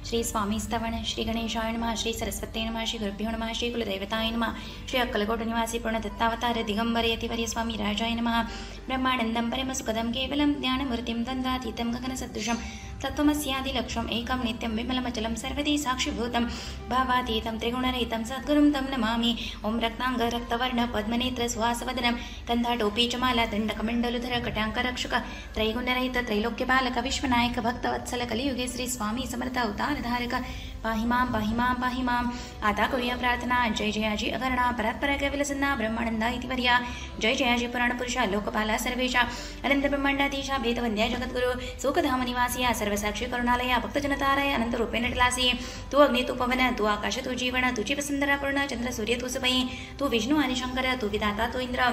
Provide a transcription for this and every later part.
श्री स्वामी स्तवण श्री गणेशाय नमः श्री सरस्वती नमः श्री गुरुभ्यो नमः श्री कुलदेवताय नमः श्री अक्कलकोट निवासी पूर्ण दत्तावतार दिगंबर यतिवर्य स्वामी राजाय नमः ब्रह्मानंदं परमसुखदं केवलं ज्ञानमूर्तिं द्वन्द्वातीतं गगनसदृशं तत्त्वमस्यादिलक्ष्यम् एकं नित्यं विमलमचलं सर्वदी साक्षिभूतं भावातीतं त्रिगुणरहितं सद्गुरुं तं नमामि। ओं रक्तांग रक्तवर्ण पद्मनेत्र सुहासवदनं गन्धाटोपी च माला दण्डकमण्डलुधर कटाङ्करक्षक त्रैगुणरहित त्रैलोक्यपालक विश्वनायक भक्तवत्सल कलियुगे श्री स्वामी समर्थ अवतारधारक पाहि मां। आता करूया प्रार्थना। जय जयाजी अगरणा परात्पर कैवलसन्ना ब्रह्मानंदा इतिवर्या जय जयाजी पुराण पुरुषा लोकपाला सर्वेशा अनंत ब्रह्मांडाधीशा भेदवंद्या जगद्गुरु सुखधाम निवासिया सर्वसाक्षी करुणालया भक्तजनतारय अनंत रूपे नटलासी तू अग्नि तू पवन तू आकाश तू जीवन तुझी वसुंधरा पूर्ण चंद्र सूर्य तू सपई तू विष्णू आणि शंकर तू विधाता तू इंद्र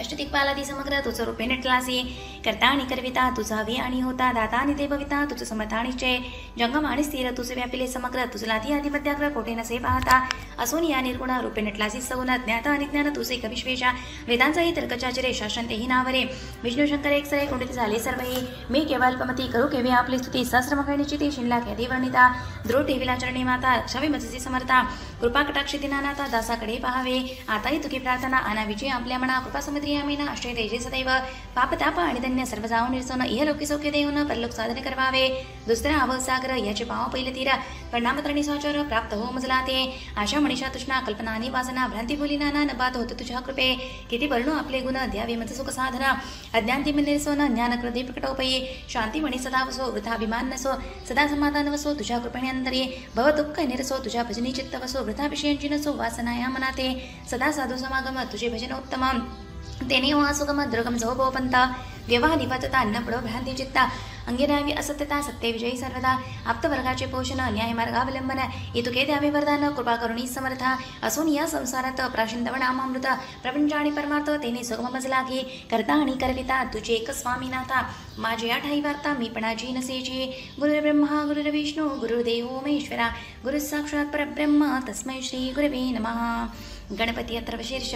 अष्टदिक्पालादी समग्र तुझं रूपे नटलासी करता आणि करविता तुझा हवी आणि होता दाता आणि देवविता तुझं समर्थ आणि जय जंगम आणि स्थिर तुझे व्यापिले समग्र तुझं लाधी आधिपत्याग्र कोठे नसे पाहता असून या निर्गुण रूपे नटलासी सगुण ज्ञाता आणि ज्ञान तुझे एक विश्वेशा वेदांचाही तर्कचाचरे शास्त्रंतेही नावरे विष्णू शंकर एक सरे कुंडित झाले सर्वही मी केवळ पमती करू केवे आपली स्तुती सहस्रमखळणीची ती शिनला ख्याती वर्णिता द्रोट ठेविला चरणी माता रक्षावी मजसी समर्था कृपा कटाक्षी दिनानाथा दासाकडे पाहावे आताही तुकी प्रार्थना आनावीची आपल्या मना कृपा समुद्रियामीना अष्टय तेजे सदैव पापताप आणि धन्य सर्व जाऊन निर्सोन इहलोकी सौख्य देऊन परलोक साधने करवावे दुसरा अवसागर याचे पाव पहिले तीर परिणामतरणी साचर प्राप्त हो मजला ते आशा मनीषा तृष्णा कल्पना आणि वासना भ्रांती बोली नाना नबात होत तुझ्या कृपे किती वर्णू आपले गुण द्यावे मत सुख साधना अज्ञानती निर्सोन ज्ञान कृदे प्रकटोपये शांती मणी सदा वसो वृथाभिमान नसो सदा समाधान वसो तुझ्या कृपेने अंतरी भव दुःख निरसो तुझ्या भजनी चित्त वसो वृथा विषयांची नसो वासना या मनाते सदा साधू समागम तुझे भजन उत्तम तेने वा सुगम दुर्गम झोपोपंता व्यवहार निवाचता अन्नपडो भ्रांती चित्ता अंगिरावी असत्यता सत्य विजयी सर्वदा आप्तवर्गाचे पोषण न्याय मार्गावलंबन इतुके द्यावे वरदान कृपा करुणी समर्था असून या संसारात प्राशिंदव नामामृत प्रपंच आणि परमार्थ तेने सुगम मजलागी करता आणि करविता तुझे एक स्वामीनाथा माझे या ठाई वार्ता मी पणाची नसेची गुरुर्ब्रह्मा गुरुर्विष्णू गुरुर्देवो महेश्वरा गुरु साक्षात परब्रह्म तस्मै श्री गुरवे नमः। गणपति अथर्वशीर्ष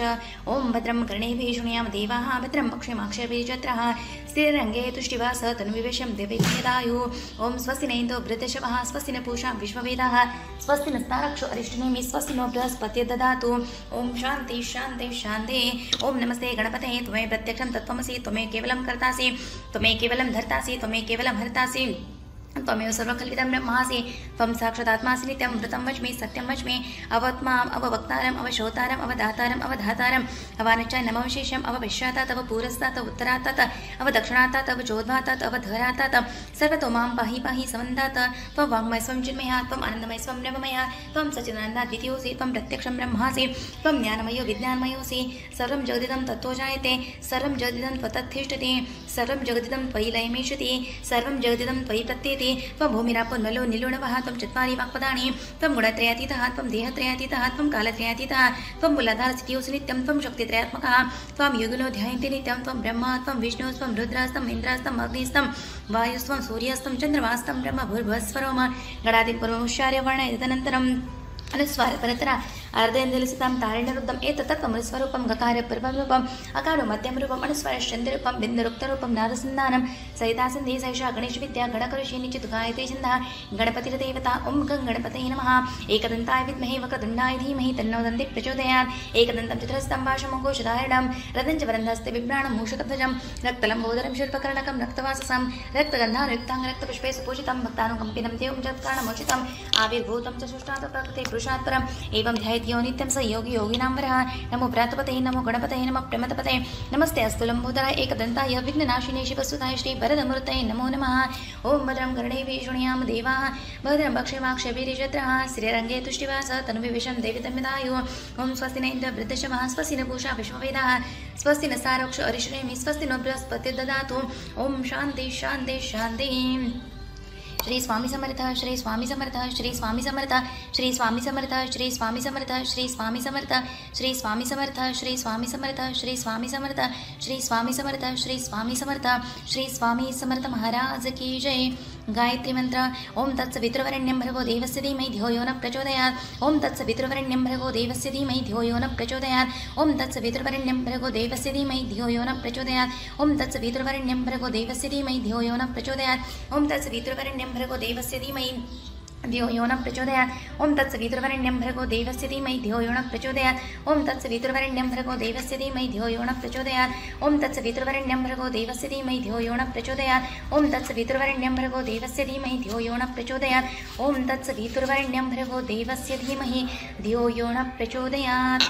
ओं भद्रं कर्णेभिः शृणुयाम देवाः भद्रं पक्षिमाक्षभिः जत्रः स्थिररङ्गे तुष्टिवास तनुविवेशं देवैर्यदायु ओं स्वस्ति न इन्दो वृद्धशवः स्वस्ति न पूषा विश्ववेदाः स्वस्ति नस्तारक्षो अरिष्टनेमि स्वस्ति नो बृहस्पतिर्दधातु ओं शान्ति शान्ति शान्ति ओं नमस्ते गणपते त्वमेव प्रत्यक्षं तत्त्वमसि त्वमेव केवलं कर्तासि त्वमेव केवलं धर्तासि त्वमेव केवलं हर्तासि त्वमेव सर्वकल्पितं ब्रह्मासि त्वं साक्षादात्मासि नित्यं मृतं वच्मि सत्यं वच्मि अवत्माम् अववक्तारम् अवशोतारम् अवदातारम् अवधातारम् अवानचाय नमवशेषम् अवपश्चातात् अवपूरस्तात् उत्तरातात् अवदक्षिणातात् अवचोद्भातात् अवधरातात् सर्वतो मां पाहि पाहि समन्तात् त्वं वाङ्मय स्वं चिन्मयः त्वम् आनन्दमय स्वं ब्रह्ममयः त्वं सच्चिदानन्दाद्वितीयोऽसि त्वं प्रत्यक्षं ब्रह्मासि त्वं ज्ञानमयो विज्ञानमयोऽसि सर्वं जगदिदं तत्त्वो जायते सर्वं जगदिदं त्वत्तिष्ठति सर्वं जगदिदं त्वयि लयमेष्यति सर्वं जगदिदं त्वयि प्रत्येति त्वं भूमिरापो नलो निलुणवः त्वं चत्वारि वाक्पदानि त्वं गुणत्रयातीतः त्वं देहत्रयातीतः त्वं कालत्रयातीतः त्वं मूलाधार स्थितियोऽसि नित्यं त्वं शक्तित्रयात्मकः त्वं योगिनो ध्यायन्ति नित्यं त्वं ब्रह्मा त्वं विष्णु त्वं रुद्रस्तं इन्द्रस्तं अग्निस्तं वायुस्त्वं सूर्यस्तं चन्द्रमास्तं ब्रह्म भूर्भुवस्वरोम गणादिपूर्वमुच्चार्यवर्ण तदनन्तरम् अनुस्वार परतरा अर्धेन्दलिसितं तारण्यरुद्धम् एतत्तत्त्वमनुस्वरूपं गकार पूर्वरूपम् अकारो मध्यमरूपम् अनुस्वारश्चन्द्ररूपं बिन्दुरुक्तरूपं नादसन्धानं सहितासन्धि सैषा गणेशविद्या गणकऋषि निचित गायते छन्दः गणपतिर्देवता ओं गं गणपतये नमः एकदन्ताय विद्महे वक्रतुण्डाय धीमहि तन्नो दन्तिः प्रचोदयात् एकदन्तं चतुरस्तं भाषमङ्गोषधारिणं रदञ्च वरन्दहस्ते बिभ्राणं मूषकध्वजं रक्तलम्बोदरं शिल्पकर्णकं रक्तवाससं रक्तगन्धानुयुक्तां रक्तपुष्पे सुपूजितं भक्तानुकम्पिनं देवं जत्कारणमोचितम् आविर्भूतं च सुष्ठात् प्रकृते पुरुषात् परम् एवं ध्यायेत्यो नित्यं स योगी योगिनां वरः नमो प्रातपतये नमो गणपतये नमः प्रमथपतये नमस्ते अस्तु लम्बोदराय एकदन्ताय विघ्ननाशिने शिवसुताय श्रीवरदमूर्तये नमो नमः ओं भद्रं कर्णेभिः शृणुयाम देवाः भद्रं पक्षिमाक्षभिर्यजत्रः श्रीरङ्गे तुष्टिवास तनुविवेशं देवितमिदायु ओं स्वस्ति न इन्द्रो वृद्धशवः स्वस्ति न पूषा विश्ववेदाः स्वस्ति न सारक्षो अरिष्टनेमि स्वस्ति नो बृहस्पतिर्दधातु ओं शान्ति शान्ति शान्ति। श्री स्वामी समर्थ श्री स्वामी समर्थ श्री स्वामी समर्थ श्री स्वामी समर्थ श्री स्वामी समर्थ श्री स्वामी समर्थ श्री स्वामी समर्थ श्री स्वामी समर्थ श्री स्वामी समर्थ श्री स्वामी समर्थ श्री स्वामी समर्थ श्री स्वामी समर्थ महाराज की जय। गायत्री मंत्र ओम तत्सवितुर्वरेण्यं भर्गो देवस्य धीमहि धियो यो न प्रचोदयात् ओम तत्सवितुर्वरेण्यं भर्गो देवस्य धीमहि धियो यो न प्रचोदयात् ओम तत्सवितुर्वरेण्यं भर्गो देवस्य धीमहि धियो यो न प्रचोदयात् ओम तत्सवितुर्वरेण्यं भर्गो देवस्य धीमहि धियो यो न प्रचोदयात् ओम तत्सवितुर्वरेण्यं भर्गो देवस्य धीमहि धियो यो न प्रचोदयात् ओं तत्सवितुर्वरेण्यं भर्गो देवस्य धीमहि धियो यो न प्रचोदयात् ओं तत्सवितुर्वरेण्यं भर्गो देवस्य धीमहि धियो यो न प्रचोदयात् ओं तत्सवितुर्वरेण्यं भर्गो देवस्य धीमहि धियो यो न प्रचोदयात् ओं तत्सवितुर्वरेण्यं भर्गो देवस्य धीमहि धियो यो न प्रचोदयात् ओं तत्सवितुर्वरेण्यं भर्गो देवस्य धीमहि धियो यो न प्रचोदयात्।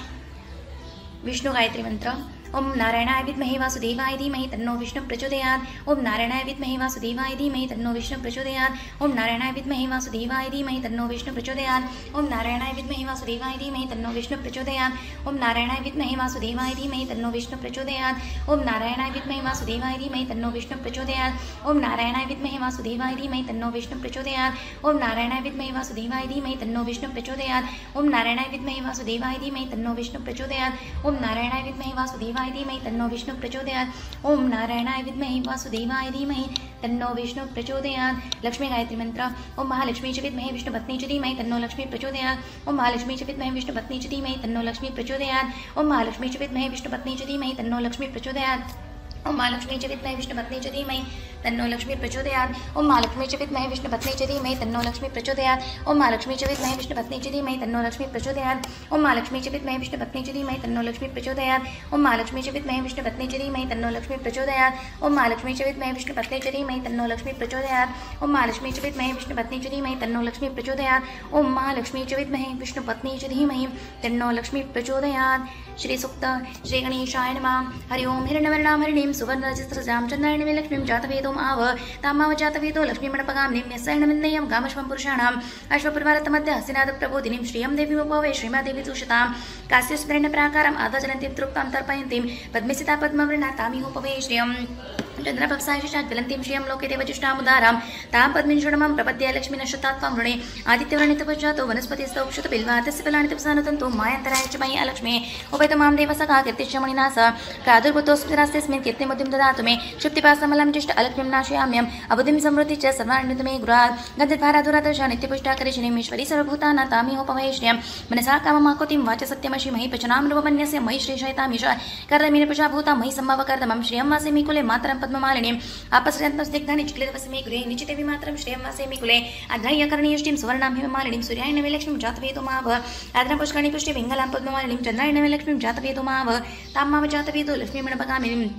विष्णु गायत्री मंत्र। ओं नारायणाय विद्महे वासुदेवाय धीमहि तन्नो विष्णु प्रचोदयात् ओं नारायणाय विद्महे वासुदेवाय धीमहि तन्नो विष्णु प्रचोदयात् ओं नारायणाय विद्महे वासुदेवाय धीमहि तन्नो विष्णु प्रचोदयात् ओं नारायणाय विद्महे वासुदेवाय धीमहि तन्नो विष्णु प्रचोदयात् ओं नारायणाय विद्महे वासुदेवाय धीमहि तन्नो विष्णु प्रचोदयात् ओं नारायणाय विद्महे वासुदेवाय धीमहि तन्नो विष्णु प्रचोदयात् ओं नारायणाय विद्महे वासुदेवाय धीमहि तन्नो विष्णु प्रचोदयात् ओं नारायणाय विद्महे वासुदेवाय धीमहि तन्नो विष्णु प्रचोदयात् ओं नारायणाय विद्महे वासुदेवाय धीमहि तन्नो विष्णु प्रचोदयात् ओं नारायणाय विद्महे वासुदेवाय धीमहि तन्नो विष्णु प्रचोदयात् ओं नारायणाय विद्महे वासुदेवाय धीमहि तन्नो विष्णु प्रचोदयात्। लक्ष्मी गायत्री मंत्र। ओं महालक्ष्मी च विद्महे विष्णुपत्नी च धीमहि तन्नो लक्ष्मी प्रचोदयात् ओं महालक्ष्मी च विद्महे विष्णुपत्नी च धीमहि तन्नो लक्ष्मी प्रचोदयात् ओं महालक्ष्मी च विद्महे विष्णुपत्नी च धीमहि तन्नो लक्ष्मी प्रचोदयात् ओं महालक्ष्मी च विद्महे विष्णुपत्नी च धीमहि तन्नो लक्ष्मी प्रचोदयात् ओं महालक्ष्मी च विद्महे विष्णुपत्नी च धीमहि तन्नो लक्ष्मी प्रचोदयात् ओं महालक्ष्मी च विद्महे विष्णुपत्नी च धीमहि तन्नो लक्ष्मी प्रचोदयात् ओं महालक्ष्मी च विद्महे विष्णुपत्नी च धीमहि तन्नो लक्ष्मी प्रचोदयात् ओं महालक्ष्मी च विद्महे विष्णुपत्नी च धीमहि तन्नो लक्ष्मी प्रचोदयात् ओं महालक्ष्मी च विद्महे विष्णुपत्नी च धीमहि तन्नो लक्ष्मी प्रचोदयात् ओं महालक्ष्मी च विद्महे विष्णुपत्नी च धीमहि तन्नो लक्ष्मी प्रचोदयात् ओं महालक्ष्मी च विद्महे विष्णुपत्नी च धीमहि तन्नो लक्ष्मी प्रचोदयात्। श्री सूक्त। श्री गणेशाय नमः। हरि ओं हिरण्यवर्णां हरिणीं सुवर्णरजस्रजां चन्द्रायणीं लक्ष्मीं जातवेदों आव तामाव जातवेदो लक्ष्मीमणपगामिनीं यस्सैर्णमिन्दयं गामश्वं पुरुषाणाम् अश्वपुरवारतमध्ये हस्तिनादप्रबोधिनीं श्रियं देवीमुपवे श्रीमादेवी दूषतां कास्यस्मरणप्राकारम् आदजनन्तीं तृप्तां तर्पयन्तीं पद्मसिता पद्मवृणा तामिहोपवे श्रियं चन्द्रपप्सायशाज्वलन्तीं श्रियं लोके देवजुष्टामुदारां तां पद्मिं शृणुमं प्रपद्ये लक्ष्मीन शतात्वां वृणे आदित्यवर्णितपश्चातो वनस्पतिस्तौ क्षतबिल्वातस्य फलानितपसानुतन्तो मायन्तराय च मयि अलक्ष्मे उपैतो मां देवसखा कीर्तिश्चमणिना स प्रादुर्भूतोऽस्मिन् कीर्तिमुद्धिं ददातु मे क्षुप्तिपासमलं चिष्ट अलक्ष्मीं नाशयाम्यम् अबुद्धिं समृद्धि च सर्वाण्यतु मे गुरात् गन्धद्वाराधुरादर्शा नित्यपुष्टाकरिशिनीमीश्वरी सर्वभूतानां तामिहोपवे श्रियं मनसा काममाकुतिं वाच सत्यमशि मयि पचनां रूपमन्यस्य मयि श्रीशयतामीश कर्दमीनपुषा भूता मयि सम्भवकर्दमं श्रियं वासेमि कुले मातरं पद्ममालिनीम् आपसृजन्तं स्निग्धानि चिक्लितवसमे गृहे निचितेवि मातरं श्रियं वासेमि कुले अध्रय्यकर्णीयष्टिं सुवर्णां हिममालिनीं सूर्यायणवे लक्ष्मीं जातवेदो माव आद्रपुष्करणि पुष्टि पिङ्गलां पद्ममालिनीं चन्द्रायणवे लक्ष्मीं जातवेदो माव तां माव जातवेदो लक्ष्मीमणपगामिनीं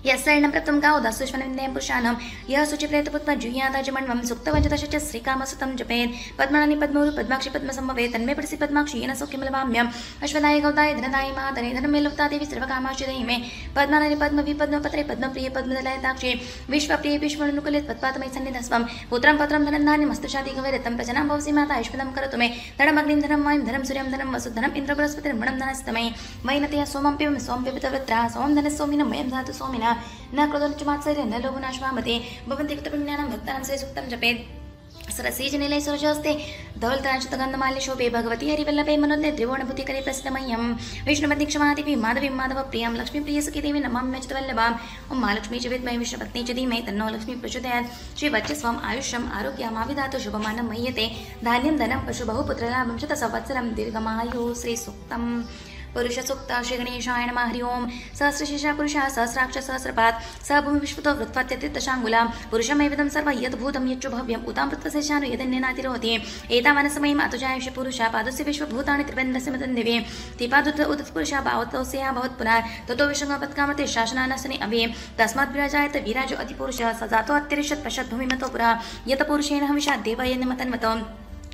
यस्सैर्णं प्रप्तं गावो दासुष्वनविन्दयं पुरुषाणं यः शुचिप्रेतपुत्पं जुह्यादाजमण्वं सुक्तवञ्चदश च श्रीकामसुतं जपेत् पद्मनानि पद्मोरु पद्माक्षि पद्मसम्भवे तन्मे पठसि पद्माक्षि येन सौख्यमलवाम्यं अश्वदाय गौदाय धनदाय महाधने धनमे लुप्तादेवी सर्वकामाश्रयि मे पद्मनानि पद्मवि पद्मपत्रे पद्मप्रिये पद्मदलयताक्षे विश्वप्रिये विश्वनुकुले त्वत्पादमयि सन्निधस्वं पुत्रं पत्रं धनं धान्यं मस्तुषादिगवैरतं प्रजनां भवसि माता ऐश्वदं करोतु मे धनमग्निं धनं वायुं धनं सूर्यं धनं वसु धनं इन्द्र बृहस्पतिर्मणं धनस्तमये वैनतया सोमं पिबं सोम पिबतवृत्रा सोमं धनस्सोमिनं मयं धातु सोमिना न क्रोधोच्चमात्सर्य न लोभनाश्वामते भवन्ति कृतपुण्यानां भक्तानां से सूक्तं जपेत् सरसीजनिलय सुरजस्ते धवलतरांशतगन्धमाल्य शोभे भगवती हरिवल्लभे मनोदे त्रिभुवनभूतिकरे प्रसिद्धमह्यं विष्णुपतिक्षमादेवी माधवीं माधवप्रियां लक्ष्मीप्रिय सखीदेवी नमाम्यच्युतवल्लभाम् ओं महालक्ष्मी च विद्महे विष्णुपत्नी च धीमहि तन्नो लक्ष्मी प्रचोदयात् श्रीवच्चस्वम् आयुष्यम् आरोग्यमाविधातु शुभमानं मह्यते धान्यं धनं पशु बहुपुत्रलाभं शतसंवत्सरं दीर्घमायुः। श्री सूक्तम्। पुरुष सूक्त। श्री गणेशाय नमः। हरि ओं सहस्रशीर्षा पुरुषः सहस्राक्ष सहस्रपात् स भूमि विश्वतो वृत्वात्यतीर्थशाङ्गुलां पुरुषमेविदं सर्व यद्भूतं यच्च भव्यम् उतां पृथ्वशेषानु यदन्यनातिरोहति एतावनसमयम् अतुजायुष्य पुरुषः पादस्य विश्वभूतानि त्रिबन्धस्य मदन्दिवे तिपादुत उदत्पुरुषः भावतोऽस्या भवत् पुनः ततो विषङ्गपत्कामते शासनानसने अभि तस्माद्विराजायत विराजो अतिपुरुषः स जातो अत्यरिषत् पश्यत् भूमिमतो पुरा यत पुरुषेण हविषा देवयन्मतन्वतो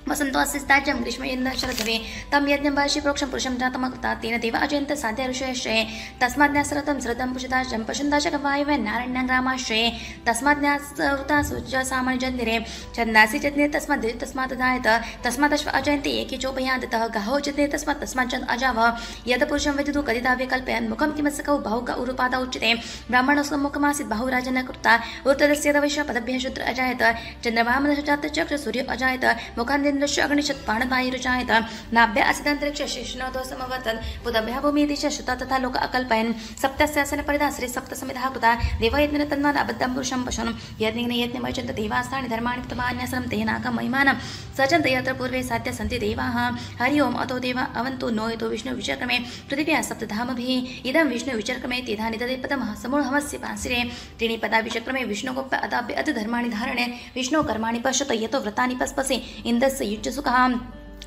वसंतो अस्ताज्यं ग्रीष्मयेन्द्र शरदवे तं यज्ञं वर्षि प्रोक्षं पुरुषं जातमकृता तेन देव अजयन्त साध्य ऋषयश्रये तस्माज्ञासरतं श्रद्धं पुषदाशं पशुन्दाशकवायवे नारण्यग्रामाश्रये तस्माज्ञासृता सुजसामणजन्दिरे छन्दासि जज्ञे तस्मात् दायत तस्मादश्व अजयन्ते एके चोपयादतः गाहो जज्ञे तस्माच्चन्द् अजावः यद पुरुषं विदुः कदिता विकल्पयन् मुखं किमस्कौ बाहुक उरुपादा उच्यते ब्राह्मणस्य मुखमासीत् बाहुराजन कृता उत्तरस्य दविश्व पदभ्यः शूद्र अजायत चन्द्रभामदशजात चक्र सूर्य अजायत मुखान् ब्रह्मादिन्द्रस्य अग्निशत्पाणवायुरुचायत नाभ्य असिदन्तरिक्ष शिष्णोतो समवर्तन् पुदभ्या भूमिदिश श्रुता तथा लोक अकल्पयन् सप्तस्यासन परिधा श्री सप्तसमिधा कृता देवयज्ञ तन्वाद अबद्धं पुरुषं पशुन् यज्ञेन यज्ञमर्चन्त देवास्तानि धर्माणि तमान्यसनं तेनाकं महिमानं सचन्त यत्र पूर्वे साध्य सन्ति देवाः हरि ओम अतो देवा अवन्तु नो यतो विष्णु विचक्रमे पृथिव्या सप्तधामभिः इदं विष्णु विचक्रमे तेधा निदते पदमः समूढमस्य पांसिरे त्रीणि पदा विचक्रमे विष्णुगोप्य अदाभ्य अत धर्माणि धारणे विष्णु कर्माणि पश्यत यतो व्रतानि पस्पसे इन्द्रस्य युज्यसुखः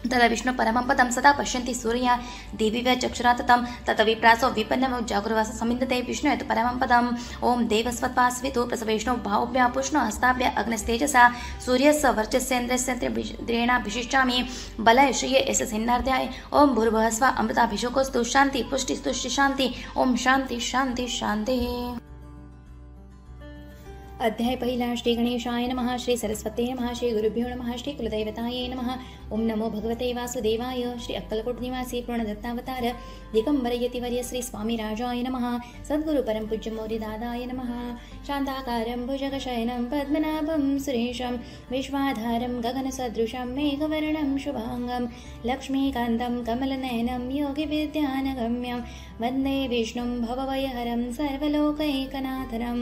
तदा विष्णु परमं पदं सदा पश्यन्ति सूर्या देवी व चक्षुराततं तत विप्रासो विपन्नमो जागुर्वास समिन्दते विष्णु यत् परमं पदम् ओम देवस्वत्पास्वितु प्रसवैष्णो भावभ्या पुष्णो हस्ताभ्या अग्नस्तेजसा सूर्यस्य वर्चस्येन्द्रस्य त्रिणा बलय श्रिये यस्य सिन्नार्ध्याय ओम भूर्भुवः स्वः अमृताभिषेकोस्तु शान्ति पुष्टिस्तु शान्ति ओम शान्ति शान्ति शान्तिः। अध्याय पहिला श्री गणेशाय नमः श्री सरस्वते नमः श्री गुरुभ्यो नमः श्री कुलदैवताय नमः ओम नमो भगवते वासुदेवाय श्री अक्कलकोट निवासी पूर्णदत्तावतार दिगंबर यतिवर्य श्री स्वामी राजाय नमः सद्गुरु परम पूज्य मौर्य दादाय नमः शांताकारं भुजगशयनं पद्मनाभं सुरेशं विश्वाधारं गगनसदृशं मेघवर्णं शुभांगं लक्ष्मीकान्तं कमलनयनं योगिविद्यानगम्यं वन्दे विष्णुं भवभयहरं सर्वलोकैकनाथनं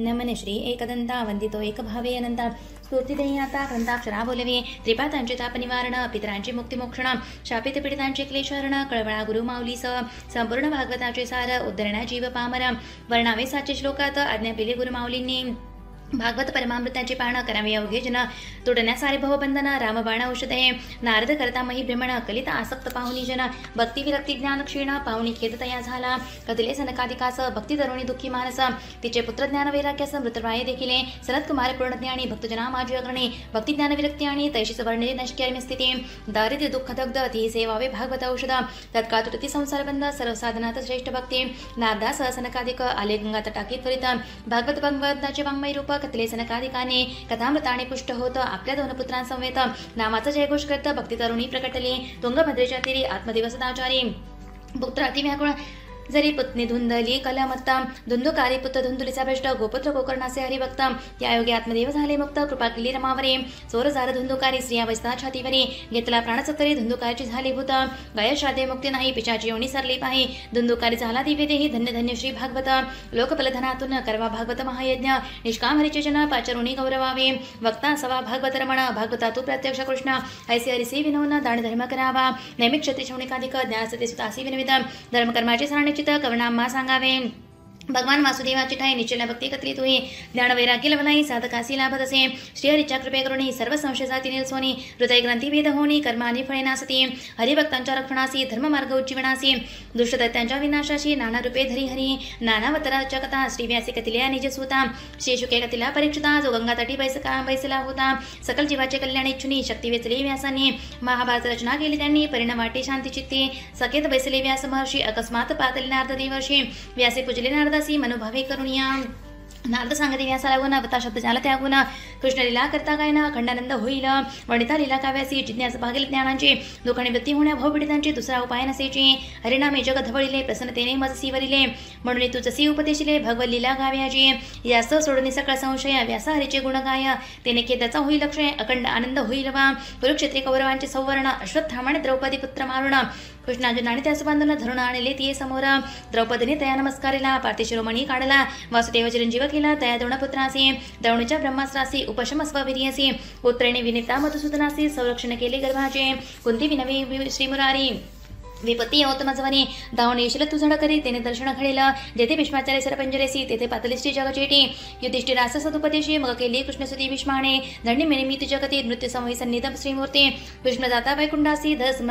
नमन श्री एकदंता वंदितो एकभावे अनंता स्फूर्तिदेयाता ग्रंथाक्षरा बोलवे त्रिपातांचे तापनिवारण पितरांची मुक्तिमोक्षण शापित पीडितांचे क्लेशहरण कळवळा गुरुमाऊलीस संपूर्ण भागवताचे सार उद्धरणा जीव पामर वर्णावे साचे श्लोकात आज्ञा पिले गुरुमाऊलींनी भागवत परमामृताचे पान करावे अवघे जन तुडण्या सारे भवबंधन रामबाण औषधे नारद करता मही भ्रमण कलित आसक्त पाहुनी जन भक्ती विरक्ती ज्ञान क्षीण पाहुनी खेद तया झाला कदिले सनकादिकास भक्ती तरुणी दुःखी मानस तिचे पुत्र ज्ञान वैराग्यास मृतप्राय देखिले सनत कुमार पूर्णज्ञानी भक्तजना माझी अग्रणी भक्ती ज्ञान विरक्ती आणि तैशीच वर्णिले नश्क्यार्म्य स्थिती दारिद्र्य दुःख दग्ध ती सेवावे भागवत औषध तत्काळ तुटती संसार बंध सर्व साधनात श्रेष्ठ भक्ती नारदास सनकादिक आले गंगा तटाकी त्वरित भागवत भगवताचे वाङ्मय रूप कथले सनकादिकाने कथामृताने पुष्ट होत आपल्या दोन पुत्रांसमवेत नामाचा जयघोष करत भक्ती तरुणी प्रकटली तुंगभद्रेच्या तीरी आत्मदिवसदाचारी पुत्र अतिव्याकुळ जरी पुतनी धुंदली कलमत्ता धुंदुकारी पुत्र धुंदुलीचा भ्रष्ट गोपुत्र गोकर्णाचे हरिभक्त त्यायोगी आत्मदेव झाले मुक्त कृपा केली रमावरे चोरजार धुंदुकारी स्त्रिया बसता छातीवरी घेतला प्राणसत्तरी धुंदुकारीची झाली भूत गय श्राद्धे मुक्ती नाही पिशाची योनी सरली पाही धुंदुकारी झाला दिव्य देही धन्य धन्य श्री भागवत लोकफलधनातून करवा भागवत महायज्ञ निष्काम हरिचे जन पाचरुणी गौरवावे वक्ता सवा भागवत रमण भागवता तू प्रत्यक्ष कृष्ण ऐसे हरिसी विनवून दान धर्म करावा नैमिक क्षती शौनिकाधिक ज्ञानसते सुतासी विनवित धर्मकर्माचे सारणे कवनामा सांगावे भगवान वासुदेवाची ठाई निश्चल भक्ती कत्री तुही ज्ञान वैराग्य लवलाई साधकासी लाभत असे श्रीहरीच्या कृपे करुणी सर्व संशय जाती निरसोनी हृदय ग्रंथी भेद होणी कर्मानी फळे नासती हरिभक्तांच्या रक्षणासी धर्ममार्ग उज्जीवनासी दुष्टदैत्यांच्या विनाशाशी नाना रूपे धरी हरी नाना वतराच्या कथा श्रीव्यासी कथिल्या निज सुता श्री शुके कथिला परीक्षिता जो गंगा तटी बैसला होता सकल जीवाचे कल्याण इच्छुनी शक्ती वेचली व्यासांनी महाभारत रचना केली त्यांनी परिणाम वाटे शांती चित्ते सकेत बैसले व्यास महर्षी अकस्मात पातली नारद देवर्षी व्यासे पूजले नारदासी मनोभावे करुणिया नारद सांगते व्यासाला गुण अवता शब्द झाला त्या गुण कृष्ण लीला करता काय ना खंडानंद होईल वणिता लीला काव्यासी जिज्ञास भागेल ज्ञानांची दुःखाने वृत्ती होण्या भवपीडितांची दुसरा उपाय नसेची हरिनामे जग धवळिले प्रसन्नतेने मजसी वरिले म्हणून तू जसी उपदेशिले भगवत लीला गाव्याची यास सोडून सकळ संशय व्यासा हरीचे गुण गाय तेने खेदाचा होईल लक्षय अखंड आनंद होईल वा कुरुक्षेत्री कौरवांचे संवर्ण अश्वत्थामाने द्रौपदी पुत्र मारुण कृष्णार्जुनाने त्यास बांधून धरून आणले ती समोर द्रौपदीने तया नमस्कारेला पार्थिव शिरोमणी काढला वासुदेव चिरंजीव केला तया दोन पुत्रासी द्रोणीच्या ब्रह्मास्त्रासी उपशम स्ववीर्यसी उत्तरेने विनिता मधुसूदनासी संरक्षण केले गर्भाचे कुंती विनवी श्रीमुरारी विपत्ती औतमजवनी धावून येशील तू झड करी तेने दर्शन घडेलं जेथे भीष्माचार्य सरपंजरेसी तेथे पातलिष्टी जगचेटी युधिष्ठिरास सदुपदेशी मग केली कृष्णसुती भीष्माने धन्य मिनिमित जगती नृत्य समयी सन्निधम श्रीमूर्ती कृष्ण जाता वैकुंडासी धस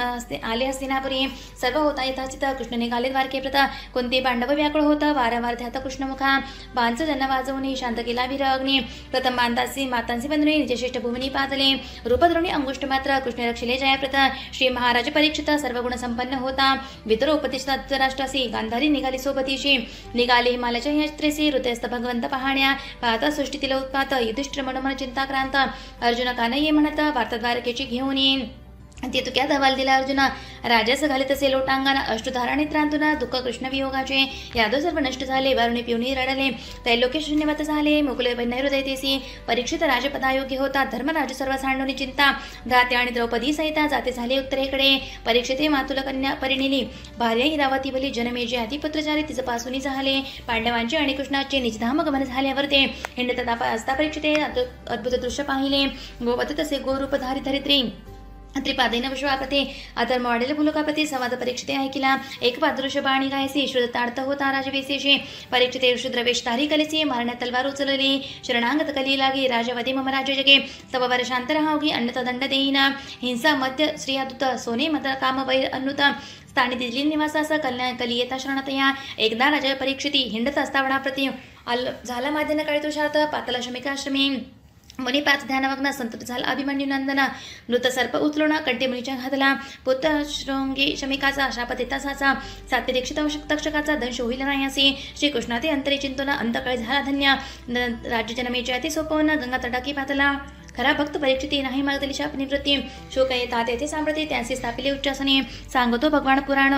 आले हस्तिनापुरी सर्व होता यथाचित कृष्ण निघाले द्वारके प्रता कोणते पांडव व्याकुळ होता वारंवार ध्यात कृष्णमुखा बांच जन वाजवून शांत केला वीर अग्नी प्रथम मातांसी बंधुनी निजश्रेष्ठ भूमिनी पाजले रूपद्रोणी अंगुष्ठ मात्र कृष्ण रक्षिले जयप्रता श्री महाराज परीक्षित सर्व गुण संपन्न होता वितर उपदेशात राष्ट्रासी गांधारी निघाली सोबतीशी निघाले हिमालयाच्या यात्रेसी हृदयस्थ भगवंत पाहण्या पाहता सृष्टीतील उत्पात युधिष्ठिर मनोमन चिंताक्रांत अर्जुन कानये म्हणत वार्ताद्वारकेची घेऊन येईन ते तुक्यात हवाल दिला अर्जुना. राजास घाले तसे लोटांगण अष्टधारा नेत्रांतुना दुःख कृष्ण वियोगाचे. यादव सर्व नष्ट झाले, वारुणी पिवणी रडले, त्रैलोक्य शून्यवत झाले, मुकुले हृदय तेसी. परीक्षित राजपदायोग्य होता, धर्मराज सर्व सांडून चिंता. भ्राते आणि द्रौपदी सहिता जाते झाले उत्तरेकडे. परीक्षिते मातुल कन्या परिणिली, भार्या हिरावती भली. जनमेजे आदिपुत्रचारी तिचं पासूनी झाले. पांडवांचे आणि कृष्णाचे निजधाम गमन झाल्यावर ते हिंडत असता परीक्षिते अद्भुत दृश्य पाहिले. गोवत तसे गोरूपधारी धरित्री, त्रिपादैन विश्वापते, अधर्म वाढेल भूलोकापती. संवाद परीक्षिते ऐकिला, एक पादृश्य बाणी गायसी. श्रुतार्थ होता राजवेशेषे. परीक्षिते ऋषुद्रवेश तारी कलिसी, मारण्यात तलवार उचलली. शरणांगत कली लागी, राजवदे मम राज्य जगे. तव वर शांत राहावगी, अन्यथा दंड देईना. हिंसा मध्य स्त्रियादूत, सोने मत काम वैर अनुत. स्थानी दिली निवासास, कली येता शरणतया. एकदा राजा परीक्षिती हिंडत असता वनाप्रती. झाला माध्यन काळी तुषार्थ, पातला शमिकाश्रमी. मुनी पाच ध्यानमग्न, संतत झाला अभिमन्यू नंदना. मृत सर्प उचलून कंटे मुनीच्या घातला. पुत्र शृंगी शमिकाचा, शाप देता साचा. सात्य दीक्षित तक्षकाचा, दंश होईल नायासी. श्रीकृष्णा ते अंतरे चिंतून, अंतकाळी झाला धन्य. राज्य जनमेचे अति सोपवून, गंगा तडाकी पातला. खरा भक्त परीक्षिती, नाही मागदली शाप निवृत्ती. शोक येतात येथे सांप्रती, त्यांचे स्थापिले उच्चासने. सांगतो भगवान पुराण,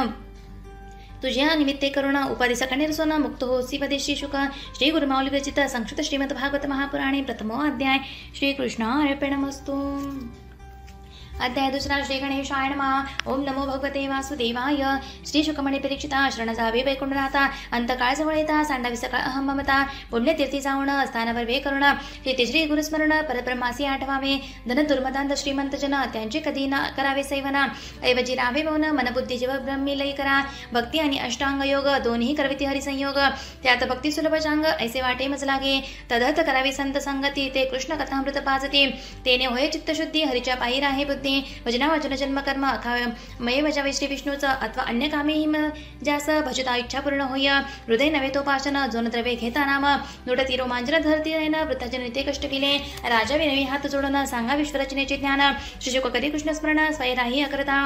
तुझ्या निमित्ते करुणा. उपाधी सकणे रसोना, मुक्त होसी पदेशी शुक. श्री गुरुमाऊली विरचित संस्कृत श्रीमद भागवत महापुराणे प्रथमो अध्याय. श्रीकृष्णार्पणमस्तु. अध्याय दुसरा. श्री गणेशाय नमः. ओम नमो भगवते वासुदेवाय. श्री शुकमणी परीक्षिता, शरण जावे वैकुंठ राहता. अंतकाळ जवळ येता, सांडावी सकाळ अहम ममता. पुण्यतीर्थी जाऊन स्थानावर वे करुण. श्री श्री गुरुस्मरण, परब्रह्मासी आठवावे. धन दुर्मदांत श्रीमंत जन, त्यांचे कधी ना करावे सेवना. ऐवजी रावे मौन, मनबुद्धी जीव ब्रह्मी लई करा. भक्ती आणि अष्टांग योग, दोन्ही करविती हरिसंयोग. त्यात भक्ती सुलभ चांग, ऐसे वाटे मज लागे. तदर्थ करावी संत संगती, ते कृष्ण कथामृत पाजते. तेने होय चित्तशुद्धी, हरीच्या पायी राहे बुद्धी. भजना वचन जन्म कर्म मये भजावे श्री विष्णूच. अथवा अन्य कामेही ज्यास भजता इच्छा पूर्ण होय. हृदय नव्हे तो पाशन, जोन द्रव्य घेता नाम. नुडती रोमांचन धरती राहीन, वृत्ताचे नित्य कष्ट केले. राजा विनवी हात जोडून, सांगा विश्वरचनेचे ज्ञान. श्रीशुक कधी कृष्ण स्मरण, स्वयराही अकरता.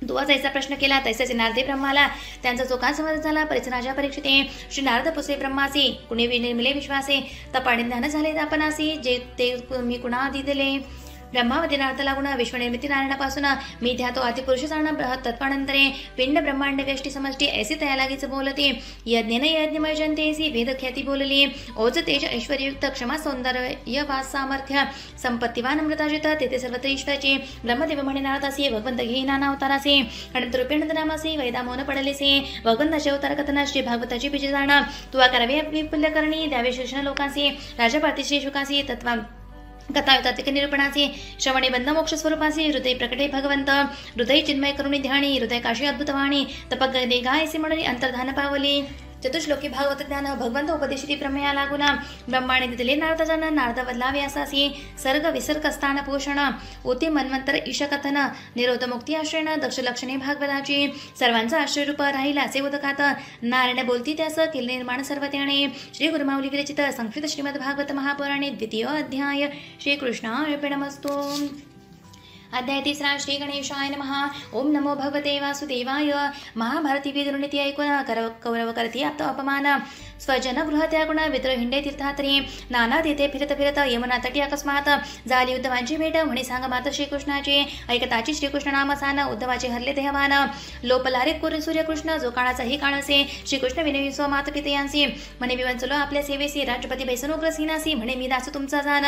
तू जैसा प्रश्न केला तैसेच नारदे ब्रह्माला. त्यांचा चोखा समज झाला. परिचराजा परीक्षिते. श्री नारद पुसे ब्रह्मासी, कुणी निर्मिले विश्वासे. तपाने ज्ञान झाले आपणासी, जे ते मी कुणा आधी दिले. ब्रह्मावती नार्थ लागून, विश्वनिर्मिती नारायणापासून. मी ध्यातो अतिपुरुष जाण तत्पानंतरे. पिंड ब्रह्मांड व्यष्टी समष्टी, ऐसे तया लागीच बोलते. यज्ञेन यज्ञमय जनतेसी, वेद ख्याती बोलली. ओज तेज ऐश्वर्युक्त, क्षमा सौंदर्य वास सामर्थ्य. संपत्तीवान अमृताजित, तेथे सर्वत्र ईश्वराचे. ब्रह्मदेव म्हणे नारदासी, भगवंत घेई नाना अवतारासे. अनंत रूपे नंदनामासी, वैदा मौन पडलेसे. भगवंताचे अवतार कथना, श्री भागवताची बीज जाण. तुवा करावे विपुल्य करणी, द्यावे शिक्षण लोकांसी. राजा पार्थी श्री शुकासी, तत्वा कथायुतात्विक निरूपणाचे. श्रवणे बंध मोक्ष स्वरूपासी, हृदय प्रकटे भगवंत. हृदय चिन्मय करुणी ध्यानी, हृदय काशी अद्भुतवाणी. तपक गायसी म्हणून अंतर्धान पावली. चतुश्लोकी भागवत ज्ञान, भगवंत उपदेशिती प्रमेया लागुना. ब्रह्माने दिले नारद जन, नारद बदला व्यासासी. सर्ग विसर्ग स्थान पोषण, ओते मन्वंतर ईशकथन. निरोध मुक्ती आश्रयण, दक्ष लक्षणे भागवताची. सर्वांचा आश्रयरूप राहिला असे उदकात. नारायण बोलती त्यास, केले निर्माण सर्व त्याने. श्री गुरुमाऊली विरचित संस्कृत श्रीमद भागवत महापुराणे द्वितीय अध्याय. श्रीकृष्णार्पणमस्तु. अध्याय तिसरा. श्री गणेशाय नमः. ओम नमो भगवते वासुदेवाय. महाभारती विदुर्नीती ऐकून, कौरव करती आप्त अपमान. स्वजन गृह त्यागुण, विद्र हिंडे तीर्थात्री. नाना तेथे फिरत फिरत, यमुना तटी अकस्मात. झाली उद्धवांची भेट, म्हणे सांग मात श्रीकृष्णाची. ऐकताची श्रीकृष्ण नाम सान, उद्धवाचे हरले देहवान. लोपलारे कुर सूर्यकृष्ण, जो काळाचाही काळसे. श्रीकृष्ण विनवी स्व मात पितयांसी. म्हणे विवंचलो आपल्या सेवेसी. राष्ट्रपती बैसन उग्रसीनासी, म्हणे मी दास तुमचा जाण.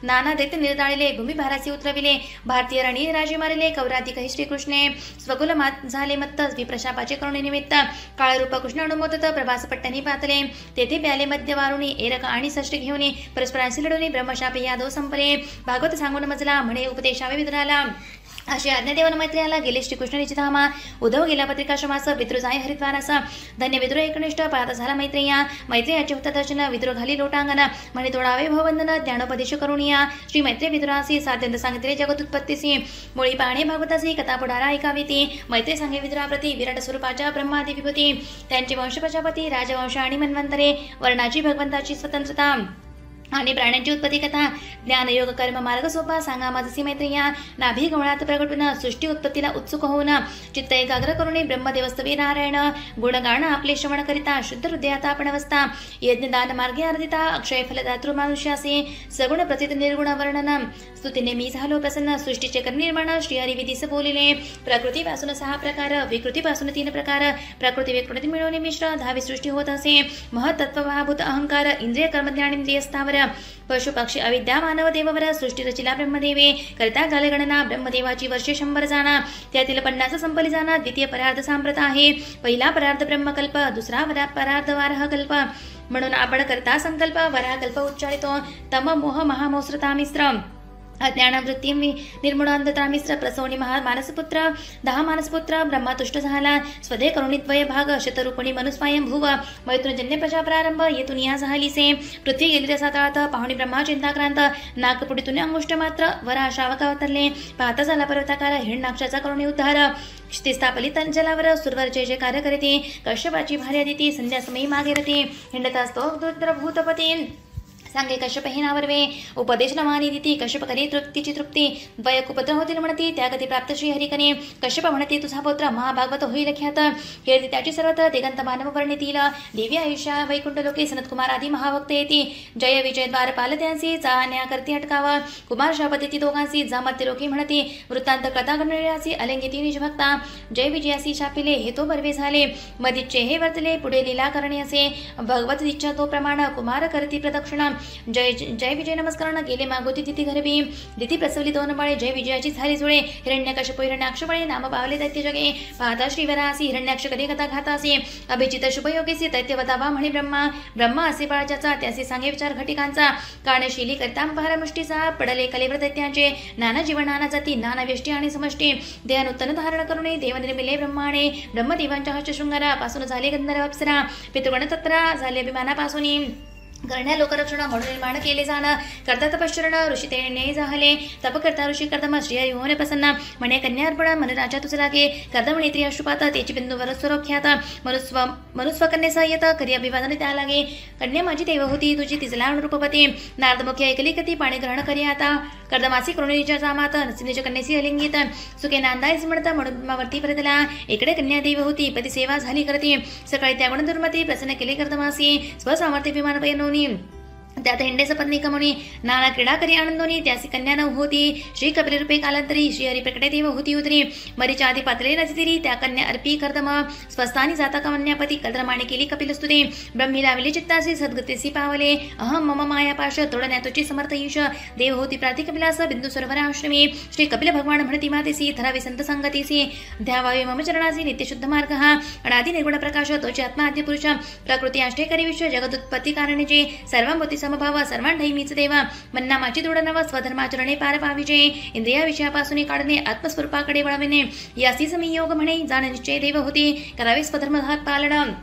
नाना दैत्य निर्दाळिले, भूमी भारासी उतरविले. भारतीय राणी राजे मारिले, कौराती काही श्रीकृष्णे. स्वकुल मात झाले मत्त, विप्रशापाचे करुणे निमित्त. काळरूप कृष्ण अनुमोदत, प्रवास पट्टणी पातले. तेथे प्याले मध्य वारुणी, एरक आणि षष्टी घेऊन. परस्परांशी लढून ब्रह्मशाप यादव संपले. भागवत सांगून मजला, म्हणे उपदेशावे विदुराला. अशी आज्ञा देवन मैत्रियाला गेले श्रीकृष्ण निचितामा. उद्धव गेला पत्रिकाश्रमास, विद्रू जाय हरिद्वारास. धन्य विद्रू एकनिष्ठ, पाहता झाला मैत्रिया. मैत्रियाचे होता दर्शन, विद्रू घाली लोटांगण. म्हणे तोडावे भववंदन, ज्ञानोपदेश करुणिया. श्री मैत्री विदुरासी, साध्यंत सांगितले जगत उत्पत्तीसी. मुळी पाहणे भागवतासी, कथा पुढारा ऐकावी ती. मैत्री सांगे विदुराप्रती, विराट स्वरूपाच्या ब्रह्मादी विभूती. त्यांचे वंश प्रजापती, राजवंश आणि मन्वंतरे. वर्णाची भगवंताची स्वतंत्रता. आणि प्राण्यांची उत्पत्ती कथा, ज्ञानयोग कर्म मार्ग सोपा सांगा माझसी मैत्रिया. नाभी गवळात प्रकटून सृष्टी उत्पत्तीला उत्सुक होऊन चित्त एकाग्र करून ब्रह्मदेवस्तवी नारायण गुणगान आपले श्रवण करिता शुद्ध हृदयात आपण अवस्था. यज्ञदान मार्गे अर्धिता अक्षय फलदातृ मानुष्यासे सगुण प्रथित निर्गुण वर्णन. स्तुतीने मी झालो प्रसन्न. सृष्टीचे कर निर्माण श्री हरी विधीस बोलिले. प्रकृतीपासून 6 प्रकार, विकृतीपासून 3 प्रकार, प्रकृती विकृती मिळवणे मिश्र 10वी सृष्टी होत असे. महत्त्व महाभूत अहंकार इंद्रिय कर्म ज्ञानेंद्रिय स्थावर पशु पक्षी अविद्या मानव देववर. सृष्टी रचिला ब्रह्मदेवे करता झाले गणना. ब्रह्मदेवाची वर्षे 100 जाणा, त्यातील 50 संपली जाणा. द्वितीय परार्ध सांप्रत आहे. पहिला परार्ध ब्रह्मकल्प, दुसरा परार्ध वारह कल्प. म्हणून आपण करता संकल्प वराह कल्प उच्चारितो. तम मोह महामोस्रता मिश्र अज्ञान वृत्ती निर्मूळांधता मिश्र प्रसवणी मानसपुत्र 10 मानसपुत्र. ब्रह्मा तुष्ट झाला स्वदे करुणिद्वय भाग. शतरूपणी मनुस्वायं भुव मैत्रुजन्य प्रजा प्रारंभ. येथून या झालीसे पृथ्वी गेली साताळात. पाहुणी ब्रह्मा चिंताक्रांत. नागपुडीतून अंगुष्ट मात्र वर शावक अवतरले. पाहता झाला पर्वताकार हिरण्याक्षाचा करुणी उद्धार. स्थापली जलावर सुरवर जय जय कार्य करते. कश्यपाची भार्या दिती संध्यासमयी मागे रते. हिंडतास्तो भूतपती सांगे कश्यप हे नावरवे. उपदेश नवानी दिती कश्यप करी तृप्तीची तृप्ती. वयकुपत्र होतील म्हणती त्या गती प्राप्त श्री हरिकने. कश्यप म्हणते तुझा पुत्र महाभागवत होईल ख्यात. कीर्ती त्याची सर्वत्र दिगंत मानव वर्णितील. दिव्य आयुष्या वैकुंठ लोके सनतकुमार आदी महाभक्त येती. जय विजय द्वारपाल त्यांसी चाहण्या करती अटकावा. कुमार शापती ती दोघांसी जामत्य लोके म्हणती. वृत्तांत कथा गणयासी अलंकिती निजभक्ता. जय विजयासी शापिले हे तो बर्वे झाले. मदिच्चे हे वर्तले पुढे लीला करणे असे. भगवत इच्छा तो प्रमाण कुमार करती प्रदक्षिणा. जय जय विजय नमस्कार गेले मागोती तिथी घरबी. दिती प्रसवली 2 बाळे. जय विजयाची झाली जुळे. हिरण्यकश्यप हिरण्याक्ष बळे नाम पावले दैत्य जगे. पाहता श्रीवरासी हिरण्याक्ष कधी कथा घातासी. अभिजित शुभयोगीसी दैत्यवतावा म्हणे ब्रह्मा. ब्रह्मा असे बाळाचा त्याचे सांगे विचार घटिकांचा. काणशिली करता पहार मुष्टीचा. पडले कलेवर दैत्यांचे. नाना जीवन नाना जाती नाना व्यष्टी आणि समष्टी. देहानुत्तन धारण करुणे देव निर्मिले ब्रह्माणे. ब्रह्मदेवांच्या हर्ष शृंगारापासून झाले गंधर्व अप्सरा. पितृगण तत्रा झाले अभिमानापासून. करण्या लोकरक्षण म्हणून निर्माण केले जाणं. करता तपश्चरण ऋषी तेने झाले. तप करता ऋषी कर्दम श्रीहरी होणे प्रसन्न. म्हणे कन्या अर्पण मन राजा तुझ लागे. कर्दम नेत्री अश्रुपात त्याची बिंदूवर स्वरोख्यात. मनुस्व कन्या येत करी अभिवादन त्या लागे. कन्या माझी देव होती तुझी तिजला अनुरूपवती. नारदमुखी ऐकली कती पाणी ग्रहण करी आता. कर्दमासी करुणीच्या जामात निज कन्यासी अलिंगित. सुखे नांदायच म्हणत म्हणून वरती परतला. इकडे कन्या देव होती पती सेवा झाली करती. सकाळी त्या गुण दुर्मती प्रसन्न केले कर्दमासी. स्वसामर्थ्य विमान पैनोनी त्यात हिंडे सपत्नी कमोनी. नाना क्रीडा करी आनंदोनी त्यासी कन्या न होती. श्री कपिल रूपे कालांतरी श्रीहरी प्रकटे देव होती उतरी. मरीच्या आधी पातळे रचितिरी त्या कन्या अर्पी कर्दम. स्वस्थानी जाता कमन्यापती कल्द्रमाने केली कपिल स्तुती. ब्रह्मी लावली चित्तासी सद्गतीसी पावले. अहम मम माया पाश तोडण्या तुझी समर्थ ईश. देव होती प्रार्थी कपिलास बिंदू सरोवर आश्रमी. श्री कपिल भगवान म्हणती मातेसी थरावी संत संगतीसी. ध्यावावे मम चरणासी नित्यशुद्ध मार्ग हा. अनादि निर्गुण प्रकाश तोचे आत्मा आद्य पुरुष. प्रकृती आष्टेकरी विश्व जगदुत्पत्ती कारणाचे. सर्वंभूती समभाव सर्वांठाई मीच देवा. मन्नामाची दृढ नव स्वधर्माचरणे पार पाविजे. इंद्रिया विषयापासून काढणे आत्मस्वरूपाकडे वळविणे यासी संयोग म्हणे. जाण निश्चय देव होती करावे स्वधर्मघात पालन.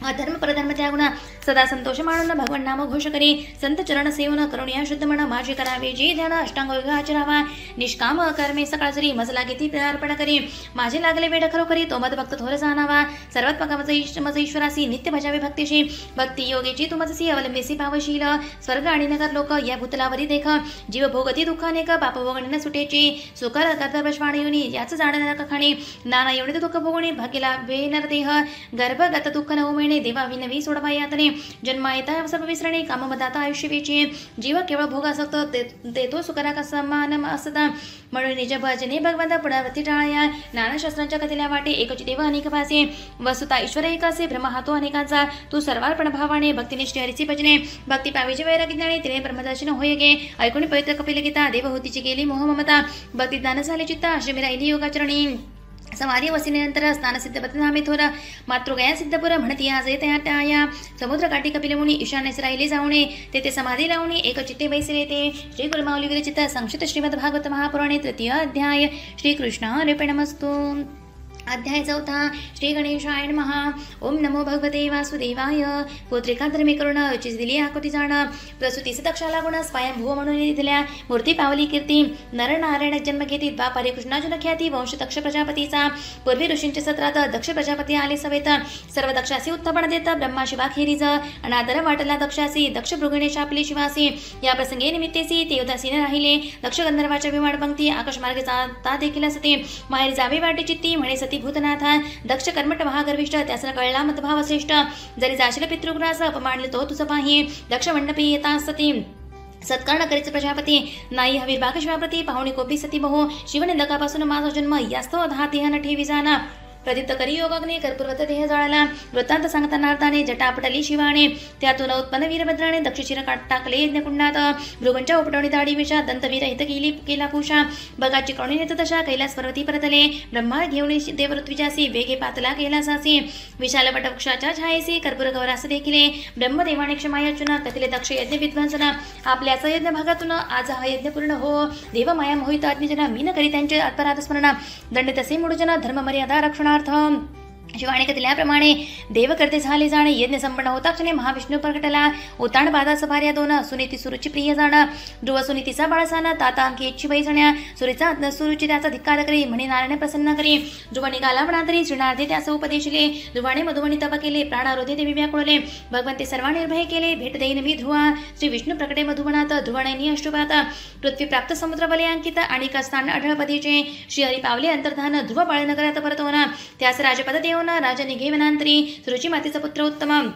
अधर्म परधर्म त्यागुण सदा संतोष मानून भगवान नाम घोष करी. संत चरण सेवन करुणिया शुद्ध मन माझे करावे जे ध्यान अष्टांग आचरावा. निष्काम कर्मे सकाळ जरी मजला किती अर्पण करी. माझे लागले वेड खरोखरी तो मद भक्त थोर जाणावा. सर्वात्मक मज ईश्वरासी नित्य भजावे भक्तीशी. भक्ती योगेची तू मजसी अवलंबेसी पावशील. स्वर्ग आणि नगर लोक या भूतलावरी देख. जीव भोगती दुःख अनेक पाप भोगणे न सुटेची. सुकर कर्तव्यश्वाणयुनी याच जाण नरक खाणी. नाना एवढे दुःख भोगणे भाग्यला वे नरदेह. गर्भगत दुःख न उमेणे देवा विनवी सोडवा यातने. जन्मा येता सर्व विसरणे काममदाता आयुष्य वेची. जीव केवळ भोगासक्त देतो सुकरा का समान असता. म्हणून निज भजने भगवंत पुढावती टाळया. नाना शास्त्रांच्या कथेला वाटे एकच देव अनेक भासे. वसुता ईश्वर एकासे ब्रह्म हातो अनेकांचा. तू सर्वार्पण भावाने भक्तीनिष्ठ हरीची भजने. भक्ती पावीचे वैरागी ज्ञाने तिने ब्रह्मदर्शन होय गे. ऐकून पवित्र कपिल गीता देव होतीची गेली मोह ममता. भक्ती ज्ञान झाले चित्ता आश्रमी राहिली योगाचरणी. समाधी वसिनेनंतर स्नानसिद्ध बदनामे थोर. मातृगया सिद्धपुर म्हणती आज त्या समुद्रकाठी कपिल मुनी ईशान्यस राहिले जाऊणे. तेथे समाधी लावणे एक चित्ते बैसले ते. श्री गुरुमाऊली विरचित संक्षिप्त श्रीमद भागवत महापुराणे 3य अध्याय. श्रीकृष्ण अर्पणमस्तु. अध्याय 4 श्री गणेशाय नमः. ओम नमो भगवते वासुदेवाय. पुत्रिका धर्मी करुण उचित दिली आकुती जाण प्रसूतीस दक्षाला गुण स्वयंभू म्हणून दिल्या मूर्ती पावली कीर्ती नर नारायण जन्म घेती द्वापारी कृष्णार्जुन ख्याती वंश दक्ष प्रजापतीचा पूर्वी ऋषींच्या सत्रात दक्ष प्रजापती आले सवेत सर्व दक्षासी उत्थपण देत ब्रह्मा शिवा खेरीज अनादर वाटला दक्षासी दक्ष भृगणेश आपली शिवासी या प्रसंगे निमित्तेसी ते उदासीन राहिले दक्ष गंधर्वाच्या विमान पंक्ती आकाश मार्गे जाता देखील असते माहेर जावे वाटे चित्ती म्हणे सती भूतनाथा दक्ष कर्मठ महागर्विष्ठ त्यासला कळला मतभाव श्रेष्ठ जरी जाशील पितृग्रास अपमानले तो तुझ पाही दक्ष मंडपी येता सती सत्कार करीच प्रजापती नाही हवी भागशिवाप्रती पाहुणी कोपी सती बहु शिवनिंदकापासून माझा जन्म यास्तव दहा देहान ठेवी जाना प्रदीप्त करी योगाग्नी कर्पूरवत देह जळाला वृत्तांत सांगताना अर्थाने जटापटली शिवाने त्यातून उत्पन्न वीरभद्राने दक्षशिर टाकले यज्ञकुंडात भृगंच्या उपटवणी दाढी विषा दंतवीर हित केला कुशा बगाची कवणी नेत तशा कैलास पर्वती परतले ब्रह्मा घेऊन देवऋत्विजासी वेगे पातला कैलासासी विशाल वटवृक्षाच्या छायेसी कर्पूर गौरास देखिले ब्रह्मदेवाने क्षमायाचुना कथिले दक्ष यज्ञ विद्वांसना आपल्याच यज्ञ भागातून आज हा यज्ञ पूर्ण हो देव माया मोहित आज्ञजना मीन करी त्यांचे अपराध स्मरण दंड तसे मुडजना धर्म मर्यादा रक्षण शिवाने कथिल्याप्रमाणे देव करते झाले जाणे यज्ञ संपन्न होता क्षणी महाविष्णू प्रकटला उताण बाधास भार्या दोन सुनीती सुरुची प्रिय जाण ध्रुव सुनीतीचा बाळसाना ताता अंकी इच्छी बैसण्या सुरुची त्याचा धिक्कार करी म्हणे नारायण प्रसन्न करी ध्रुव निघाला वनांतरी श्रीनार्थे त्यास उपदेशले ध्रुवाने मधुमणी तप केले प्राणारोधे देवी व्याकुळले भगवंते सर्व निर्भय केले भेट देईन मी ध्रुवा श्री विष्णू प्रकटे मधुवनात ध्रुवणेनी अष्टुपात पृथ्वी प्राप्त समुद्र बले अंकित आणि स्थान अढळपदीचे श्रीहरी पावले अंतर्धान ध्रुव बाळनगरात परतवना त्यास राजपद देव राजा निघे वनांतरी सुरुची मातेचा पुत्र उत्तम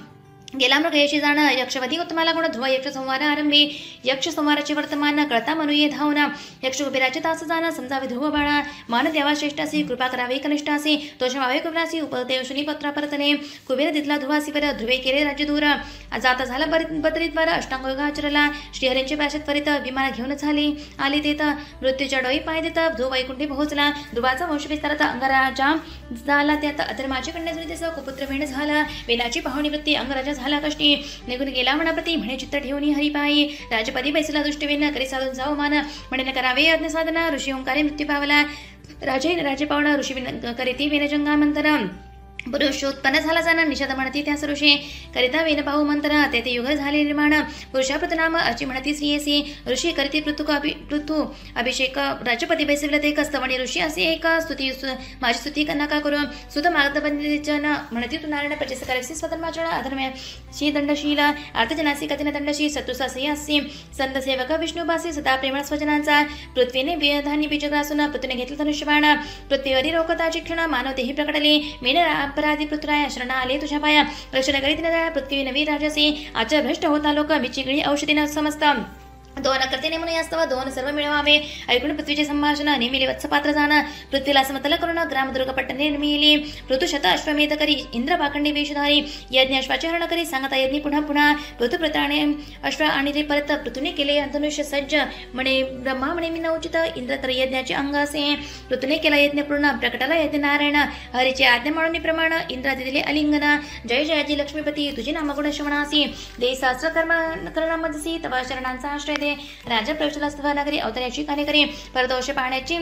गेला मृग यशी जाण यक्षवधी उत्तमाला गुण ध्रुव यक्ष संवार आरंभी यक्ष संवाराचे वर्तमान कळता मनुये धावना यक्ष कुबेराचे तास जाणं समजावे ध्रुव बाळा मान देवा श्रेष्ठासी कृपा करावे कनिष्ठासी तोषमावे कुबेरासी उपदेव शुनी पत्रा परतले कुबेर दितला ध्रुवासी पर ध्रुवे केले राज्य दूर जाता झाला बदरीत बर अष्टांग आचरला श्रीहरींचे प्राशत परित विमान घेऊन झाली आली तेत मृत्यूच्या डोई पाय देत ध्रुव वैकुंठी पोहोचला ध्रुवाचा वंश विस्तारात अंगराजा झाला त्यात अधर्माची कन्या सुनीतीचा कुपुत्र वेण झाला वेनाची पाहुणी वृत्ती अंगराजा झाला कष्टी निघून गेला मनाप्रती म्हणे चित्त ठेवून हरिपायी राजपदी बैसला दुष्टवेन करी साधून जाऊ मान म्हणे न करावे यज्ञ साधना ऋषी ओंकारे मृत्यू पावला राजे पावना ऋषी करीती वेनजंगा मंत्र पुरुषोत्पन्न झाला जाणा निषाद म्हणती त्यास ऋषी करिता वेन पाहू मंत्र तेथे युग झाले निर्माण पुरुषापृत नाम अची म्हणती स्त्रियसी ऋषी करीती पृथू अभिषेक राजपती बैसविला ते कस्तवणी ऋषी असे एक स्तुती माझी स्तुती नका करू सुत मार्गदबंधन म्हणती तू नारायण प्रचेसकारसी स्वधर्माचरण अधर्म्याशी दंडशील अर्थजनासी कथिन दंडशी शत्रुसासी असी संत सेवक विष्णुभासी सदा प्रेमळ स्वजनांचा पृथ्वीने वेधानी बीजग्रासून पृथ्वीने घेतलं धनुष्यबाण पृथ्वीवरी रोखता चिक्षण मानव तेही प्रकटले मेन अपराधी पृथ्राया शरण आले तुझ्या पाया रक्षण करीत न पृथ्वी नवी राजसी आचार भ्रष्ट होता लोक बिचिगळी औषधीनं समजत दोन करते नेमून यास्तव दोन सर्व मिळवावे ऐकून पृथ्वीचे संभाषण नेमिले वत्सपात्र जाणं पृथ्वीला समतल करून ग्रामदुर्ग पट्टण निर्मिली ऋतुशत अश्वमेध करी इंद्र पाखंडी वेशधारी यज्ञ अश्वाचे हरण करी सांगता यज्ञ पुन्हा पुन्हा ऋतुप्रताने अश्व आणि ते परत पृथ्वीने केले धनुष्य सज्ज म्हणे ब्रह्मा म्हणे मी नवचित इंद्र तर यज्ञाचे अंग असे ऋतूने केला यज्ञ पूर्ण प्रकटाला यज्ञ नारायण हरीचे आज्ञा म्हणून प्रमाण इंद्रादी दिले अलिंगना जय जयाजी लक्ष्मीपती तुझे नामगुण श्रवणासी दे सहस्र करणामधसी तवा शरणांचा आश्रय राजा प्रवेशला नगरी अवतऱ्याची कार्य करी परदोष पाहण्याची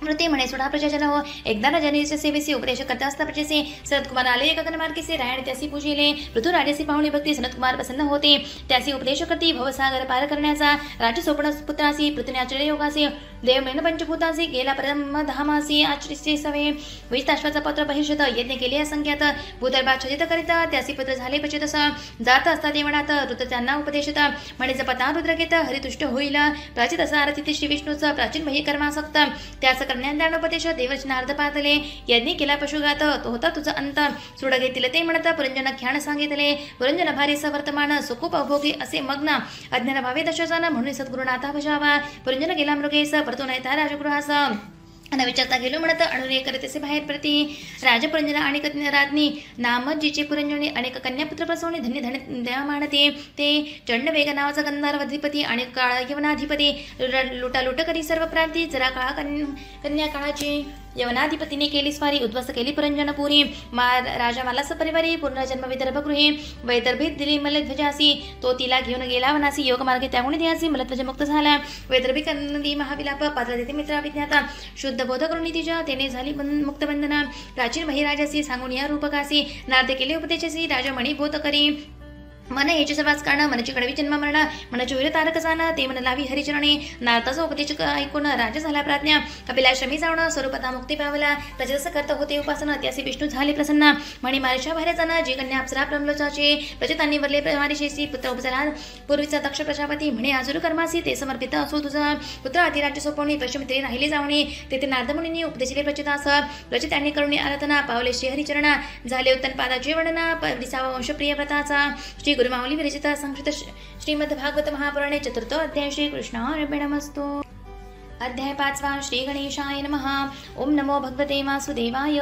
वृत्ती म्हणे सुडा प्रजाजन हो एकदा राजाने सेवेसी उपदेश करता असता प्रजेसे सनतकुमार आले गगन मार्गीसे रायण त्यासी पूजिले ऋतू राजासी पाहुणी भक्ती सनतकुमार प्रसन्न होते त्यासी उपदेश करती भवसागर पार करण्याचा राज स्वप्न पुत्रासी पृथ्वी आचर्य योगासी देव मेन पंचभूतासी गेला परमधामासी आचरिसे सवे विष्टाश्वाचा पत्र बहिष्यत यज्ञ केले असंख्यात भूतर्भात छजित करिता त्यासी पुत्र झाले पचितस जात असता देवणात ऋत त्यांना उपदेशत म्हणे जपता रुद्र घेत हरितुष्ट होईल प्राचित असा आरती श्री विष्णूचा प्राचीन बही कर्मासक्त त्यास करण्यापदेश देवच नारद पातले यज्ञ केला पशुघात तो होता तुझा अंत सुड घेतील ते म्हणता पुरंजन ख्याण सांगितले पुरंजन भारी वर्तमान सुखूप अभोगी असे मग्न अज्ञान भावे दशजाना म्हणून सद्गुरुनाथा भजावा पुरंजन गेला मृगेश परतून येता राजगृहास न विचारता गेलो म्हणत अणुरे करतेसे बाहेर प्रती राजपुरंजना आणि राज्ञी नाम जिचे पुरंजने अनेक कन्यापुत्र प्रसवणे धन्य धन्य देवा मानते ते चंड वेग नावाचा गंधार अधिपती आणि काळ यवनाधिपती लुटालुट करी सर्व प्रांती जरा काळा कन्या काळाची यवनाधिपतीने केली स्वारी, उद्ध्वस्त केली पुरंजनपुरी. राजा मला सपरिवारी पूर्ण जन्म विदर्भ गृही. वैदर्भीत दिली मलध्वजासी, तो तिला घेऊन गेला वनासी. योग मार्गे त्यामुळे ध्यासी मलध्वज मुक्त झाला. वैदर्भी नदी महाविलाप, पात्र देते मित्रा विज्ञाता. शुद्ध बोध करून तिच्या तेने झाली मुक्त बंधना. प्राचीन महिराजासी सांगून या रूपकासी. नारदे केले उपदेशासी, राजा म्हणी बोध करी. मन याचे सर्वाच कारण, मनची कडवी जन्म मरण. मन चोर तारक जाण, ते मन लावी हरिचरणे. नारदाचा उपदेश ऐकून राजा झाला प्राज्ञा. कपिलाश्रमी जाऊन स्वरूपता मुक्ती पावला. त्याचे जसं करत होते उपासना, त्यासी विष्णू झाले प्रसन्न. म्हणे मारिशा बाहेर जाण, जी कन्या अप्सरा प्रमलोचाचे. प्रचितांनी वरले मारिशेसी. पुत्र उपजला पूर्वीचा दक्ष प्रजापती. म्हणे आजुर कर्मासी, ते समर्पित असो तुझा. पुत्र अतिराज्य सोपवणे, पश्चिमित्री राहिले जावणे. तेथे नारद मुनींनी उपदेशिले प्रचितास. प्रचितांनी करुणी आराधना, पावले श्री हरिचरणा. झाले उत्तन पादाचे वर्णना, दिसावा वंशप्रिय व्रताचा. श्री गुरुमाऊली विरचित संस्कृत श्रीमद भागवत महापुराणे 4th अध्याय. श्री कृष्णार्पणमस्तु. अध्याय 5. श्री गणेशाय नमः. ओम नमो भगवते वासुदेवाय.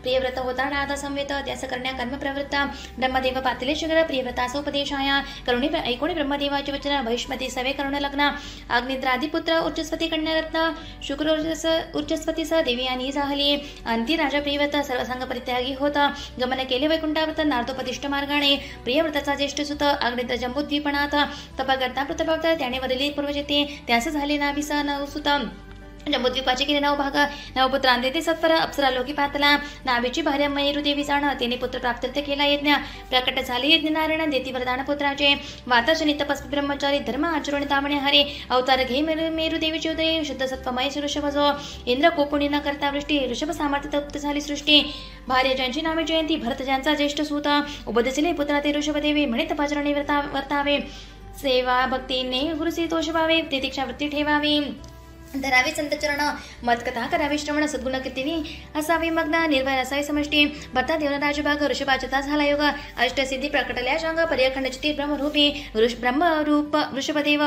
प्रियव्रत होता नाद संवेत, त्यास करण्या कर्म प्रवृत्ता. ब्रह्मदेव पातिले शिगर, प्रियव्रतास उपदेशाया. करुणी ऐकोणी ब्रह्मदेवाचे वचन, भविष्मती सवे करुण लग्न. अग्निद्रादिपुत्र उच्चस्वती कन्यारत्न. शुक्र उच्चस्वती स देवी आणि जाहली. अंती राजा प्रियव्रत सर्वसंग परित्यागी होत. गमन केले वैकुंठाव्रत, नारदोपदिष्ट मार्गाने. प्रियव्रताचा ज्येष्ठ सुत अग्निद्र जंबुद्वीपणात. तप करता पृथभक्त, त्याने वदिले पूर्वजेते. त्यास झाले नाभिस नवसुत. जम्बूद्वीपाचे केले 9 भाग. 9 पुत्रांते ते सत्वर. अप्सरा लोकी पातला. नाभीची भार्य मयुरुदेवी जाण, तिने पुत्र प्राप्त केला यज्ञ. प्रकट झाले यज्ञ नारायण, देती वरदान पुत्राचे. वाताशनी तपस्वी ब्रह्मचारी, धर्म आचरण तामणे हरे. अवतार घे मेरुदेवीचे उदय, शुद्ध सत्वमय ऋषभजो. इंद्र कोपुणी न करता वृष्टी, ऋषभ सामर्थ्य तप्त झाली सृष्टी. भार्य ज्यांची नामे जयंती, भरत ज्यांचा ज्येष्ठ सूत. उपदेशिले पुत्रा ते ऋषभदेवी, म्हणे तपाचरणी वर्तावे. सेवा भक्तीने गुरुसी तोष पावे, तितिक्षा वृत्ती ठेवावी. धरावे संत चरण, मतकथा करावी श्रवण. सद्गुण कीर्तिनी असावी मग्न, निर्भय असावी समष्टी. भरता देवन राजभाग, ऋषभाचता झाला योग. अष्टसिद्धी प्रकटल्या शांग, पर्यखंड चिती ब्रह्मरूपी. ब्रह्मरूप वृषभदेव,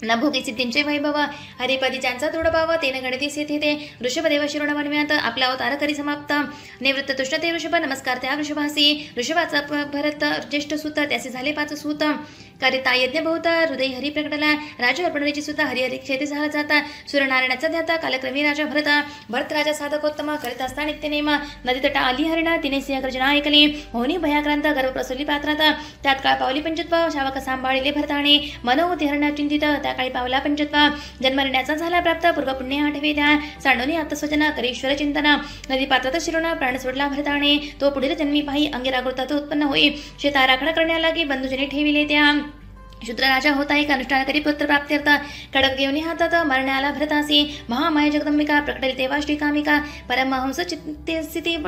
न भोगी सिद्धींचे वैभव. हरिपदी ज्यांचा दृढ भाव, तेने गणितीस येथे ते. ऋषभदेव शिरोण वनव्यात, आपला अवतार करी समाप्त. निवृत्त तुष्ट ते ऋषभ, नमस्कार त्या ऋषभासी. ऋषभाचा भरत ज्येष्ठ सूत, त्याचे झाले 5 सूत. करिता यज्ञ बहुत, हृदय हरी प्रकटला. राजा अर्पणरीची सुद्धा हरिहरी क्षेत्री झाला जाता. सूर्यनारायणाचा ध्याता, कालक्रमी राजा भरत राजा साधकोत्तम. करीत असता नित्यनेम. नदी तटा आली हरिणा, तिने सिंह गर्जना ऐकली. होनी भयाक्रांत, गर्भ प्रसवली पात्रात. त्यात काळ पावली पंचत्व, शावक सांभाळिले भरताने. मनोहोती हरणा चिंतित, त्या काळी पावला पंचत्व. जन्मरण्याचा झाला प्राप्त, पूर्व पुण्य आठवे द्या. सांडोनी आत्मस्वचना, करीश्वर चिंतना. नदी पात्रात शिरोणा, प्राण सोडला भरताने. तो पुढील जन्मी पाही, अंगिराकृतात उत्पन्न होई. शेता राखण करण्यालागी, बंधुजने ठेविले त्या. शूद्र राजा होता, एक अनुष्ठान करी पुत्र प्राप्त्यर्थ. कडक घेऊन हातात मरण्याला भरतासी. महामाया जगदंबिका, प्रकटेल तेव्हा श्रीकामिका. परमहंस चित्ते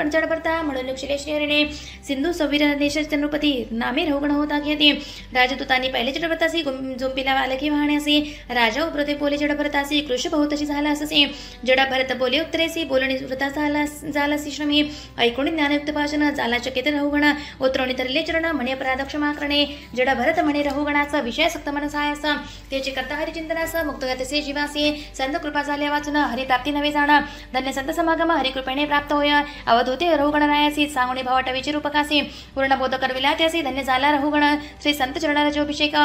जडभरता, म्हणून लुक्षिले श्रीहरिणे. सिंधू सवीर देश नृपती, नामे रहुगण होता घेती. राजदूतांनी पहिले जडभरतासी, झोंपीला वालकी वाहण्यासी. राजा उपरते बोले जडभरतासी, कृष बहुतशी झाला अससी. जडभरत बोले उत्तरेसी, बोलणी वृता झालासी श्रमी. ऐकून ज्ञानयुक्त भाषण, झाला चकित रहुगण. उतरवणी धरले चरण, म्हणे अपराध क्षमा करणे. जडभरत म्हणे रहुगणाचा, विषय सक्त मनसायास. त्याचे करता हरिचिंतनास, मुक्त गतसे जीवासी. संत कृपा झाल्या वाचून, हरिप्राप्ती नवे जाण. धन्य संत समागम, हरिकृपेने प्राप्त होय. अवध होते रहुगण रायासी, सांगणे भावटवीची रूपकासी. पूर्ण बोध करविला त्यासी, धन्य झाला रहुगण. श्री संत चरणारजोभिषेक,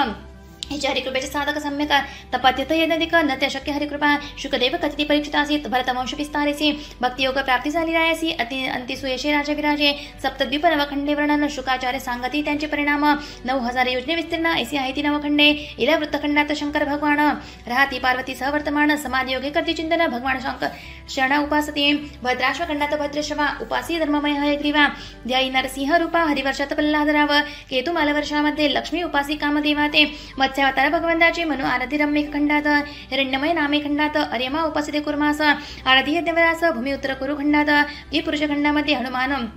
हिचे हरिकृपेचे साधक सम्यक. तपातीत यज्ञदिक, न त्या शक्य हरिकृपा. शुकदेव कथिती परीक्षितासी, भरतवंश विस्तारेसी. भक्तियोग प्राप्ती झाली रायासी, अंती सुयशे राजा विराजे. सप्तद्वीप नवखंडे वर्णन, शुकाचार्य सांगती त्यांचे परिणाम. 9000 योजने विस्तीर्ण, ऐसी आहे ती नवखंडे. इला वृत्तखंडात शंकर भगवान, राहती पार्वती सह वर्तमान. समाधी योगे करती चिंतन, भगवान शंकर शरण उपासते. भद्राश्वखंडात भद्रश्रवा, उपासी धर्ममय हयग्रीवा. ध्यायी नरसिंह रूपा, हरिवर्षात प्रल्हादराव. केतू मालवर्षामध्ये लक्ष्मी उपासी कामदेवाते. मत्स्यावतार भगवंताचे म्हणून आराधी रम्य खंडात. हिरण्यमय नामे खंडात, अर्यमा उपासिते कुर्मास. आराधी यज्ञवरास, भूमी उत्तर कुरु खंडात. ही पुरुष खंडामध्ये हनुमान.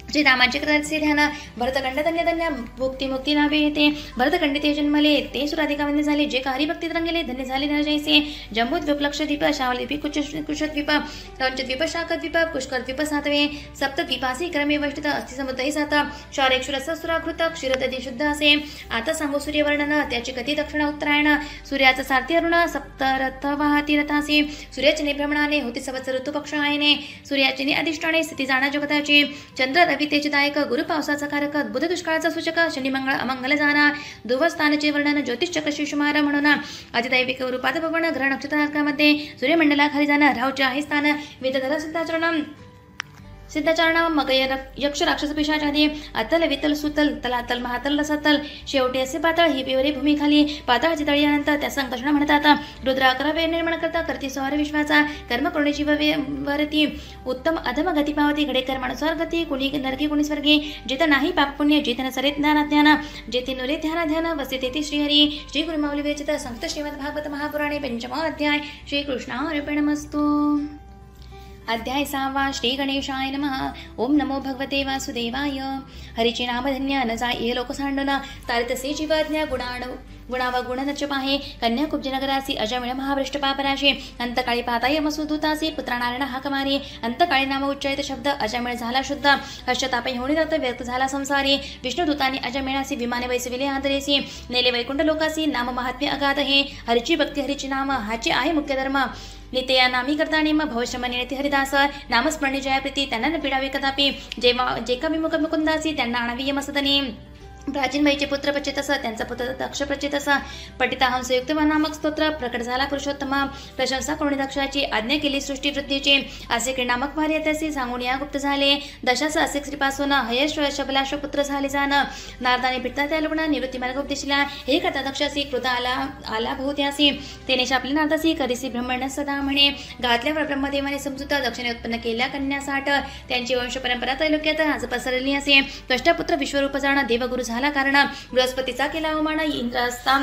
श्रीरामाचे कृतस्य ध्यान. भरतखंड धन्य धन्य, भुक्ती मुक्ती नावे येते. भरतखंड ते जन्मले, ते सुराधिकावन्य झाले. जे का हरिभक्तीत रंगले, धन्य झाले नरजैसे. जम्बूद्वीप, लक्षद्वीप, शावलद्वीप, कुशद्वीप, रौंचद्वीप, शाकद्वीप, पुष्करद्वीप 7वे. सप्तद्वीपासी क्रमे वैष्टित, अस्थि समुद्रही 7. क्षारेक्षुरस सुराकृत, क्षीरदधी शुद्ध असे. आता सांगू सूर्यवर्णन, त्याची गती दक्षिण उत्तरायण. सूर्याचा सारथी अरुण, सप्तरथ वाहती रथासी. सूर्याचे निभ्रमणाने, होती सवत्सर ऋतू पक्ष आयने. सूर्याचे अधिष्ठाने, स्थिती जाणा जगताची. चंद्र विद्येचे दायक, गुरु पावसाचा कारक, बुध दुष्काळाचा सूचक, शनी मंगळ अमंगल जाना, ध्रुवस्थानाचे वर्णन, ज्योतिषचक शिशुमार म्हणून अधिदैविक रूपात भवन, ग्रह नक्षत्रामध्ये सूर्यमंडलाखाली जाणं, राहूचे आहे स्थान, वेदधर सिद्धाचरण मग यक्ष राक्षस पिशाचादी अतल वितल सुतल तलातल महातल सतल शेवटी असे पातळ ही पिवरी भूमी खाली पातळाची तळी अनंत त्या संकर्षण म्हणतात. रुद्र 11 वेळ निर्माण करता करती स्वार विश्वाचा कर्म करुणेची वरती उत्तम अधम गती पावती घडे कर्मानुसार गती कुणी नरकी कुणी स्वर्गी जिथ नाही पाप पुण्य जिथ न सरे ज्ञान जेथे नुरे ध्यान वसे तेथे श्रीहरी श्री गुरुमाऊली विरचित संत श्रीमद भागवत महापुराणे 5वा अध्याय. श्रीकृष्णार्पणमस्तु. अध्याय 6. श्री गणेशाय नमः. ओम नमो भगवते वासुदेवाय. हरीचे नाम धन्य न जाय हे लोक सांडून तारतसे जीवज्ञ गुणावा गुण नच पाहे कन्या कुब्जनगरासी अजमिळ महाभ्रष्ट पापराशी अंतकाळी पाताय मसुदूतासी पुत्रा नारायण हाक मारी अंतकाळी नाम उच्चारित शब्द अजमिळ झाला शुद्ध हर्षतापे होणी दत्त व्यक्त झाला संसारी विष्णुदूतांनी अजमिळासी विमाने वैसविले आदरेसी नेले वैकुंठ लोकासी नाम महात्म्य अगाध हे हरीची भक्ती हरीची नाम हाची आहे मुख्य धर्म नित्या नामी करता नेम भविष्यमनी हरिदास नामस्मरणे जया प्रीती त्यांना न पिडावे कदापि जे कमी मुख मुकुंदासी त्यांना आणावी यमसदनी प्राचीन बाईचे पुत्र प्रचितस त्यांचा पुत्र दक्ष प्रचितस पठिता हंसयुक्त नामक स्तोत्र प्रकट झाला पुरुषोत्तम प्रशंसा करुणी दक्षाची आज्ञा केली सृष्टी वृद्धीची असे की नामक भार्य त्यासी सांगून या गुप्त झाले दशास असे श्रीपासून हयश शबलाश पुत्र झाले जाण नारदाने भिडता त्या लग्न निवृत्ती मार्ग उपदेशला हे कथा दक्षासी कृत आला बहुत्यासी तेने शापली नारदासी करीसी ब्रह्मण्य सदा म्हणे घातल्यावर ब्रह्मदेवाने समजुता दक्षिणे उत्पन्न केल्या कन्या 60 त्यांची वंश परंपरा त्रैलोक्यात आज पसरली असे कष्टपुत्र विश्वरूप जाण देवगुरु झाला कारण बृहस्पतीचा केला अवमान इंद्रास्ता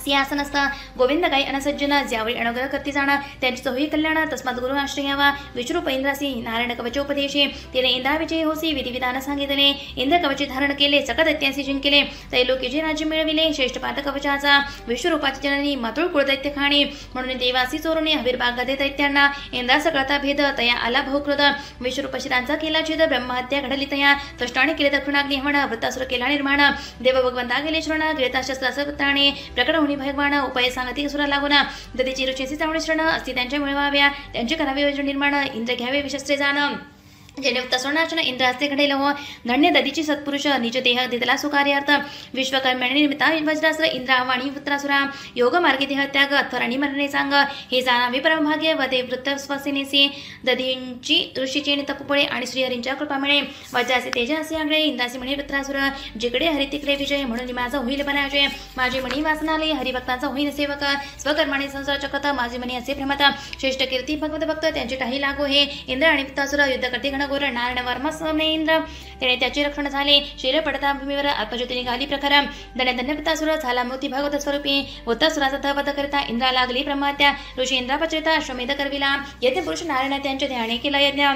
सिंहासन असता गोविंद गाई अनसज्जन ज्यावेळी अनुग्रह करती जाणं त्यांची चोही कल्याण तस्मात गुरु आश्रयावा विश्वरूप इंद्रासी नारायण कवचोपदेशी तिने इंद्राविजयी होसी विधिविधान सांगितले इंद्र कवचे धारण केले सकत दैत्यांशी जिंकले त्रैलोक्याचे राज्य मिळविले श्रेष्ठ पात कवचाचा विश्वरूपाची जननी मातुळ कुळदैत्य खाणी म्हणून देवासी चोरुणे हवीरबाग दे दैत्यांना इंद्रा सकळता भेद तया आला बहुकृत विश्वरूप शिरांचा केला छेद ब्रह्महत्या घडली तया कष्टाने केले दक्षिणाग्नी हवण वृत्तासुर केला निर्माण देव भगवंता गेले श्रण गिळता शस्त्रास्त्राने प्रकट भगवान उपाय सांगती सुरा लागुना दतीची रुचेसी चावणी श्रण असती त्यांच्या मिळवाव्या त्यांचे करावे योजना निर्माण इंद्र घ्यावे विशस्त्रे जाण जेणे तसोनाशन इंद्रास्ते घडेल हो धन्य दधीची सत्पुरुष निज देह दितला सुकार्यार्थ विश्वकर्मणे निर्मिता वज्रास्त्र इंद्रावाणी पुत्रासुरा योग मार्गे देह त्याग अथराणी मरणे सांग हे जाणावे परमभाग्य व ते वृत्त स्वसेनेसी दधींची ऋषीचे तपपुळे आणि श्रीहरींच्या कृपा मिळे वज्राचे तेज असे आगळे इंद्रासी म्हणे पुत्रासुर जिकडे हरी तिकडे विजय म्हणून माझा होईल पराजय माझे मणी वासनालय हरिभक्तांचा होईल सेवक स्वकर्माने संसार चक्रत माझे मणी असे भ्रमत श्रेष्ठ कीर्ती भगवत भक्त त्यांचे टाही लागो हे इंद्र आणि पुत्रासुर युद्ध करते गोर नारायण वर्मा समने इंद्र त्याने त्याचे रक्षण झाले शिर पडता भूमीवर आत्मज्योती निघाली प्रखर धन्य पितासुर झाला मोती भगवत स्वरूपी होता सुराचा वध करता इंद्रा लागली ब्रह्महत्या ऋषी इंद्रा पचरिता अश्वमेध करविला यज्ञ पुरुष नारायण त्यांचे ध्याने केला यज्ञ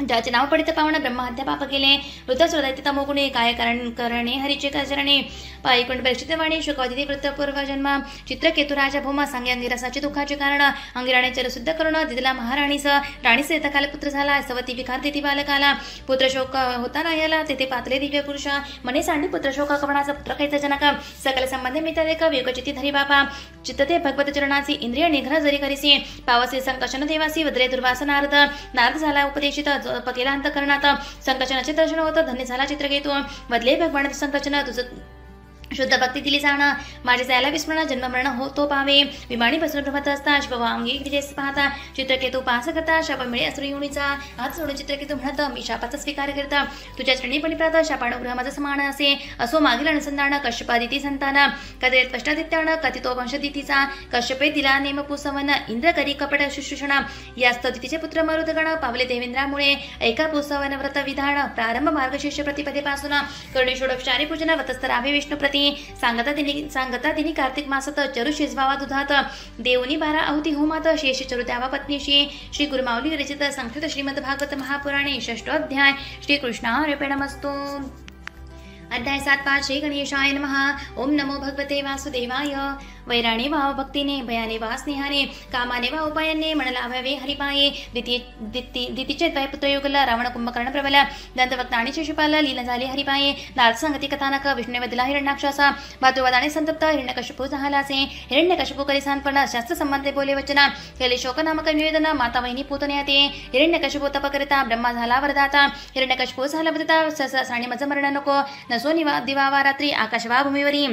ज्याचे नाव पडित पावन ब्रह्महत्या पाप केले वृत्तसुरदैत्य तमोगुणे काय करणे हरीचे चरणे पायकुंड परिचित वाणी शुकवदिती कृत पूर्वजन्म चित्रकेतू राजा भूमा सांगे अंगिरसाचे दुःखाचे कारण अंगिराण्याचे रसुद्ध करुण दिदला महाराणीस राणीस काल पुत्र झाला सवती विकार देती बालकाला पुत्र शोक होता रायाला तेथे पातले दिव्य पुरुष मने सांडी पुत्र शोक कवणाचा पुत्र कैचा जनक सकल संबंध मित्ररेक वियोगचिती धरी बापा चित्तते भगवत चरणाची इंद्रिय निघ्न जरी करीसी पावसी संकशन देवासी वद्रे दुर्वास नारद झाला उपदेशित पकेला अंतकरणात संकचनाचे दर्शन होतं धन्य झाला चित्रकेतू बदले भगवान संकचन तुझं शुद्ध भक्ती दिली जाणं माझे जायला विस्मरण जन्म मरण होतो पावे विमानी बसून भ्रमत असता शिववांगी दिजेस पाहता चित्रकेतू पास करता शाप मिळे असुर योनीचा हात सोडून चित्रकेतू म्हणत मी शापाचा स्वीकार करता तुझ्या चरणी प्रात शापानुग्रह माझा समान असे असो मागील अनुसंधान कश्यपादिती संतान कदरे स्पष्टादित्यान कथितो वंशदितीचा कश्यपे दिला नेमपुसवन इंद्र करी कपट शुश्रूषण या स्तुतीचे पुत्र मरुदगण पावले देवेंद्रामुळे एका पुसवन व्रत विधान प्रारंभ मार्गशीर्ष प्रतिपदेपासून करुणी षोडोपचारी पूजन वतस्तरावे विष्णू प्रति सांगता दिनी कार्तिक मासात चरु शिजवावा दुधात देवनी 12 आहुती होमात शेष चरु द्यावा पत्नीशी श्री गुरुमाऊली विरचित संस्कृत श्रीमद भागवत महापुराणे 6th अध्याय. श्रीकृष्णार्पणमस्तु. अध्याय 7 श्री गणेशाय नमः। ओम नमो भगवते वासुदेवाय। वैराणे वाव भक्तीने, भयाने वा स्नेहाने, कामाने वा उपायाने, म्हणलाभावे हरिपाये। दितीचे द्वैपुत्र युगला, रावण कुंभकर्ण प्रबला, दंतवक्ता आणि शिशुपाल, लीला झाली हरिपाये। नारद संगती कथानक, विष्णू वदिला हिरण्याक्षासा, भातृवादाने संतप्त, हिरण्यकशिपू झालासे। हिरण्यकशिपू करी सांत्वना, शास्त्र संबंधे बोले वचना, केले शोक नामक निवेदन, माता वहिनी पूतन्याते। हिरण्यकशिपू तप करिता, ब्रह्मा झाला वरदाता, हिरण्यकशिपू झाला वरदाता, सहसा साणी मज मरण नको, नसो दिवावा रात्री, आकाश वा भूमीवरी,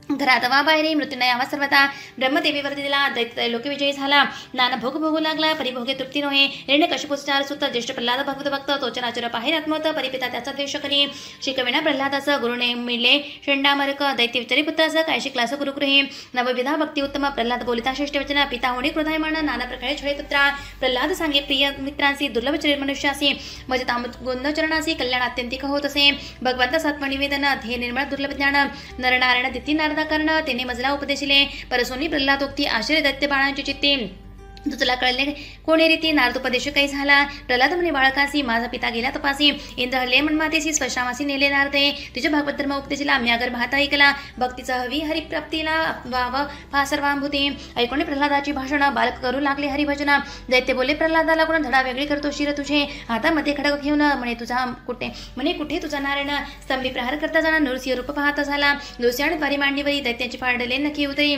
घरात वा बाहेरी, मृत्यूने यावा सर्वता, ब्रह्मदेवीवर दिला, दैत्य लोक विजयी झाला, नाना भोग भोगू लागला, परिभोगे तृप्ती नव्हे। हिरण्यकशिपू चार सुत, ज्येष्ठ प्रल्हाद भगवत भक्त, तो चराचर पाहिर आत्मत, परिपिता त्याचा द्वेष करी, शिकविना प्रल्हादास, गुरुने मिळले शेंडामरक, दैत्य विचारी पुत्रास, काय शिकलास गुरुगृही, नवविधा भक्ती उत्तम, प्रल्हाद बोलिता श्रेष्ठ वचन, पिता होणे क्रोधायमान, नाना प्रकारे छळे पुत्रा, प्रल्हाद सांगे प्रिय मित्रांसी, दुर्लभ चरित मनुष्यासी, मज तामत गोंदचरणासी, कल्याण अत्यंतिक होत असे, भगवंत सात्व निवेदन, हे निर्मळ दुर्लभ ज्ञान, नरनारायण दिती कर्ण, तेने मजला उपदेशिले, परसोनी प्रल्हादोक्ती, आश्चर्य दैत्य बाळांची चित्ते, तुला कळले कोणी रीती, नारद उपदेश काही झाला, प्रल्हाद म्हणे बाळकासी, माझा पिता गेला तपासी, इंद्र हल्ले मनमातेसी, स्वशामासी नेले नारदे, तुझ्या भागवत धर्म उपदेशिला, मी अगर भाता ऐकला, भक्तीचा हवी हरिप्राप्तीला, वाव पहा सर्वांभूते, ऐकोणे प्रल्हादाची भाषण, बालक करू लागले हरिभजन, दैत्य बोले प्रल्हादाला, कोण धडा वेगळी करतो शिर तुझे, हातामध्ये खडक घेऊन, म्हणे कुठे तुझा नारायण, स्तंभी प्रहार करता जाणार, नृसिंह रूप पाहता झाला, नृसिंह आणि द्वारी मांडीवरी, दैत्यांची फाडले नखी उतरी,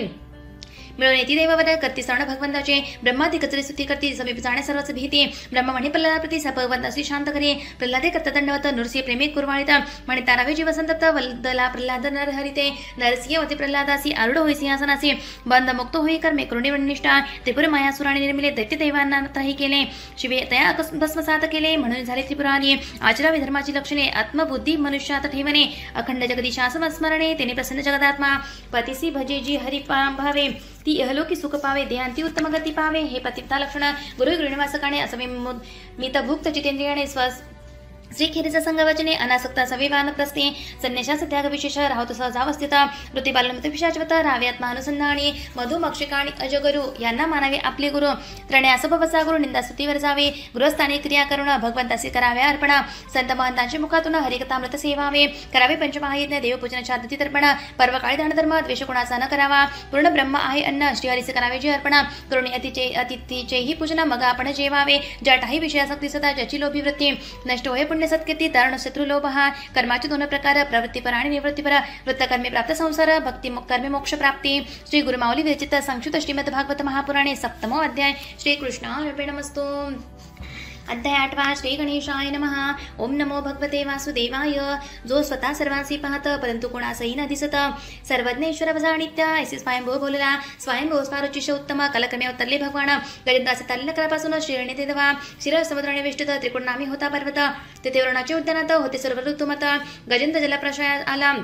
मिळून येती देवावर करती सण भगवंताचे, ब्रह्मादी कचरी स्तुती करती, समीप जाणे सर्वच भीती, ब्रह्म म्हणे प्रल्हादाप्रती, सपवंत अशी शांत करे, प्रल्हादे करता दंडवत, नृसिंह प्रेमे कुरवाळीत, म्हणे तारावे जीव संतप्त, वल्दला प्रल्हाद नर हरिते, नरसिंह होते प्रल्हादासी, आरूढ होई सिंहासनासी, बंद मुक्त होई कर्मे करुणे निष्ठा, त्रिपुर मायासुराने निर्मिले, दैत्य दैवांना त्राही केले, शिवे तया भस्मसात केले, म्हणून झाले त्रिपुरारी, आचरावी धर्माची लक्षणे, आत्मबुद्धी मनुष्यात ठेवणे, अखंड जगदीशा स्मरणे, तेने प्रसन्न जगदात्मा, पतिसी भजे जी हरि भावे, ती इहलोकी सुख पावे, देहांती उत्तम गती पावे, हे पतिता लक्षण, गुरु गृहनिवासकाने असवे मितभुक्त जितेंद्रियाने श्री खेरीचा संगवचने, अनासक्ता सविवान प्रस्ते, संन्यासा त्याग विशेष, राहतो सहजावस्थित, ऋतिबालमत पिशाचवत, रावे आत्मानुसंधानी, मधु मक्षिकाणी अजगुरु, यांना मानावे आपले गुरु, त्रण्यास भवसा गुरु, निंदा स्तुतीवर जावे, गृहस्थानी क्रिया करुण, भगवंतासी करावे अर्पण, संत महंतांच्या मुखातून हरिकथामृत सेवावे, करावे पंचमहायज्ञ, देवपूजन शांतती तर्पण, पर्वकाळी दानधर्म, द्वेष कुणाचा न करावा, पूर्ण ब्रह्म आहे अन्न, श्रीहरीचे करावे जे अर्पण, करुणी अतिथीचेही पूजन, मग आपण जेवावे, ज्याठाही विषयासक्ती सदा, ज्याची लोभी वृत्ती नष्ट होय, पुण्य सत्कीर्ती, तरण शत्रु लोभ, कर्माचे दोन प्रकार, प्रवृत्तीपर आणि निवृत्तीपर, वृत्तकर्मे प्राप्त संसार, भक्ती कर्मे मोक्ष प्राप्ती, श्री गुरुमाऊली विरचित संक्षिप्त श्रीमद भागवत महापुराणे 7मो अध्याय। श्री कृष्णार्पणमस्तु। अध्याय 8 श्री गणेशाय नमः। ओम नमो भगवते वासुदेवाय। जो स्वतः सर्वांसी पाहत परंतु कोणासही न दिसत, सर्वज्ञेश्वर भजानित्य, ऐसे स्वयंभू बोलला, स्वयंभू स्वारुचिष उत्तम, कलक्रमे उतरले भगवान, गजेंद्राचे तालीन करापासून शिरणे ते दवा, शिर समुद्राने वेष्टित, त्रिकोणामी होता पर्वत, तेथे वरुणाचे उद्यानात होते सर्व ऋतुमत, गजेंद्र जलप्रशयात आला,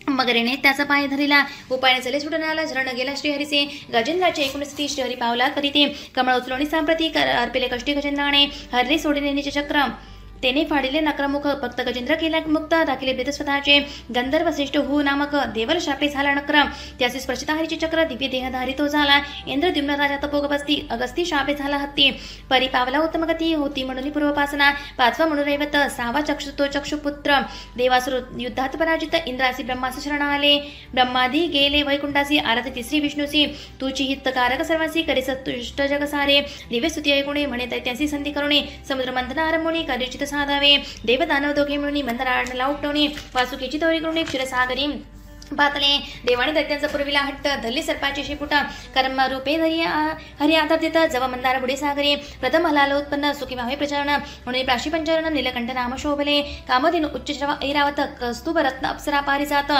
मगरेने त्याचा पाय धरिला, उपायाने चले सुटून आला, झरण गेला श्रीहरीचे, गजेंद्राचे 19 श्रीहरी पावला करीते, कमळ उचलोणी सांप्रती, अर्पिले कष्टी गजेंद्राने, हरले सोडिले निचे चक्र, तेने फाडिले नक्रमुख, भक्त गजेंद्र केला मुक्त, दाखिले भेद स्वतःचे, गंधर्व श्रेष्ठ हू नामक, देवर शापे झाला नक्र, त्याचे स्पर्शिता हरीचे चक्र, दिव्य देहधारी तो झाला, इंद्र द्युम्न राजा तपोग बसती, अगस्ती शापे झाला हत्ती, परी पावला उत्तम गती, होती म्हणून पूर्वपासना, 5वा म्हणून रैवत, 6वा तो चक्षुपुत्र, देवासुर युद्धात पराजित, इंद्रासी ब्रह्मास शरण आले, ब्रह्मादी गेले वैकुंठासी, आराध्य तिसरी विष्णूसी, तुची हितकारक सर्वांसी, करी सत्तुष्ट जग सारे, दिव्य स्तुती ऐकुणे, म्हणे दैत्यांसी संधी करुणे, समुद्र मंथन आरंभोणी, कार्यचित साधावे, देवदानव दोघे मिळून मंदराला उठवणे, वासुकीची तोरी करुणे, क्षीरसागरी पातले, देवाने दैत्यांचा पुरविला हट्ट, धल्ली सर्पाची शिपुट, कर्म रूपे हरी आधार देता, जव मंदार बुडे सागरे, प्रथम हलाल उत्पन्न, सुखी भावे प्रचारण, म्हणून प्राशी पंचरण, नीलकंठ नाम शोभले, कामधेनु उच्च श्रव ऐरावत, कस्तुभ रत्न अप्सरा पारिजात,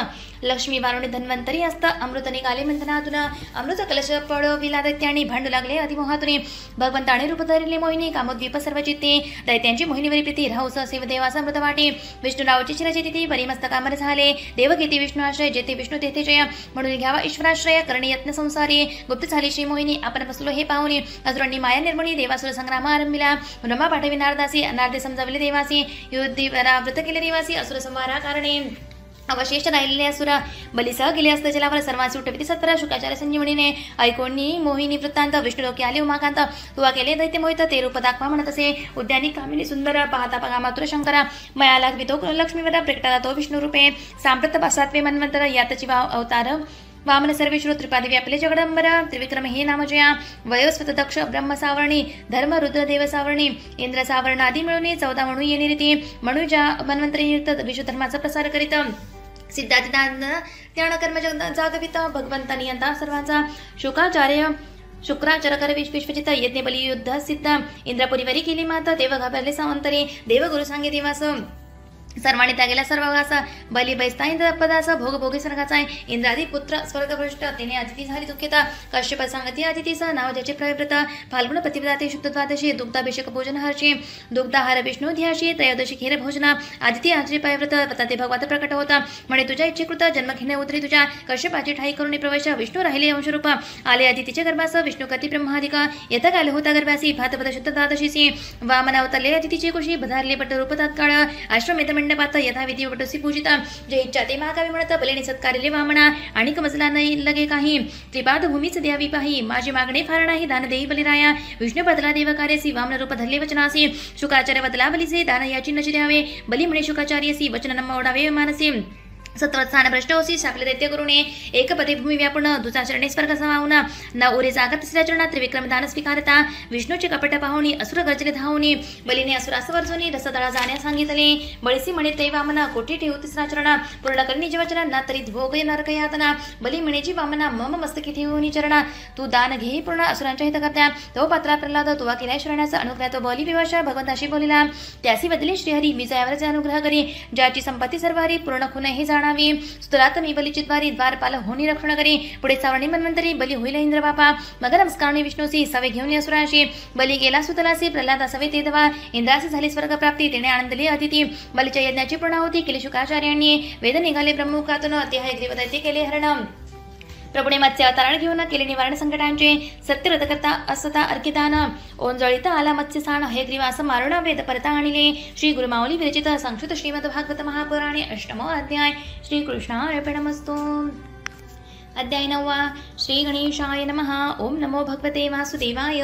लक्ष्मी वारुणी धन्वंतरी असत, अमृत निघाले मंथनातून, अमृत कलश पडविला दैत्यानी, भांडू लागले अधिमोहातुनी, भगवंताने रूप धरिले मोहिनी, कामोद्वीप सर्व चित्ते, दैत्यांची मोहिनीवरी प्रीती, राहू सहसेव देवाचा अमृत वाटे, विष्णुरावची चिराची तिथी, परिमस्तकामर झाले, देव घेती विष्णू आश्रय, जेथे विष्णू तेथे जय, म्हणून घ्यावा ईश्वराश्रय, करणे यत्न संसारी, गुप्त झाली श्री मोहिनी, आपण बसलो हे पाहुणे, असुरांनी माया निर्मणी, देवासुर संग्राम आरंभिला, ब्रह्मा पाठवी नारदासी, नारदे समजावले देवासी, युद्धी व्रत केले देवासी, असुर संहारा कारणे, अवशेष राहिलेले असुर बलीसह गेले असता जलावर सर्वांचे उठविते सत्र शुकाचार्य संजीवनीने ऐकोनी मोहिनी वृत्तांत विष्णू लोकी आले उमाकांत तुवा केले दैत्य मोहित ते रूप दाखवा म्हणत असे उद्यानी कामिनी सुंदर पाहता पगा मातुर शंकरा मयाला वितो लक्ष्मीवर प्रकटा तो विष्णू रूपे सांप्रत 7वे मन्वंतर यातची अवतार वामन सर्वेश्वर त्रिपादी व्यापले जगदंबर त्रिविक्रम हे नामजया वयोस्वत दक्ष ब्रह्म सावरणी धर्म रुद्र देव सावरणी इंद्र सावरण आदी मिळून 14 म्हणून येणे रीती म्हणून ज्या मन्वंतरी विश्व धर्माचा प्रसार करीत सिद्धार्थ ज्ञान कर्म जागवित भगवंतानी यंता सर्वांचा शुक्राचार्य विश्वचित यज्ञ बली युद्ध सिद्ध इंद्रपुरीवरी केली माता देव घाबरले सावंतरे देव गुरु सांगे दिवास सर्वांनी त्यागेला सर्वगास बली बैसता इंद्र पदास भोग भोगी सर्गाचा इंद्रादी पुत्र स्वर्गभ्रष्ट तिने अतिथी झाली दुःखिता कश्यप सांगती अतिथीस नाव ज्याचे प्रयव्रत फाल्गुन प्रतिपदाते शुद्ध द्वादशी दुग्धाभिषेक भोजन हर्षी दुग्धाहार विष्णू ध्याशी त्रयोदशी खेर भोजन आदिती आजरी प्रयव्रत पताते भगवत प्रकट होता म्हणे तुझ्या इच्छेकृत जन्म घेणे उतरी तुझ्या कश्यपाची ठाई करून प्रवेश विष्णू राहिले अंशरूप आले अदितीचे गर्भास विष्णू कती ब्रह्मादिक यथा काले होता गर्भासी भातपद शुद्ध द्वादशीसी वामनावतले अदितीची कुशी बधारले पट रूप तात्काळ आश्रमेत मंडपात यथाविधी वटसी पूजिता जे इच्छा ते महाकावी म्हणत बलेने सत्कारिले वामना आणि कमजला नाही लगे काही त्रिपाद भूमीच द्यावी पाही माझी मागणे फार नाही दान देई बलिराया विष्णू बदला देव कार्यसी वामन रूप धरले वचनासी शुकाचार्य बदला बलिसे दान याची नशी द्यावे बली म्हणे शुकाचार्यसी वचन नम ओढावे मानसी सत्वत्स्थान भ्रष्ट होसी शाकले दैत्य करुणे एक पदे भूमी व्यापून दुचा चरणे स्वर्ग समावून न उरे जागा तिसऱ्या चरणात त्रिविक्रम दान स्वीकारता विष्णूचे कपट पाहुणी असुर गर्जने धावणी बलीने असुरास वर्जुनी रसदळा जाण्यास सांगितले बळीसी म्हणे ते वामना कोठी ठेवू तिसरा चरणा पूर्ण करणी जीवचना ना तरी भोग नरक यातना बली म्हणेची वामना मम मस्तकी ठेवूनी चरणा तू दान घे पूर्ण असुरांच्या हित करत्या तो पात्रा प्रल्हाद तुवा केल्या शरणाचा अनुग्रह तो बली विवाशा भगवंताशी बोलिला त्यासी बदली श्रीहरी विजयावरचे अनुग्रह करी ज्याची संपत्ती सर्व हरी पूर्ण खुन हे जाणावी स्तुरात मी बलीची द्वारी द्वारपाल होणी रक्षण करी पुढे सावरणी मन्वंतरी बली होईल इंद्र बापा मग नमस्कारणी विष्णूसी सवे घेऊन असुराशी बली गेला सुतलासी प्रल्हाद सवे ते दवा इंद्रासी झाली स्वर्ग प्राप्ती तेने आनंदली अतिथी बलीच्या यज्ञाची पूर्णाहुती केली शुकाचार्यांनी वेद निघाले ब्रह्मुखातून ते हयग्रीव दैत्य केले हरण प्रभुने मत्स्य अवतारण घेऊन केले निवारण संकटांचे सत्य रथ करता असता अर्कितान ओंजळीत आला मत्स्य साण हयग्रीवास मारुण वेद परता आणले श्री गुरुमाऊली विरचित संस्कृत श्रीमद भागवत महापुराणे 8मो अध्याय श्री कृष्णार्पणमस्तु अध्याय 9 श्री गणेशाय नमः ओम नमो भगवते वासुदेवाय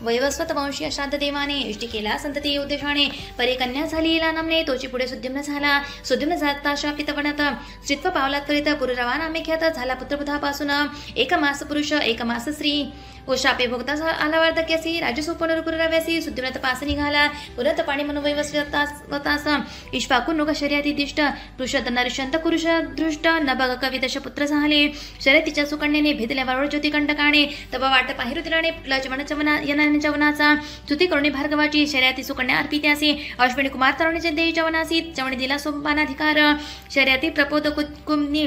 वैवस्वत वंशीय श्राद्ध देवाने इष्टी केला संतती उद्देशाने परे कन्या झाली इला नामने तोची पुढे सुद्युम्न झाला सुद्युम्न जाता शापित वनात स्त्रीत्व पावलात करीत पुरुरवा नामे ख्यात झाला पुत्रबुधापासून एक मास पुरुष एक मास स्त्री व शापे भोगता आला वार्धक्यासी राजसोपन पुररव्यासी सुद्युम्न तपास निघाला पुरत पाणी म्हणून वैवस्वतास इष्पाकून नुग शर्याती दिष्ट पुरुषद नरिशंत कुरुष दृष्ट न बघ कविदश पुत्र झाले शर्यतीच्या सुकन्याने भेदल्या वारुळ ज्योतिकंटकाने तब वाट पाहिरुतिलाने लजवण चवना चवनाचा स्तुती करुणी भार्गवाची शर्याती सुकन्या अर्पित्यासी अश्विनी कुमार तरुणीचे देई चवनासी चवणी दिला सोपानाधिकार शर्याती प्रपोद कुमनी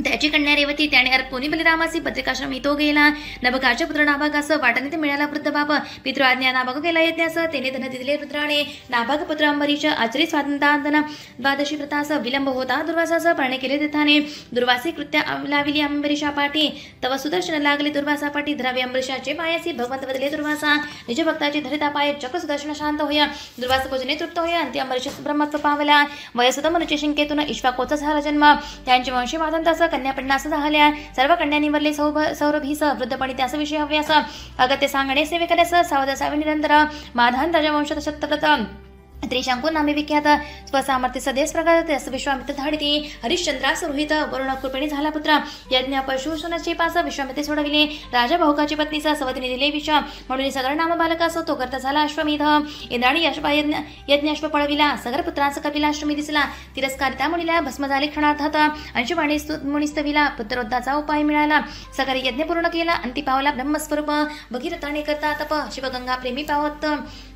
त्याची कन्या रेवती त्याने अर्पोनी बलिरामासी पत्रिकाश्रम तो गेला नभकाच्या पुत्र नाभागास वाटाने ते मिळाला वृद्ध बाप पितृ आज्ञा नाभाग गेला यज्ञास तेने धन दिले रुद्राने नाभाग पुत्र अंबरीश आचरी स्वातंत्र्यादन द्वादशी व्रतास विलंब होता दुर्वासास पाळणे केले देताने दुर्वासी कृत्या लाविली अंबरीशा पाठी तव सुदर्शन लागले दुर्वासा पाठी धरावे अंबरीशाचे पायासी भगवंत बदले दुर्वासा निज भक्ताचे धरिता पाय चक्र सुदर्शन शांत होया दुर्वास भोजने तृप्त होया अंत्य अंबरीश ब्रह्मत्व पावला वयसुत मनुष्य शिंकेतून इश्वाकोचा झाला जन्म त्यांचे वंशी वादंतास कन्या पन्नास झाल्या सर्व कन्यांनीवरले सौरभीस वृद्धपणी त्यास विषय हव्यास अगत्य सांगणे सेवेकल्यास सावधासावे निरंतर माधान राजवंशत शतव्रत त्रिशांकून नामे विख्यात स्वसामर्थ्य सदेश प्रकार त्यास विश्वामित्र धाडिती हरिश्चंद्रास रोहित वरुण कृपेणी झाला पुत्र यज्ञ पशुसुनाचे पास विश्वामित्रे सोडविले राजा भाऊकाची पत्नीचा सवतीने दिले विष म्हणून सगळ नाम बालकास तो करता झाला अश्वमेध इंद्राणी यज्ञाश्व पळविला सगर पुत्रांचा कपिलाश्रमी दिसला तिरस्कारिता मुनीला भस्म झाले क्षणार्धात अंशुवाणी मुनिस्तविला पुत्रोद्धाचा उपाय मिळाला सगरी यज्ञ पूर्ण केला अंती पावला ब्रह्मस्वरूप भगीरथाने करता तप शिवगंगा प्रेमी पावत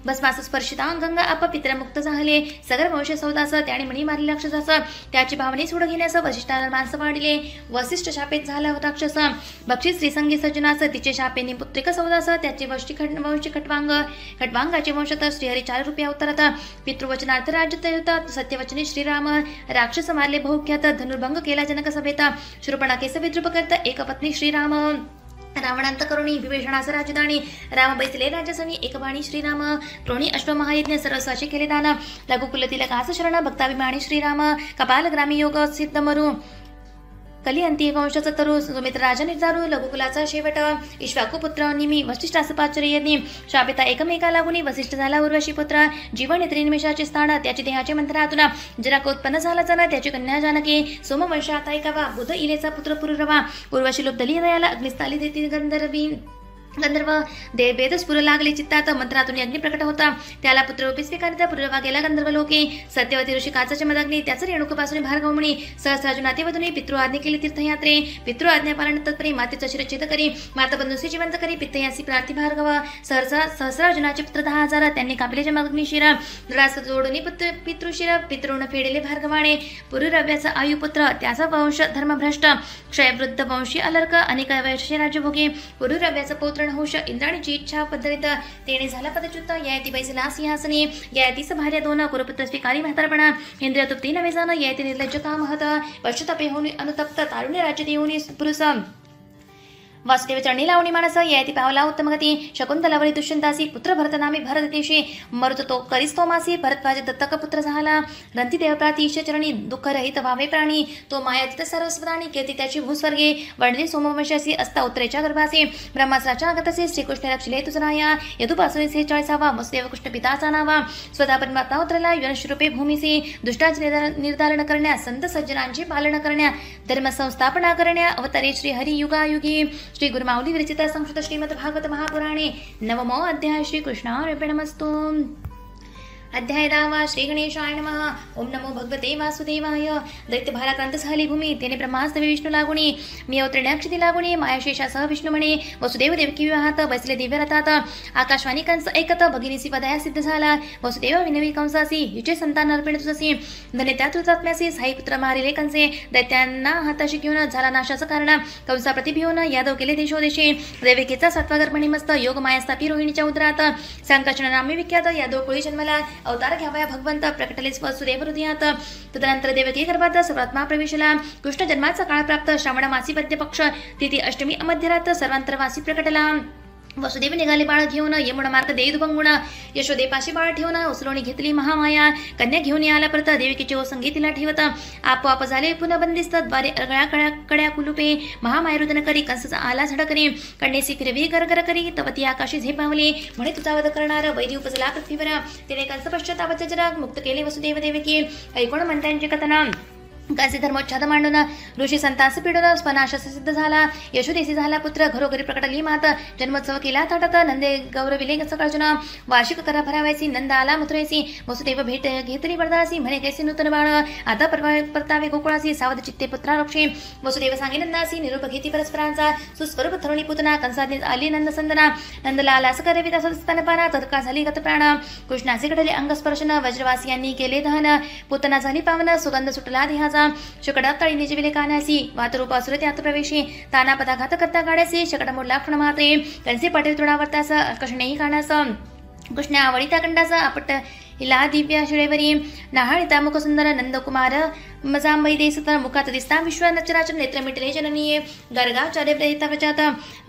भस्मास स्पर्शिता गंगा आप पितरमुक्त झाले सगर वंश सौदास त्याने मणी मारले राक्षसास त्याची भावने सोड घेण्यास वशिष्ठाला माणसं वाढले वसिष्ठ शापेत झाला राक्षस बक्षी श्रीसंगी सज्जनास तिचे शापेने पुत्रिक सौदास त्याचे वंशी खटवांगाचे वंशत श्रीहरी 4 रुपये अवतरत पितृवचनार्थ राज्य सत्यवचने श्रीराम राक्षस मारले बहुख्यात धनुर्भंग केला जनक सभेत शूर्पणखेस विद्रूप करता एक पत्नी श्रीराम रावणांत करुणी विभीषणास राजधानी राम बैसले राजसनी एकबाणी श्रीराम क्रोणी अश्वमहायज्ञ सर्वस्वाचे केले दान लघुकुल तिलकास शरण भक्ताभिमानी श्रीराम कपाल ग्रामी योग सिद्ध मरू कली अंती वंशाचा तरू सुमित्र राजा निर्धारू लघुकुलाचा शेवट इश्वाकू पुत्र निमी वशिष्ठास पाचर्यज्ञ शापिता एकमेका लागुनी वसिष्ठ झाला उर्वशी पुत्र जीवन त्रिनिमिषाचे स्थान त्याची देहाचे मंत्रातून जराक उत्पन्न झाला जना त्याची कन्या जानकी सोमवंशात ऐकावा बुध इलेचा पुत्र पुरुरवा उर्वशी लोपदली दयाला अग्निस्थाली देती गंधर्व वेदस्फुर लागले चित्तात मंत्रातून अग्नी प्रकट होता त्याला पुत्ररूपी स्वीकारिता पुरवा गेला गंधर्व लोके सत्यवती ऋषी काचाचे मदग्नी त्याच रेणुकापासून भार्गवमणी सहस्राजू नातेवधूनी पितृ आज्ञा केली तीर्थयात्रे पितृ आज्ञा पालन तत्परी मातेचा शिरच्छेद करी माता बंधूसी जिवंत करी पित्तयासी प्रार्थी भार्गव सहस्रार्जुनाचे पुत्र 10,000 त्यांनी कापले जमाग्नी शिरा रास जोडून पितृशिर पितृण फेडले भार्गवाने पुरुरव्याचा आयुपुत्र त्याचा वंश धर्मभ्रष्ट क्षयवृद्ध वंशी अलर्क अनेक वैश्य राज्यभोगी पुरुरव्याचा पौत्र होश इंद्राणीची इच्छा पद्धतीत तेने झाला पदच्युत यायती बैसला सिंहासनी यायती सभार्या 2 कुरुपुत्र स्वीकारी म्हातारपणा इंद्रिय तुप्ती नवे जाण यायती निर्लज्ज काम हत पश्चातापे होऊन अनुतप्त तारुण्य राज्य देऊन पुरुष वासुदेव चरणी लावणी मानस यायती पावला उत्तमगती शकुंतलावरी दुष्यंतासी पुत्र भरत नामे भरत देशी मरुत तो करीस तोमासी भरद्वाज दत्तक पुत्र झाला रंती देवप्राती चरणी दुःख रहित व्हावे प्राणी तो मायातीत सर्वस्वराणी कीर्ती त्याची भूस्वर्गे वडली सोमवंशासी असता उत्तरेच्या गर्भासी ब्रह्मास्त्राच्या आगतसे श्रीकृष्ण रक्षिले तुझराया यदुपासून 46वा वसुदेव कृष्ण पिताचा नावा स्वतः परमात्मा उतरला यशरूपे भूमीसी दुष्टाचे निर्धारण करण्या संत सज्जनांचे पालन करण्या धर्म संस्थापना करण्या अवतरे श्री हरी युगायुगी श्री गुरुमाऊली विरचित संस्कृत श्रीमद भागवत महापुराणे 9मो अध्याय श्री कृष्णार्पणमस्तु अध्याय 10 श्री गणेशाय नमः ओम नमो भगवते वासुदेवाय दैत्य भाराक्रांत झाली भूमी तेने ब्रह्मास्तवे विष्णू लागुणी मी अवतरण्याक्षिती लागुणी मायाशेषासह विष्णू म्हणे वसुदेव देवकी विवाहात बसले दिव्य रथात आकाशवाणी कंस ऐकत भगिनीसी पदया सिद्ध झाला वसुदेव विनवी कंसासी हिचे संतान अर्पण तुझसी धने त्या तुझात्म्यासी साई पुत्र मारिले कंसे दैत्यांना हाताशी घेऊन झाला नाशाचं कारण कंसा प्रतिभिऊन यादव केले देशोदेशी देवकीचा 7वा गर्भणी मस्त योग मायास्थापी रोहिणीच्या उदरात संकर्षण नामे विख्यात यादव कुळी जन्मला अवतार घ्यावया भगवंत प्रकटलेच वसुदेव हृदयात तदनंतर देवकी गर्भात सर्वात्मा प्रवेशला कृष्ण जन्माचा काळ प्राप्त श्रावण मासी मध्य पक्ष तिथी अष्टमी मध्यरात सर्वांतरवासी प्रकटला वसुदेव निघाले बाळ घेऊन यमुना मार्ग देव बंगुण यशोदेपाशी बाळ ठेवून उसलोणी घेतली महामाया कन्या घेऊन आला परत देवकीचे ओसंगी तिला ठेवत आपोआप झाले पुन्हा बंदिस्त द्वारे गळ्या कड्या कुलुपे महामाया रुदन करी कंसाचा आला झडकरी कन्येसी फिरवी गरगर करी तवती आकाशी झेपावली म्हणे तुझा वध करणार वैरी उपजला पृथ्वीवर तिने कंस पश्चाताप जराग मुक्त केले वसुदेव देवकी ऐकोण म्हणत्यांचे कथना कासे धर्मोच्छाद मांडून ऋषी संतांस पिडून स्पनाश सिद्ध झाला यशोदेसी झाला पुत्र घरोघरी प्रकटली मात जन्मोत्सव केला थाटात नंदे गौरविले सकाळजून वार्षिक करा भरावायची नंद आला मथुरेसी वसुदेव भेट घेतली बडदासी म्हणे कैसे नूतन बाळ आता परतावे गोकुळासी सावध चित्ते पुत्रा रक्षी वसुदेव सांगे नंदासी निरूप घेती परस्परांचा सुस्वरूप थरुणी पुतना कंसाने आली नंदसंदना नंदला आला करविता स्तनपाना तत्काळ झाली गतप्राण कृष्णाचे घडले अंगस्पर्शन वज्रवासी यांनी केले दहन पुतना झाली पावन सुगंध सुटला देहा शकडात तळीने जिविले कानासी वातरूप असुर त्यात प्रवेशी ताना पदाघात करता गाड्यासी शकड मोडला क्षण मात्रे कंसे पाटील तोडावर्तास कशनेही कानास कृष्ण आवडीता कंडासा आपट हिला दिव्या शिळेवरी नाहाळिता मुख सुंदर नंदकुमार मजांबई देसत मुखात दिसता विश्व नचराचर नेत्र मिटले जननीये गर्गाचार्य प्रहिता वचात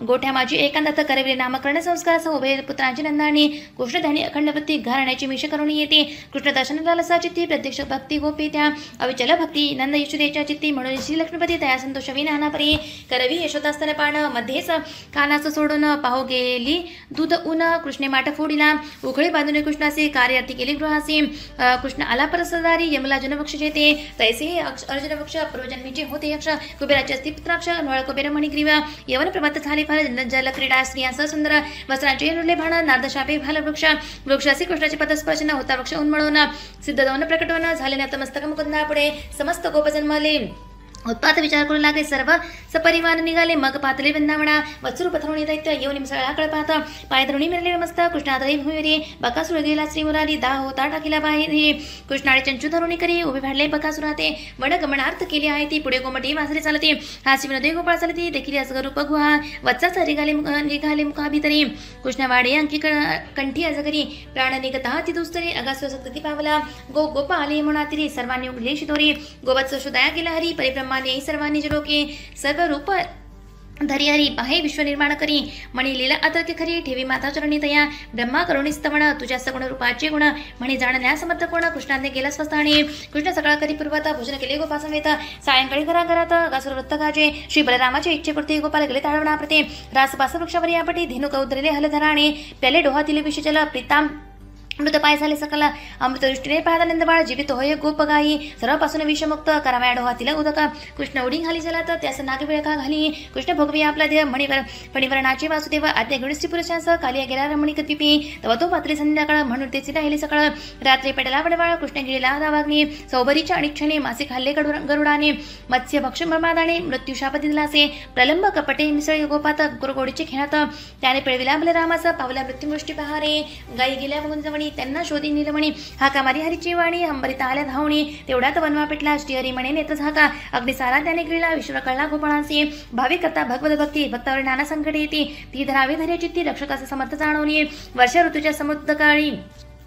गोठ्या माझी एकांतात करविले नामकरण संस्कार उभय पुत्रांची नंदाणी कृष्णधानी अखंड वृत्ती घराण्याची मिश करून येते कृष्ण दर्शनाला लसा चित्ती प्रत्यक्ष भक्ती गोपी त्या अविचल भक्ती नंद यशोदेच्या चित्ती म्हणून श्री लक्ष्मीपती तया संतोषवी नानापरी करवी यशोदास्तन पान मध्येच कानाचं सोडून पाहू गेली दूध ऊन कृष्णे माठ फोडीला उखळी बांधून कृष्णाचे कार्यार्थी केली गृहासी कृष्ण आला परसदारी यमला जनवक्ष जेते तैसे अर्जुन वृक्ष पूर्वजन्मीचे होते यक्ष कुबेराचे अस्ति पुत्राक्ष नोळ कुबेर मणिग्रीव यवन प्रभात झाले फल जल क्रीडा स्त्रियांसह सुंदर वस्त्रांचे रुले भाण नारदशापे भाल वृक्ष वृक्षासी कृष्णाचे पदस्पर्शन होता वृक्ष उन्मळून सिद्ध दोन प्रकटवून झाले नतमस्तक मुकुंदा पुढे समस्त गोप जन्मले उत्पात विचार करू लागले सर्व सपरिवार निघाले मग पातळी वृंदावना वत्सरू पथरुणी दैत्य येऊन मिसळा कळपात पाय धरुणी मिरले मस्त कृष्णादरी भुईरी बकासुर गेला श्री मुरारी दाह होता टाकीला बाहेर कृष्णाळे चंचू धरुणी करी उभे भाडले बकासुराते वड गमनार्थ केली आहे ती पुढे गोमटी वासरे चालते हासी विनोदे गोपाळ चालती देखील असगरूप गुहा वत्साचा निघाले मुखाभितरी कृष्णवाडे अंकी कंठी अजगरी प्राण निगता ती दुस्तरी अगासु सक्ती पावला गोपा आले म्हणा सर्वांनी उघडले शिदोरी गोवत्स शोधया गेला हरी परिब्रह्मा सर्वांनी लोके सर्व रूप धरी हरी पाहे विश्व निर्माण करी म्हणी लीला अतर्क खरी ठेवी माता चरणी तया ब्रह्मा करुणी स्तवण तुझ्या सगुण रूपाचे गुण म्हणी जाणण्या समर्थ कोण कृष्णाने गेला स्वस्तानी कृष्ण सकाळ करी पूर्वता भोजन केले गोपा समेत सायंकाळी घराघरात गासुर वृत्त गाजे श्री बलरामाचे इच्छेपुरते गोपाल गेले ताळवणा प्रते रासपास वृक्षावर यापटी धेनु कौदरले हलधराणे प्याले डोहातील विषजल प्रीताम मृत पाय झाले सकला अमृतदृष्टीने पाहतानंद बाळ जीवित होय गोप गाई सर्वापासून विषमुक्त कराव्या डोहातील उदक कृष्ण उडी घाली झाला तर त्यास नागविळका घाली कृष्ण भोगवी आपला देह फणीवरणाचे वासुदेव आज्ञा घेऊन स्त्री पुरुषांस कालिया गेला रमणी कपिपी तेव्हा तो पात्री संध्याकाळ म्हणून तेच राहिले सकाळ रात्री पेटला पडवाळ कृष्ण गेलेला दावाग्नी सौबरीच्या अनिक्षणे मासे खाल्ले गरुडाने मत्स्य भक्षण ब्रह्मादाने मृत्यू शापती दिलासे प्रलंब कपटे मिसळ गोपात गुरुगोडीचे खेळात त्याने पिळविला बलरामाचा पावला मृत्युमुष्टी पहारे गाई गेल्या बघून त्यांना शोधी निलमणी हाका मारी हरीची वाणी हंबरिता आल्या धावणी तेवढ्यात वनवा पेटला श्रीहरी म्हणे नेत्र झाका अग्निसारा त्याने गिळला विश्व कळला गोपाळांसी भाविक करता भगवत भक्ती भक्तावर नाना संकटे येते ती धरावी धैर्य चित्ती रक्षकाचे समर्थ जाणवणी वर्षा ऋतूच्या समुद्रकाळी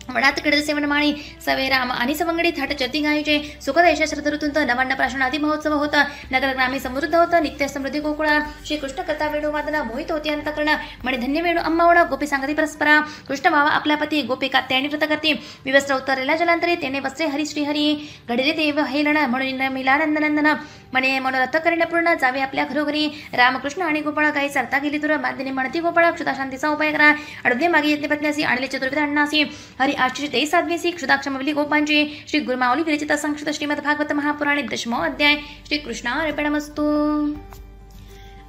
वडात कडे सेवन माळी सवे राम आणि सवंगडी थाट चर्ती गायचे सुखदेश शरद ऋतूंत नवांना प्राशनादी महोत्सव होता नगर ग्रामी समृद्ध होता नित्य समृद्धी गोकुळा श्री कृष्ण कथा वेणू वादना मोहित होती अंतकरण म्हणे धन्य वेणू अम्मावडा गोपी सांगती परस्परा कृष्ण भावा आपल्या पती गोपी कात्यायनी व्रत करते विवस्त्र उतरलेल्या जलांतरी तेने वस्त्रे हरी श्रीहरी घडले देव हेलन म्हणून मिलानंदनंदन म्हणे मनोरथ करीन पूर्ण जावे आपल्या घरोघरी रामकृष्ण आणि गोपाळ गाई सरता गेली तुर माध्यने म्हणती गोपाळ क्षुदा शांतीचा उपाय करा अडुदे मागे येते पत्न्यासी आणले चतुर्विध अण्णासी हरी आश्चर्य ते साध्वीसी क्षुदाक्षमवली गोपांची श्री गुरुमाऊली विरचित संक्षिप्त श्रीमद भागवत महापुराणे दशमो अध्याय श्री कृष्णार्पणमस्तु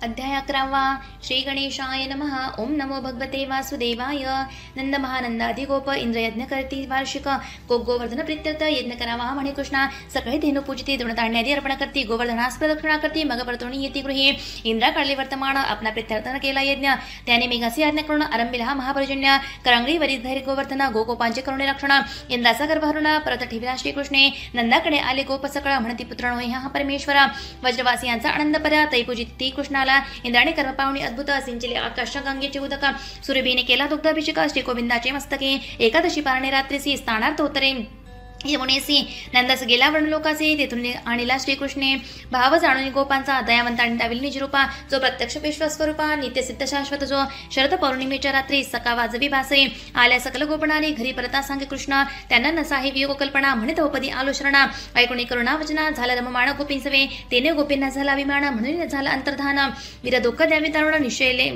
अध्याय 11 श्री गणेशाय नमः ओम नमो भगवते वासुदेवाय नंद महानंदादि गोप इंद्र यज्ञ करती वार्षिक गोवर्धन प्रीत्यर्थ यज्ञ करावा म्हणे कृष्णा सकाळी धेनु पूजिती दृढताण्यादी अर्पण करती गोवर्धनास प्रदक्षिणा करती मग परतोणी येती गृही इंद्रा काढले वर्तमान आपला प्रीत्यर्थन केला यज्ञ त्याने मेघासी आज्ञा करून आरंभिला हा महापर्जन्य करंगळी वरी धैर्य गोवर्धन गोपांचे करुणे रक्षण इंद्राचा गर्भ हरुण परत ठेविला श्रीकृष्णे नंदाकडे आले गोप सकळ म्हणती पुत्र होय हा परमेश्वरा वज्रवासियांचा आनंद परा तै पूजिती कृष्णाला इंद्राने कर्म पावणी अद्भुत सिंचले आकाश गंगेचे उदक सुरभीने केला दुग्धाभिषेक श्री गोविंदाचे मस्तके एकादशी पारणे रात्रीसी स्थानार्थ उतरे यमुनेसी नंदास गेला वनलोकासी तेथून आणिला श्रीकृष्णे भाव जाणून गोपांचा दयावंत आणि दाविल निजरूपा जो प्रत्यक्ष विश्वस्वरूपा नित्य सिद्ध शाश्वत जो शरद पौर्णिमेच्या रात्री सका वाजवी बासे आल्या सकल गोपणाने घरी परता सांगे कृष्ण त्यांना नसाही वियोग कल्पना म्हणत उपदी आलोचना ऐकुणी करुणा वचना झाला रममाण गोपींसवे तेने गोपींना झाला अभिमान म्हणून झाला अंतर्धान वीर दुःख द्यावी तारुण निश्चयले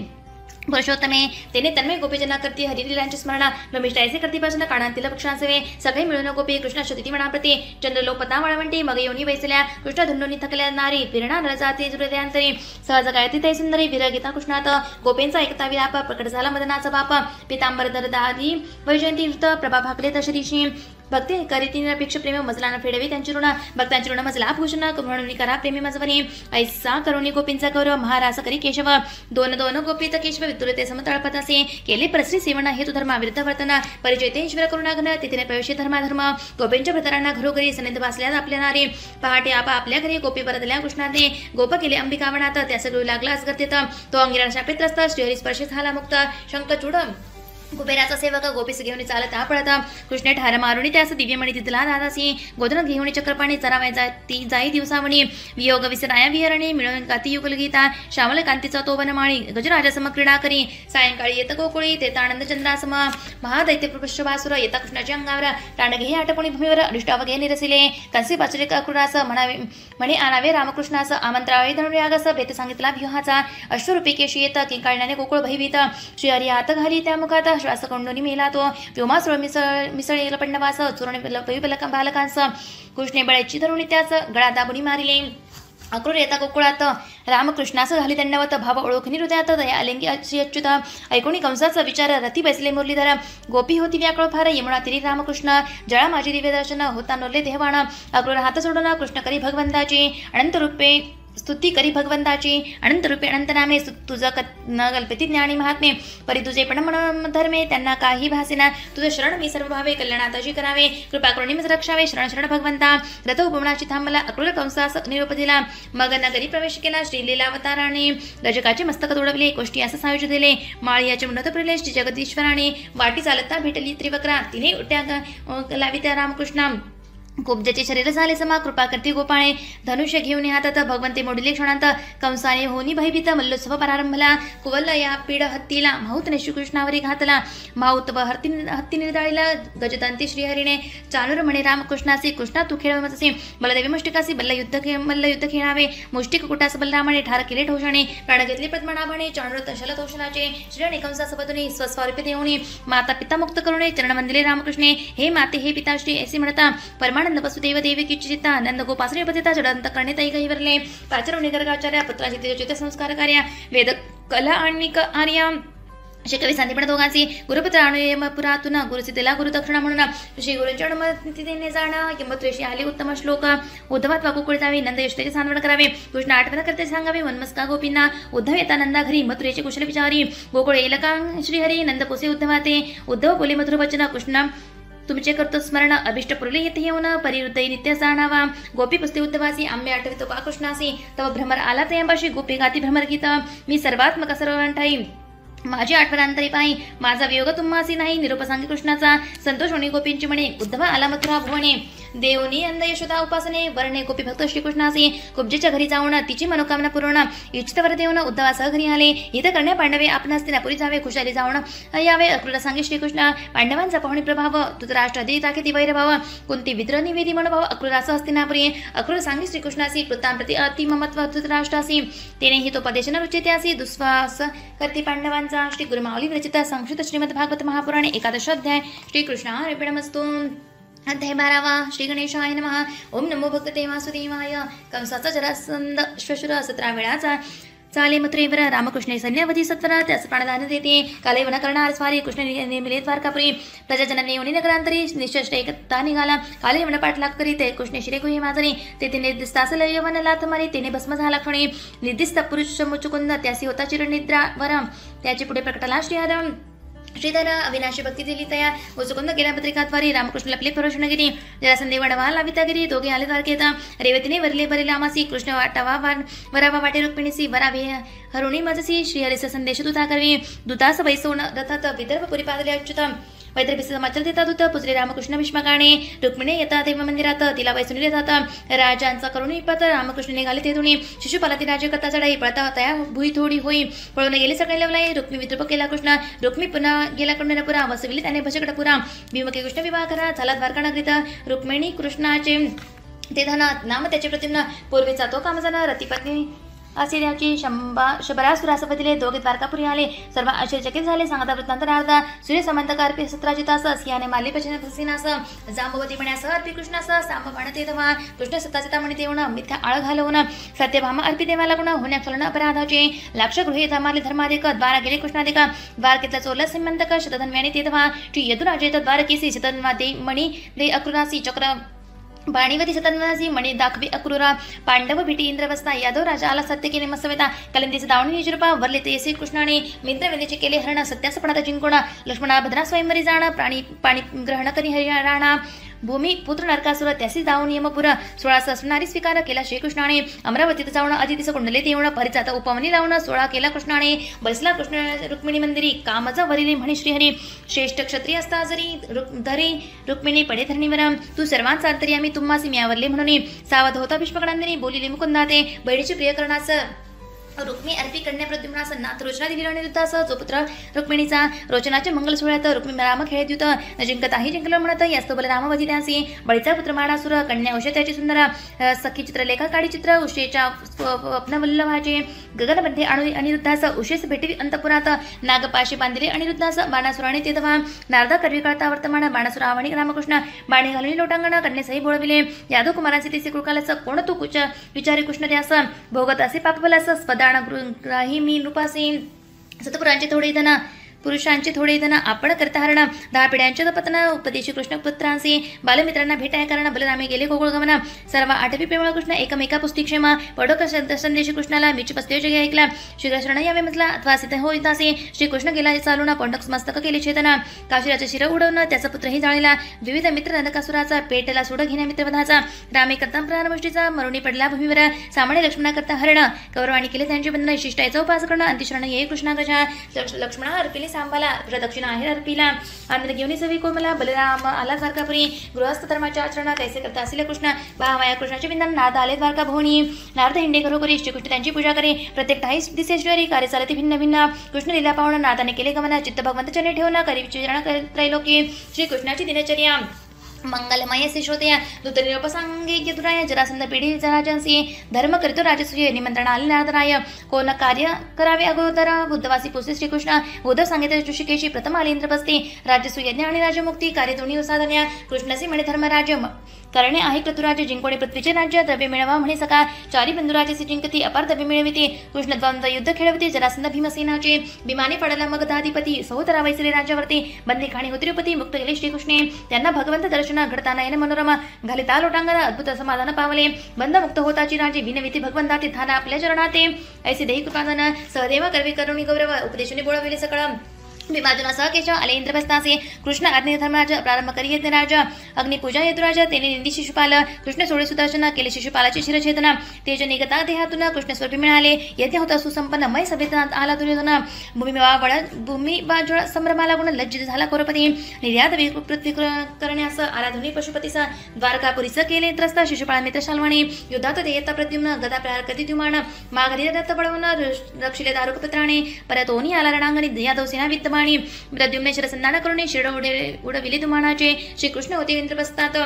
पुरुषोत्तमे तेने तन्मय गोपीजना करती हरिलीलांचे स्मरणा ब्रह्मिष्ठायचे करतीपासून काणांतील पक्षांसवे सगळे मिळून गोपी कृष्ण श्रुती मनाप्रती चंद्रलोपता वाळवंटी मग योनी वैसल्या कृष्ण धुंडोनी थकल्या नारी फिरणा न जाते हृदयांतरी सहज गायती तै सुंदरी विरगिता कृष्णात गोपींचा एकता विलाप प्रकट झाला मदनाचा बाप पितांबर दरदादी वैजयंती वृत्त प्रभा भाकले दशदिशी भक्ती करीती निरपेक्ष प्रेम मजला फेडवी त्यांची ऋण भक्तांची ऋण मजला भूषण म्हणून करा प्रेमी मजवणी ऐसा करुणी गोपींचा गौरव महारास करी केशव दोन दोन गोपीत केशव वितुरते समतळपत असे केले प्रश्री सेवना हेतु धर्माविरुद्ध वर्तना परिचयते ईश्वर करुणाघन तिथे प्रवेशी धर्माधर्म गोपींच्या भ्रतरांना घरोघरी सनिध वाचल्यात आपल्या नारी पहाटे आपा आपल्या घरी गोपी परतल्या कृष्णाने गोप केले अंबिकावनात त्यास गळू लागला असगत्यत तो अंगिरा शापित्रस्त श्रीहरी स्पर्श झाला मुक्त शंखचूड कुबेराचा सेवक गोपीस घेऊन चालत पळता कृष्ण ठार मारुणी त्यास दिव्यमणी तिथला दादासी गोधन घेऊन चक्रपाणी चराव्या जाती जाई दिवसावणी वियोग विसराया विहरणी मिळून गाती युगल गीता श्यामल कांतीचा तो वनमाळी गजराजसम क्रीडा करी सायंकाळी येत गोकुळी तेत आनंद चंद्रासम महादैत्य पुष्पवासुर येता कृष्णाच्या अंगावर प्राणघे आटपणी भूमीवर अरिष्टावघे निरसिले कंसी पाचरे अक्रूरास म्हणे आणावे रामकृष्णास आमंत्रावे धनुर्यागस भेट सांगितला व्यूहाचा अश्वरूपी केशी येत किंकाळण्याने गोकुळ भयभीत श्रीहरी हात घाली त्या मुखात श्वास कोंडोनी मेला तो व्योमासुर मिसळेल पंडवास चुरण बालकांस कृष्णे बळाची धरुणी त्यास गळा दाबुनी मारिले अक्रूर येता गोकुळात रामकृष्णास झाली दंडवत भाव ओळखणी हृदयात दया अलिंगी श्री अच्युत ऐकोणी कंसाचा विचार रती बसले मुरलीधर गोपी होती व्याकुळ फार यमुना तिरी रामकृष्ण जळा माझी दिव्य दर्शन होता नोरले देवाण अक्रूर हात सोडून कृष्ण करी भगवंताची अनंत रूपे स्तुती करी भगवंताची अनंत रूपे अनंत नामे तुझं न कल्पिती ज्ञानी महात्मे परी तुझे पण मन धर्मे त्यांना काही भासेना तुझं शरण मी सर्व भावे कल्याणाताची करावे कृपा करुणी मज रक्षावे शरण शरण भगवंता रथ उपमनाची थांबला अक्रूर कंसास निरोप दिला मग नगरी प्रवेश केला श्रीलीलावताराने रजकाचे मस्तक तोडवले कोष्टी असं सायुज्य दिले माळियाचे मुंडत प्रिले श्री जगदीश्वराने वाटी चालता भेटली त्रिवक्रा तिने उट्या लावी त्या रामकृष्णा कुब्जाचे शरीर झाले समा कृपा करती गोपाळे धनुष्य घेऊन हातात भगवंते मोडिले क्षणांत कंसाने होनी भयभीत मल्लोत्सव प्रारंभला कुवल या पीड हत्तीला माहूतने श्रीकृष्णावरी घातला माहूत व हत्ती निर्दाळीला गजदंती श्रीहरीने चाणूर म्हणे रामकृष्णासी कृष्णा तू खेळ मजसे बलदेवी मुष्टिकासी मल्ल युद्ध खेळावे मुष्टिक कुटास बलरामाने ठार केले ठोषणे प्राण घेतले पद्मनाभाने चाणूर तशल तोषणाचे श्रीहरी कंसास पदुनी स्वस्वरूपे देऊनी माता पिता मुक्त करुणे चरण वंदिले रामकृष्णे हे माते हे पिताश्री असे म्हणता परमानंद वसुदेव देवकी चित्ता नंद गोपासने पतिता जडंत करणे तै काही वरले प्राचार्य गर्गाचार्य पुत्राची तेजोचित संस्कार कार्य वेद कला आणि आर्या शिकवी सांधेपण दोघांची गुरुपुत्र अनुयम पुरातून गुरुसिद्धीला गुरुदक्षिणा म्हणून श्री गुरूंच्या अनुमती देणे जाणं किंमत्रेशी आले उत्तम श्लोक उद्धवात वाकुकुळ जावे नंद यशतेचे सांत्वन करावे कृष्ण आठवण करते सांगावे वनमस्का गोपींना उद्धव येता नंदा घरी मथुरेचे कुशल विचारी गोकुळ येईल का श्रीहरी नंद पोसे उद्धवाते उद्धव बोले मधुर वचन कृष्ण तुमचे करतो स्मरण अभिष्ट पुरले येथे येऊन परिवृत्तई नित्य जाणावा गोपी पुस्ते उद्धवासी आंबे आठवितो का कृष्णासी तव भ्रमर आला तयांबाशी गोपी गाती भ्रमर गीत मी सर्वात्मक सर्वांठाई माझी आठवण अंतरी पायी माझा वियोग तुम्हासी नाही निरोप सांगे कृष्णाचा संतोष होणे गोपींची म्हणे उद्धव आला मथुरा भुवने देवनी अंध यशोदा उपासने वर्णे गोपी भक्त श्रीकृष्णासी कुब्जेच्या घरी जाऊन तिची मनोकामना पूर्ण इच्छित वर देऊन उद्धवासह घरी आले हित करण्या पांडवे आपण हस्तिनापुरी जावे खुशाली जाऊन यावे अक्रूला सांगे श्रीकृष्ण पांडवांचा पाहुणी प्रभाव धृतराष्ट्र आदी ताके वैरभाव कुंती विद्र निवेदी मनोभाव अक्रूरासह हस्तिनापुरी अक्रूर सांगे श्रीकृष्णासी कृतांप्रती अति ममत्व धृतराष्ट्रासी तेने हितोपदेशन रुचित्यासी दुस्वास करते पांडवांचा श्री गुरुमावली विरचित संक्षिप्त श्रीमद भागवत महापुराणे 11 अध्याय श्रीकृष्णार्पणमस्तु अध्याय 12 श्री गणेशाय नमः ओम नमो भगवते वासुदेवाय कंसाचा जरासंध श्वशुर 17 वेळाचा चाले मथुरेवर रामकृष्ण सैन्यावधी सत्वरा त्यास प्राणदान देते काले वन करणार स्वारी कृष्ण नेमिले द्वारकापुरी प्रजाजनांनी योनी नगरांतरी निश्चष्ट एकता निघाला काले वन पाठलाग करी ते कृष्ण शिरे गुहे माजरी तेथे निर्दिष्टास यवन लाथ मारी तेने भस्म झाला क्षणी निर्दिष्ट पुरुष मुचुकुंद त्यासी होता चिरनिद्रा वरम त्याची पुढे प्रकटला श्रीहरम श्रीधर अविनाशी भक्ती दिली तया वसुकुंद गेल्या पत्रिकाद्वारे रामकृष्ण लपले प्ररोषण गिरी जरासंधे वडवा लावितागिरी दोघे आले द्वारकेत रेवतीने वरले बरे लामासी कृष्ण वाटावा वरावा वाटे रुक्मिणीसी वरावे हरुणी मजसी श्रीहरीचा संदेश दूता करवी दूतास वैसवून रथात विदर्भ पुरी पादले अच्युत वैदर्भी समाचार देतात दूत पुजले रामकृष्ण भीष्मकाणे रुक्मिणी येतात देव मंदिरात तिला वैसुनी देतात राजांचा करुणी पात रामकृष्ण निघाले तेथुनी शिशुपाला ती राज्य करता चढाई पळता तया भुई थोडी होई पळून गेली सकाळी लवलाई रुक्मी विद्रूप केला कृष्ण रुक्मी पुन्हा गेला कडपुरा वसविली त्याने भजकडपुरा भीमके कृष्ण विवाह करा झाला द्वारका नगरीत रुक्मिणी कृष्णाचे ते धन नाम त्याचे प्रतिम्न पूर्वीचा तो कामजाना रतिपत्नी असे शबरासुरास दिले दोघे द्वारकापुरी आले सर्व आश्चर्यचकित झाले सांगता वृत्तांत अर्धा सूर्य समंतकार सत्राजितास सियाने मारले पचनास जांबवती म्हण्यासह अर्पी कृष्णास सांब म्हणते तेव्हा कृष्ण सत्ताचिता म्हणते येऊन मिथ्या आळ घालवून सत्यभाम अर्पी देवाला गुण होण्या फलन अपराधाचे लाक्ष गृहे धमाले धर्माधिक द्वारा गेले कृष्णाधिका द्वारकेतला चोरला सिमंतक शतधन्व्याने तेव्हा श्री यदुराजेत द्वारकेसी शतन्वा दे मणी दे अक्रूरासी चक्र बाणीवती सतन्वासी मणी दाखवी अक्रूरा पांडव भेटी इंद्रवस्ता यादव राजा आला सत्य केले मस्तवेता कलिंदीचे दावणी निजरूपा वरले तेसे कृष्णाने मित्रवेदीचे केले हरण सत्यासपणात जिंकोणा लक्ष्मणा भद्रा स्वयंवरी जाणा पाणी ग्रहण करी हरियाणा भूमी पुत्र नरकासुर त्यासी जाऊन यमपुर 16 असणारी स्वीकार केला श्रीकृष्णाने अमरावतीत जाऊन अदितीस कुंडले येऊन परिचात उपवनी लावून 16 केला कृष्णाने बसला कृष्ण रुक्मिणी मंदिरी कामजा वरिले म्हणे श्रीहरी श्रेष्ठ क्षत्रिय असता जरी धरी रुक्मिणी पडे धरणीवर तू सर्वांचा अंतर्यामी तुम्हासी म्यावरले म्हणून सावध होता भीष्मकडांनी बोलिले मुकुंदाते बहिणीची प्रिय करणास रुक्मी अर्पी कन्या प्रद्युम्नास नाथ रोचना दिली अनिरुद्धासह जो पुत्र रुक्मिणीचा रोचनाच्या मंगल सोहळ्यात रुक्मी राम खेळत युत जिंकताही जिंकलं म्हणत यास्त बल रामवधी त्यासी बळीचा पुत्र माडासुर कन्या उषा त्याची सुंदर सखी चित्रलेखा काळी चित्र उषेच्या स्वप्नवल्लभाचे गगनमध्ये अनिरुद्धास उषेस भेटवी अंतपुरात नागपाशी बांधले अनिरुद्धास बाणासुराने तेव्हा नारदा करवी कळता वर्तमान बाणासुर आवणी रामकृष्ण बाणी घालून लोटांगण कन्येसही बोळविले यादव कुमारांचे तिचे कृकालस कोण तू कुच विचारी कृष्ण त्यास भोगत असे पापबलास ग्राही मी नृपासी सतपुरांचे थोडे धन पुरुषांचे थोडे धन आपण करता हरण 10 पिढ्यांचे पतन उपदेशी कृष्ण पुत्रांशी बालमित्रांना भेटाय कारण बलरामे गेले गोकुळ गमना सर्व 8वी प्रेमळ कृष्ण एकमेका पुस्ती क्षेमा पडोक संदेश कृष्णाला मीच पस्ते जगे ऐकला श्रीकृष्ण यावे म्हटला अथवा सिद्ध होईतासे श्रीकृष्ण गेला चालून पंडक मस्तक केले चेतना काशीराचे शिर उडवून त्याचा पुत्रही जाळीला विविध मित्र नरकासुराचा पेटला सोड घेण्या मित्रवधाचा रामे करता प्राणमुष्टीचा मरुणी पडला भूमीवर सामान्य लक्ष्मणा करता हरण कौरवाणी केले त्यांचे बंधन शिष्टायचा उपास करणं अंतिशरण ये कृष्णाग्रजा लक्ष्मणा अर्पिले सांभाला प्रदक्षिणा आहे अर्पिला आंध्र घेऊन सवी कोमला बलराम आला द्वारकापुरी गृहस्थ धर्माच्या आचरणा कैसे करता असेल कृष्ण महामाया कृष्णाचे विंदन नाद आले द्वारका भोवनी नारद हिंडे घरोघरी श्रीकृष्ण त्यांची पूजा करे प्रत्येक ठाई दिसेश्वरी कार्य चालते भिन्न भिन्न कृष्ण लीला पाहून नादाने केले गमना चित्त भगवंत चरणी ठेवून करी विचारणा त्रैलोकी श्रीकृष्णाची दिनचर्या मंगलमय श्रोतया दुतनिरोपसांगे यदुराय जरासंध पिढी राजांसी धर्म करतो राजसूय निमंत्रण आले नारदराय कोण कार्य करावे अगोदर बुद्धवासी पोचले श्रीकृष्ण उद्धव सांगितले ऋषिकेशी प्रथम आले इंद्रपस्ती राजसूयज्ञ आणि राजमुक्ती कार्य दोन्ही साधन्या कृष्णसी म्हणे धर्मराज्य करणे आहे क्रतुराज्य जिंकोणे पृथ्वीचे राज्य द्रव्य मिळवा म्हणे सका चारी बंधुराजेसी जिंकती अपार द्रव्य मिळविते कृष्ण द्वंद्व युद्ध खेळवते जरासंध भीमसेनाचे भीमाने पडला मग दहाधिपती सहोदरा वैसले राज्यावरती बंदी खाणी होत्रिपती मुक्त केले श्रीकृष्णे त्यांना भगवंत दर्शन घडता नयन मनोरमा घालिता लोटांगण अद्भुत समाधान पावले बंद मुक्त होताची राजे विनविती भगवंता ते थाना आपल्या चरणाते ऐसे देही कृपादन सहदेव करवी करुणी गौरव उपदेशने बोळविले सकळ विभाजना सहकेश आले इंद्रप्रस्थासे कृष्ण आज्ञे धर्मराज प्रारंभ करी यज्ञ राजा अग्निपूजा यदुराज तेने निंदी शिशुपाल कृष्ण सोडे सुदर्शन केले शिशुपालाची शिरछेदना तेज निगता देहातून कृष्ण स्वरूपी मिळाले यज्ञ होता सुसंपन्न मय सभेत आला दुर्योधन भूमी बाजळ संभ्रमाला गुण लज्जित झाला कोरपती निर्यात पृथ्वी करण्यास आराधुनी पशुपतीचा द्वारकापुरीच केले त्रस्त शिशुपाळ मित्र शालवाणी युद्धात देयता प्रद्युम्न गदा प्रहार कधी द्युमान माघारी दत्त बळवून रक्षिले दारुकपुत्राने परतोनी आला रणांगणी यादव सेना विद्यमानी प्रद्युम्ने शिरसंधान करून शिड उडविले दुमानाचे श्रीकृष्ण होते इंद्रप्रस्थात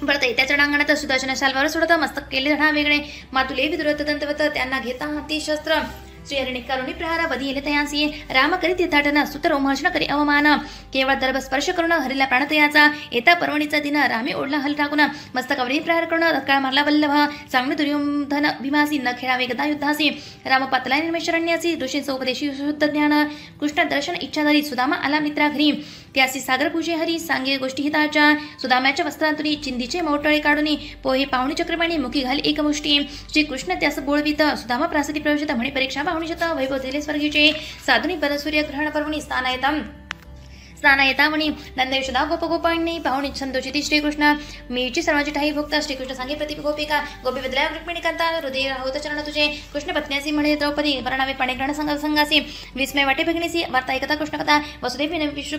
बळत त्या चढांगणात सुदर्शन शालवार सोडत मस्तक केले धडा वेगळे मातुले विदुरत दंतवत त्यांना घेता हाती शस्त्र श्रीहरिणी करुणी प्रहारा बधी येले तयांसी राम करी तीर्थाटन सुत रोमहर्षण करी अवमान केवळ दर्भ स्पर्श करून हरिला प्राणतयाचा येता पर्वणीचा दिन रामे ओढला हल टाकून मस्तकावरी प्रहार करून धक्का मारला वल्लभ चांगले दुर्योधन भीमासी न खेळावे गदा युद्धासी राम पातला निर्मेशरण्यासी ऋषींचा उपदेशी शुद्ध ज्ञान कृष्ण दर्शन इच्छाधारी सुदामा आला मित्रा घरी त्यासी सागर पूजे हरी सांगे गोष्टी हिताच्या सुदाम्याच्या वस्त्रांतुनी चिंदीचे मोटळे काढून पोहे पाहुणी चक्रपाणी मुखी घाल एक मुष्टी श्रीकृष्ण त्यास बोळवित सुदामा प्रासदी प्रवेशित म्हणे परीक्षा पाहुणीशत वैभव दिले स्वर्गीचे साधुनी परसूर्य ग्रहण पर्वणी स्थान येता म्हणी नंदयुषदा गोपगोपांनी पाहुणी संतोषिती श्रीकृष्ण मीची सर्वांची ठाई भोगता श्रीकृष्ण सांगे प्रति गोपिका गोपी बदल्या रुक्मिणी कांता हृदय राहत चरण तुझे कृष्ण पत्न्यासी म्हणे द्रौपदी वर्णावे पाणे ग्रहण संघासी विस्मय वाटे भगिनीसी वार्ता ऐकता कृष्ण कथा वसुदेवी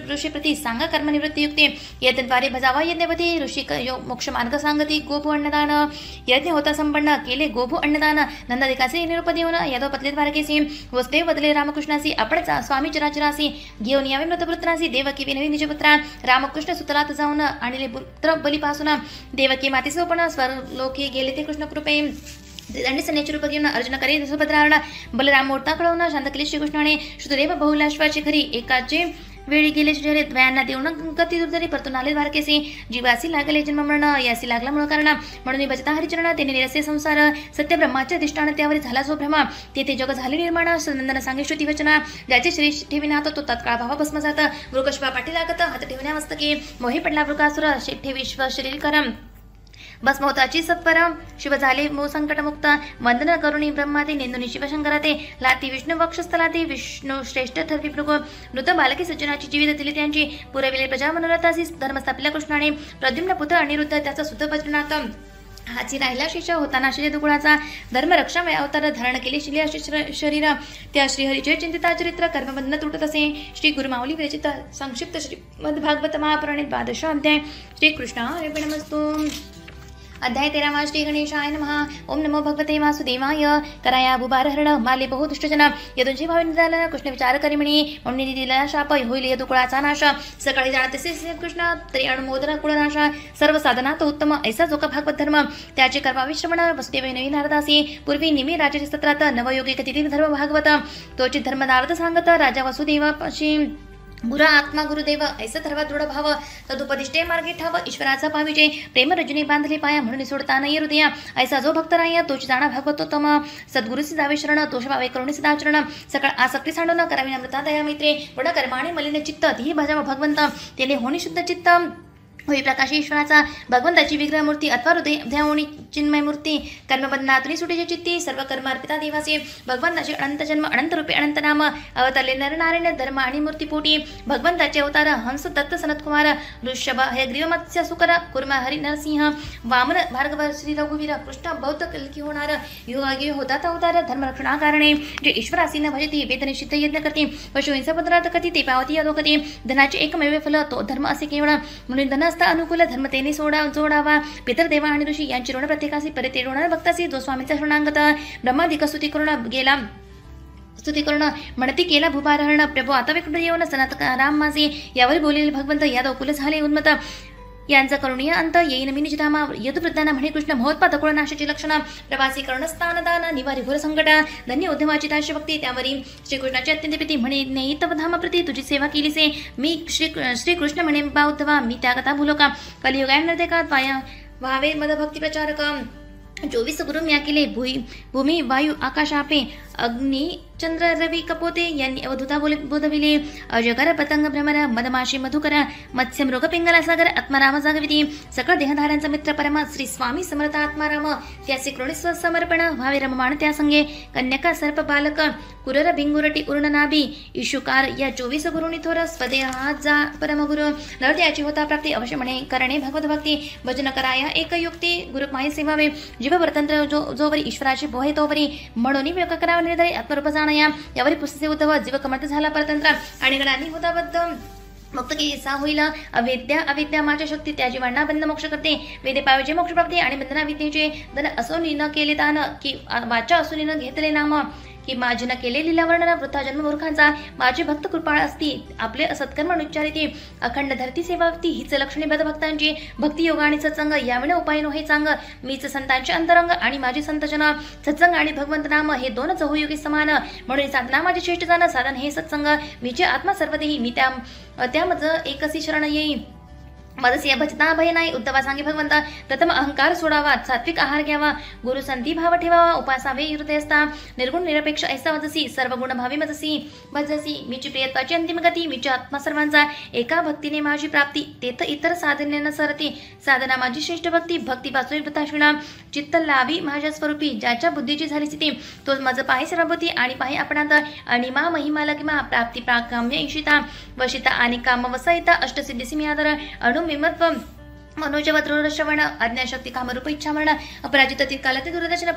ऋषी प्रति सांगा कर्म निवृत्ती युक्ती यज्ञद्वारे भजावा यज्ञपती ऋषी मोक्ष मार्ग सांगती गोभू अन्नदान यज्ञ होता संपन्न केले गोभू अन्नदान नंदादिकाचे निरुपदी होऊन यादव पतले द्वारकेसी वसुदेव बदले रामकृष्णासी आपणचा स्वामी चराचरासी घेऊन यावे मृतपुत्रासी देव देवकी विनवी निजपुत्रा रामकृष्ण सुतलात जाऊन आणले पुत्र बलीपासून देवकी मातेचे पण स्वरलोकी गेले ते कृष्ण कृपे दंडी सन्याची रूप घेऊन अर्जुन करे सुभद्रावरण बलराम मोठा कळवून शांत केले श्रीकृष्णाने श्रुतदेव बहुलाश्वाची खरी एकाचे वेळी गेले श्री द्वयांना देऊन गती दुर्धरी परतून आले द्वारकेसी जीवासी लागले जन्म मरण यासी लागला मूळ कारण म्हणून भजता हरिचरण त्याने निरस्य संसार सत्य ब्रह्माचे अधिष्ठान त्यावर झाला जो भ्रम तेथे जग झाले निर्माण नंदन सांगे श्रुती वचना ज्याचे श्री ठेविनात तो तत्काळ भावा भस्म जात वृकश्वा पाठी लागत हात ठेवण्या मस्तकी मोही पडला वृकासुर शेठे विश्व शरीर करम भस्मोताची सत्परम शिव झाले मो संकटमुक्त वंदन करुणी ब्रह्माते निंदुनी शिवशंकराते लाती विष्णू वक्षस्थलाते विष्णू श्रेष्ठ ठरवी भृग नृत बालकी सज्जनाची जीवित दिली त्यांची पुरविले प्रजा मनोरथासी धर्म स्थापिला कृष्णाने प्रद्युम्न पुत्र अनिरुद्ध त्याचा सुद्ध वज्रनाथ हाची राहिला शिष्य होताना श्री दुकुळाचा धर्मरक्षा अवतार धारण केले शिल्या शरीर त्या श्रीहरीचे चिंतिता चरित्र कर्मबंधन तुटत असे श्री गुरुमाऊली विरचित संक्षिप्त श्रीमद भागवत महापुराणे 12 अध्याय श्री कृष्णार्पणमस्तु अध्याय 13 श्री गणेशाय नमः ओम नमो भगवते वासुदेवाय कराया बुबार हरण माले बहु दुष्टजन यदुंची भावी निदान कृष्ण विचार करी म्हणी म्हणून दिला शाप होईल यदुकुळाचा नाश सकाळी जाणते श्री कृष्ण तरी अनुमोदन कुळनाश सर्व साधनात उत्तम ऐसा जो का भागवत धर्म त्याचे कर्मा विश्रमण वसुदेव नवीन नारदासी पूर्वी निमी राजाच्या सत्रात नवयोगी कथित धर्म भागवत तोची धर्म नारद सांगत राजा वसुदेवाशी गुरा आत्मा गुरुदेव ऐसा सर्व दृढ भाव तदुपदिष्टे मार्गे ठाव ईश्वराचा पाविजे प्रेम रजनी बांधले पाया म्हणून सोडता नाही हृदया ऐसा जो भक्त राय तोच जाणा भागवतोत्तम सद्गुरुसी जावे शरण तोष भावे करुणी सदाचरण सकळ आसक्ती सांडून करावी नम्रता दया मैत्रे वड कर्माने मलिन चित्त ती भजाव भगवंत तेने होणी शुद्ध चित्त होई प्रकाश ईश्वराचा भगवंताची विग्रह मूर्ती अथवा हृदयावणी चिन्मय मूर्ती कर्मबंधनातून सुटीच्या चित्ती सर्व कर्मार्पिता देवासी भगवंताचे अनंत जन्म अनंत रूपे अनंत नाम अवतरले नरनारायण धर्म आणि मूर्ती पोटी भगवंताचे अवतार हंस दत्त सनतकुमार ऋषभ हयग्रीव मत्स्य सुकर कुर्म हरी नरसिंह वामन भार्गव श्री रघुवीर कृष्ण बौद्ध कल्की होणार युगागी होतात अवतार धर्मरक्षणाकारणे जे ईश्वरासी न भजती वेदनिश्चित यज्ञ करते पशुहिंसा पदार्थ कधी ते पावती अधोकते धनाचे एकमेव फल तो धर्म असे केवळ म्हणून धन अनुकूल धर्मतेने जोडावा पितर देवा आणि ऋषी यांची ऋण प्रत्येकासी परितेडवणार भक्तासी जो स्वामीचा शरणांगत ब्रह्मादिक स्तुती करून गेला स्तुती करून म्हणती केला भूभारहरण प्रभू आता विकृत येऊन सनात राम माझे यावर बोलेले भगवंत यादव कुल झाले उन्मत यांचा करुणीय अंत येईन मी निजधामा यदुवृद्धांना म्हणे कृष्ण महोत्पात नाशाची लक्षण प्रवासी करणस्थान दान निवारी घोर संकट धन्य उद्धवाची दास्यभक्ती त्यावरी श्रीकृष्णाची अत्यंत प्रीती म्हणे नेई तव धामप्रती तुझी सेवा केलीसे मी श्रीकृष्ण म्हणे बा उद्धवा मी त्या कथा भूलो का कलियुगानर्धे का व्हावे मदभक्ती प्रचारक 24 गुरु म्या केले भूमी वायू आकाश आपे अग्नी चंद्र रवी कपोते यांनी अवधूता बोधविले अजगर पतंग भ्रमर मदमाशी मधुकर मत्स्य मृग पिंगला सागर आत्माराम जागविती सकळ देहधाऱ्यांचा मित्र परम श्री स्वामी समर्थ आत्माराम त्याचे कृणिस्व समर्पण व्हावे रममाण त्या संगे कन्यका सर्प बालक कुरर भिंगुरटी उर्ण नाभी इशुकार या 24 गुरुनी थोर स्वदेहात जा परमगुरु नर त्याची होता प्राप्ती अवश्य म्हणे करणे भगवत भक्ती भजन कराया एक युक्ती गुरु माही सेवावे जीव परतंत्र जोवरी ईश्वराची बोहे तोवरी म्हणून व्यक्त करावा निर्धारी आत्मरूप जाणया यावरी पुस्तके उद्धव जीव कमर्थ झाला परतंत्र आणि गणांनी होता बद्ध मुक्त की सा होईल अविद्या माझ्या शक्ती त्याची वाणा बंद मोक्ष करते वेदे पावेचे मोक्ष प्राप्ती आणि बंधना विद्येचे धन असोनी न केले दान की वाचा असोनी न घेतले नाम की माझी न केले लीला वर्णना वृथा जन्म मूर्खांचा माझे भक्त कृपाळ असती आपले सत्कर्म अनुच्चारिती अखंड धरती सेवावती हीच लक्षणे बद भक्तांची भक्ती योग आणि सत्संग याविण उपाय नो हे चांग मीच संतांचे अंतरंग आणि माझे संतजन सत्संग आणि भगवंत नाम हे दोन चहुयुगी समान म्हणून साधना माझे श्रेष्ठ जाण साधन हे सत्संग मीचे आत्मा सर्वदेही मी त्यामज एकसी शरण येई मदसी भजता भय नाही उद्धवा सांगे भगवंता प्रथम अहंकार सोडावा सात्विक आहार घ्यावा गुरु संती भाव ठेवावा उपासावे हृदयस्था निर्गुण निरपेक्ष ऐसा वजसी सर्व गुण भावी मजसी भजसी मीची प्रियत्वाची अंतिम गती मीची आत्मा सर्वांचा एका भक्तीने माझी प्राप्ती तेथ इतर साधने न सरती साधना माझी श्रेष्ठ भक्ती भक्ती पासून वृताश्विना चित्त लावी माझ्या स्वरूपी ज्याच्या बुद्धीची झाली स्थिती तो मज पाहि सर्वभूती आणि पाहि आपणात अनिमा महिमा लगिमा प्राप्ती प्राकाम्य इशिता वशिता आणि काम वसयिता अष्टसिद्धीसी मी आदर अणु विमत्व मनोजवत श्रवण अज्ञाशक्ती कामरूप इच्छा मरण अपराजित कालाती दूरदर्शन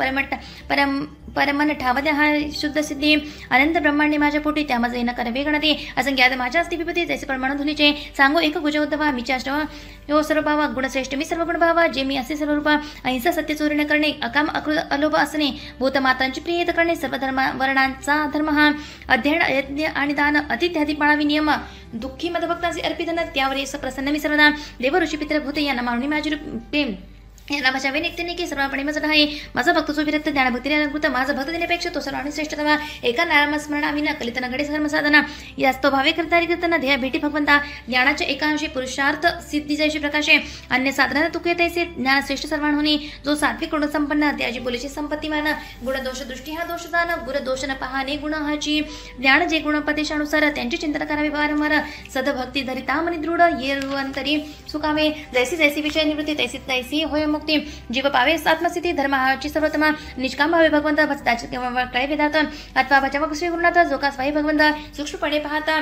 परमन ठावद्या हा शुद्ध सिद्धी अनंत ब्रह्मांडी माझ्या पोटी त्यामध्ये न कर वेगणते असंख्यात माझ्या अस्ति विपती जैसे परमाणु धुलीचे सांगो एक गुज उद्धवा मीच्या अष्टवा यो सर्व भावा गुणश्रेष्ठ मी सर्व गुण भावा जे मी असे सर्व रूपा अहिंसा सत्य चोरी न करणे अकाम अलोभ असणे भूतमातांची प्रियत करणे सर्व धर्म वर्णांचा धर्म हा अध्ययन यज्ञ आणि दान अतिथ्यादी पाळावी नियम दुःखी मदभक्तांचे अर्पित न त्यावर प्रसन्न मी सर्वदा देव ऋषी पित्र भूते यांना मागणी माझी रूपे यांना भाषावे नित्य की सर्वपणे माझा आहे माझा भक्त जो विरक्त ज्ञानभक्ती निरंकृत माझा भक्त देण्यापेक्षा तो सर्वांनी श्रेष्ठतमा एका नामस्मरणाविना कलित नगडे धर्म साधना यास्तव भावे करता कीर्तना ध्येय भेटी भगवंता ज्ञानाच्या एकांशी पुरुषार्थ सिद्धी जैशी प्रकाशे अन्य साधना तुके तैसे ज्ञान श्रेष्ठ सर्वांहुनी जो सात्विक गुण संपन्न त्याची बोलीची संपत्तीमान गुण दोष दृष्टी हा दोष दान गुण दोष न पाहणे गुण हाची ज्ञान जे गुणपदेशानुसार त्यांचे चिंतन करावे वारंवार सदभक्ती धरिता मनी दृढ ये अंतरी सुखावे जैसी जैसी विषय निवृत्ती तैसी तैसी होय मुक्ती जीव पावे आत्मस्थिती धर्माची सर्वोत्तम निष्काम भावे भगवंत भजताचे केवळ कळे वेदात अथवा भजवा श्री गुरुनाथ जो का स्वाई भगवंत सूक्ष्मपणे पाहता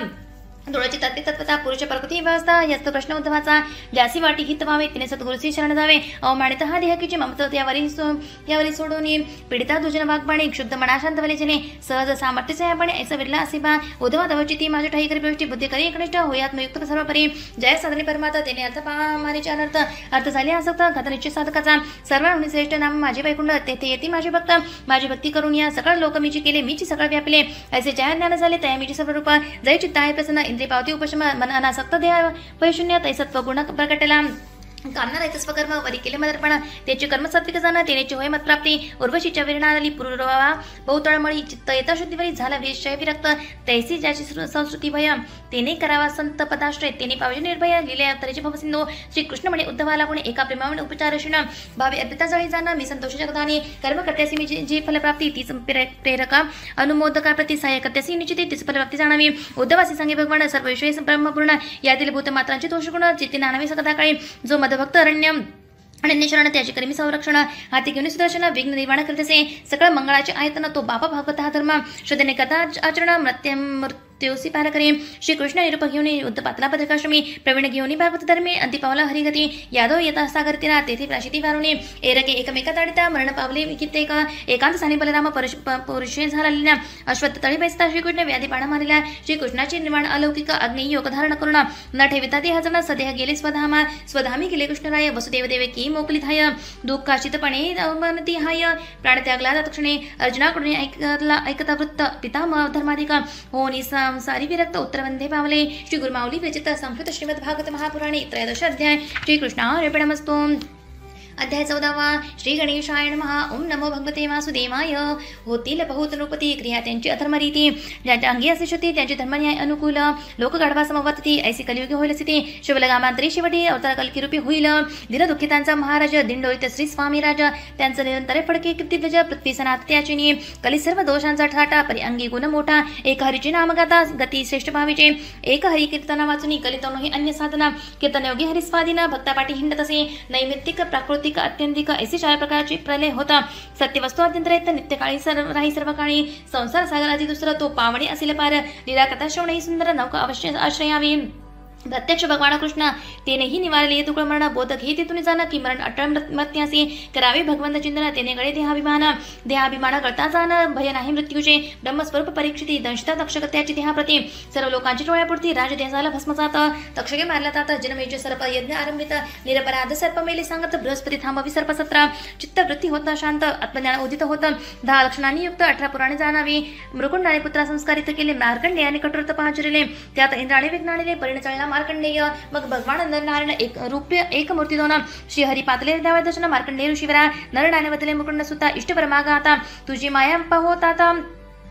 डोळ्याची तत्वता पुरुष प्रकृती व्यवस्था यास्त प्रश्न उद्धवाचा ज्यासी वाटी हित व्हावे तिने सद्गुरुसी शरण जावे अवमानित हा देहकीची ममता यावरी सोडून पीडिता दुजन वागबाणे क्षुद्ध मना शांत वलेजने सहज सामर्थ्य आपण ऐसा विरला असे बा उद्धवा तवची ती माझ्या ठाई करी प्रविष्टी बुद्धी करी एकनिष्ठ होयात्मयुक्त सर्वपरी जय साधने परमाता त्याने अर्थ पामारीचे अर्थ झाले आसक्त घातनिश्चित साधकाचा सर्वांनी श्रेष्ठ नाम माझे वैकुंठ तेथे येते माझे भक्त माझी भक्ती करून या सकळ लोक मीची केले मीची सकळ व्यापले ऐसे जय ज्ञान झाले तया मीची सर्व रूप जय चित्त आहे प्रसन्न इंद्रिय पावती उपशम मन अनासक्त देह वैशून्य तैसत्व गुण प्रकटला कामना स्वकर्म वरी केले मदर्पण त्याची कर्मसात्विक जाणं तेनेची होय मतप्राप्ती उर्वशीच्या विरणाली पुरवा बहुतळमळी चित्त येता शुद्धीवरी झाला विषय विरक्त तैसी ज्याची संस्कृती भय तेने करावा संत पदाश्रय तेने पावजे निर्भय लिले अवताराचे भवसिंधू श्री कृष्ण म्हणे उद्धवाला गुणे एका प्रेमाने उपचारशीण भावी अर्पिता जळी जाणं मी संतोष जगदाने कर्म करत्यासी मी जी फलप्राप्ती तीच प्रेरका अनुमोदका प्रति सहाय्य करत्यासी निश्चिती तीच फलप्राप्ती जाणावी उद्धवासी सांगे भगवान सर्व विषय ब्रह्मपूर्ण यातील भूतमात्रांचे दोषगुण चित्ती नानावी सदाकाळी जो मदभक्त अरण्यम अनन्यशरण त्याची कर्मी संरक्षण हाती घेऊन सुदर्शन विघ्न निर्माण करतेसे सकळ मंगळाचे आयतन तो बाबा भागवत हा धर्म श्रद्धेने कथा आचरण मृत्युसी पार करे श्री कृष्ण निरूप घेऊन युद्ध पातला भद्रकाश्रमी प्रवीण घेऊन भागवत धर्मे अंती पावला हरिगती यादव येता सागर तीरा तेथे प्राशिती वारुणी एरके एकमेका ताडिता मरण पावले कित्येक एकांत साने बलराम पुरुषे झालेल्या अश्वत्थ तळी बैसता श्रीकृष्ण व्याधी पाणा मारिला श्रीकृष्णाचे निर्माण अलौकिक अग्नि योग धारण करून न ठेविता ते हजण सदेह गेले स्वधामी गेले कृष्णराय वसुदेव देवकी मोकली थाय दुःखाशितपणे अवनती हाय प्राणत्यागला तत्क्षणे अर्जुनाकडून ऐकता वृत्त पितामह धर्माधिक होनी सारी विरक्त उत्तरवंदे पावले श्री गुरुमाऊली विरचित संस्कृत श्रीमद भागवत महापुराणे 13 अध्याय श्री कृष्णार्पणमस्तु अध्याय 14 श्री गणेशाय नमः ओम नमो भगवते वासुदेवाय होतील बहुत नृपती क्रिया त्यांची अधर्मरीती ज्यांच्या अंगी असे शुती त्यांचे धर्मन्याय अनुकूल लोक गाढवा समवर्ती ऐसी कलियुगी होईल स्थिती शिवलगामांतरी शेवटी अवतार कलकिरूपी होईल दिनदुःखितांचा महाराज दिंडोळीत श्री स्वामी राजा त्यांचं निरंतर फडके कीर्तिव्रज पृथ्वी सनात त्याचिनी कली सर्व दोषांचा ठाटा परी अंगी गुण मोठा एक हरीची नामगाता गती श्रेष्ठ भावीचे एक हरी कीर्तना वाचुनी कलितोनोही अन्य साधना कीर्तनयोगी हरिस्वादिना भक्तापाठी हिंडत असे नैमित्तिक प्राकृतिक अत्यंतिक ऐसी 4 प्रकारची प्रलय होता सत्य वस्तू अत्यंत नित्यकाळी राही सर्व काळी संसार सागराची दुसरं तो पावणे असेल पार लीला कथा श्रवणी सुंदर नौका अवश्य आश्रयावी प्रत्यक्ष भगवान कृष्ण तेनेही निवारले तुकड मरण बोध घे तिथून जाणं की मरण अटळ मृत्यासी करावे भगवंत चिंतन तेने गळे देहाभिमान गळता जाणं भय नाही मृत्यूचे ब्रह्मस्वरूप परीक्षिती दंशिता तक्षकत्याची देहाप्रती सर्व लोकांची डोळ्यापुरती राजदेशाला भस्म जात तक्षके मारला जात जन्मेचे सर्प यज्ञ आरंभित निरपराध सर्प मेले सांगत बृहस्पती थांबवी सर्पसत्र चित्तवृत्ती होता शांत आत्मज्ञान उदित होतं 10 लक्षणांनी युक्त 18 पुराणे जाणावी मृकुंडाने पुत्रा संस्कारित केले मार्कंडेयाने कठोर तपाचरिले त्यात इंद्राने विज्ञानीले परिणचळला मार्कंडेय मग भगवान नरनारायण एक रूप्य एक मूर्ती दोन श्रीहरी पातले द्यावे दर्शन मार्कंडेय ऋषीवरा नरनाने बदले मुकुंड सुता इष्ट परमागा आता तुझी माया पाहोता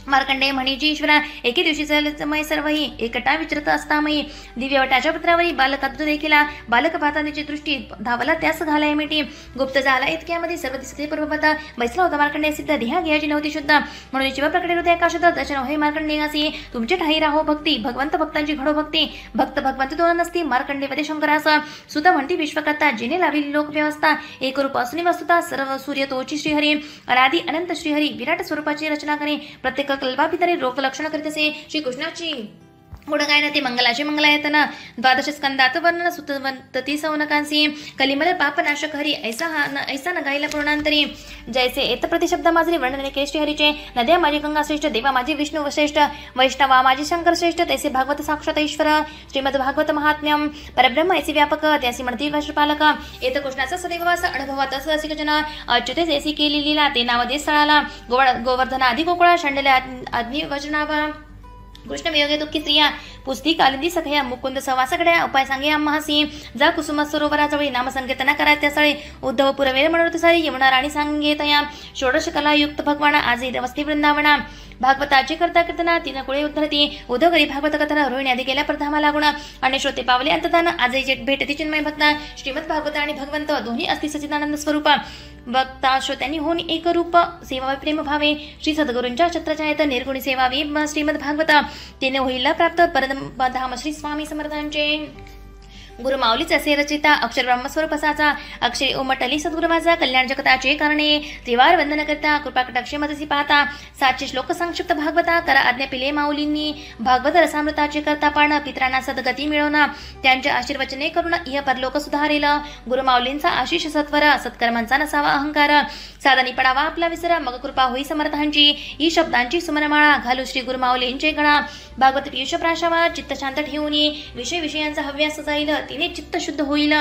मार्कंडेय म्हणीची ईश्वरा एके दिवशी जलमय सर्वही एकटा विचरत असतामयी दिव्यवटाच्या पत्रावरी बालक अद्भुत देखीला बालक पाहता त्याची दृष्टी धावला त्यास घालाय मिठी गुप्त झाला इतक्यामध्ये सर्व दिसते पूर्वपता बैसला होता मार्कंडेय सिद्ध देहा घ्यायची नव्हती शुद्ध म्हणून शिव प्रकटे हृदय काशत दर्शन हे मार्कंडेयासी तुमचे ठाई राहो भक्ती भगवंत भक्तांची घडो भक्ती भक्त भगवंत दोन नसती मार्कंडेय शंकरास सुत म्हणती विश्वकर्ता जिने लावली लोक व्यवस्था एक रूप असून वस्तुता सर्व सूर्य तोची श्रीहरी अनादी अनंत श्रीहरी विराट स्वरूपाची रचना करे प्रत्येक कल्पाभितरे रोग लक्षण करीत असे श्रीकृष्णाची गुणगायन ते मंगलाचे मंगलायतन 12 स्कंदात वर्णन सुतवंतती सौनकांसी कलिमल पापनाशक हरी ऐसा न गायला पूर्णांतरी जैसे एत प्रतिशब्द माझे वर्णन केले श्रीहरीचे नद्या माझी गंगा श्रेष्ठ देवा माझी विष्णू श्रेष्ठ वैष्णवा माझी शंकर श्रेष्ठ तैसे भागवत साक्षात ईश्वर श्रीमद भागवत महात्म्यम परब्रह्म ऐसे व्यापक त्यासी म्हणती वशपालक एत कृष्णाचा सदैववास अनुभवात रसिक जना अच्युते जैसी केली लीला ते नाव दे स्थळाला गोवर्धन आदी गोकुळा शंडले अग्नि वजनावा कृष्ण वियोगे दुःखी स्त्रिया पुस्ती कालिंदी सखया मुकुंद सवा सगळ्या उपाय सांगे आम्हासी जा कुसुम सरोवराजवळी नामसंकीर्तन करा त्यासळे उद्धव पुरवेल मनोरथ सारी यमुना राणी सांगेतया षोडश कला युक्त भगवान आजही वस्ती वृंदावना भागवताची करता कीर्तना तीन कुळे उद्धरती उद्धवरी भागवत कथना रोहिणी आदी गेल्या प्रधामा लागून आणि श्रोते पावले अंतदान आजही जे भेटती चिन्मय भक्ता श्रीमद भागवत आणि भगवंत दोन्ही असती सच्चिदानंद स्वरूप भक्ता श्रोत्यांनी होऊन एक रूप सेवावे प्रेम भावे श्री सद्गुरूंच्या छत्रछायेत निर्गुणी सेवावी श्रीमद भागवत तेने होईल प्राप्त परमधाम श्री स्वामी समर्थांचे गुरु माऊलीच असे रचिता अक्षर ब्रह्मस्वरूप असाचा अक्षरे उमटली सद्गुरुवाचा कल्याण जगताचे कारणे त्रिवार वंदन करता कृपा कटाक्षे मदसी पाहता 700 श्लोक संक्षिप्त भागवता करा आज्ञा पिले माऊलींनी भागवत रसामृताचे करता पाण पित्रांना सद्गती मिळवणं त्यांचे आशीर्वचने करून इह परलोक सुधारेल गुरु माऊलींचा आशिष सत्वर सत्कर्मांचा नसावा अहंकार साधनी पडावा आपला विसरा मग कृपा होई समर्थांची ही शब्दांची सुमनमाळा घालू श्री गुरु माऊलींचे गणा भागवत पियुष प्राशावा चित्त शांत ठेवून विषयांचा हव्यास जाईल तिने चित्त शुद्ध होईल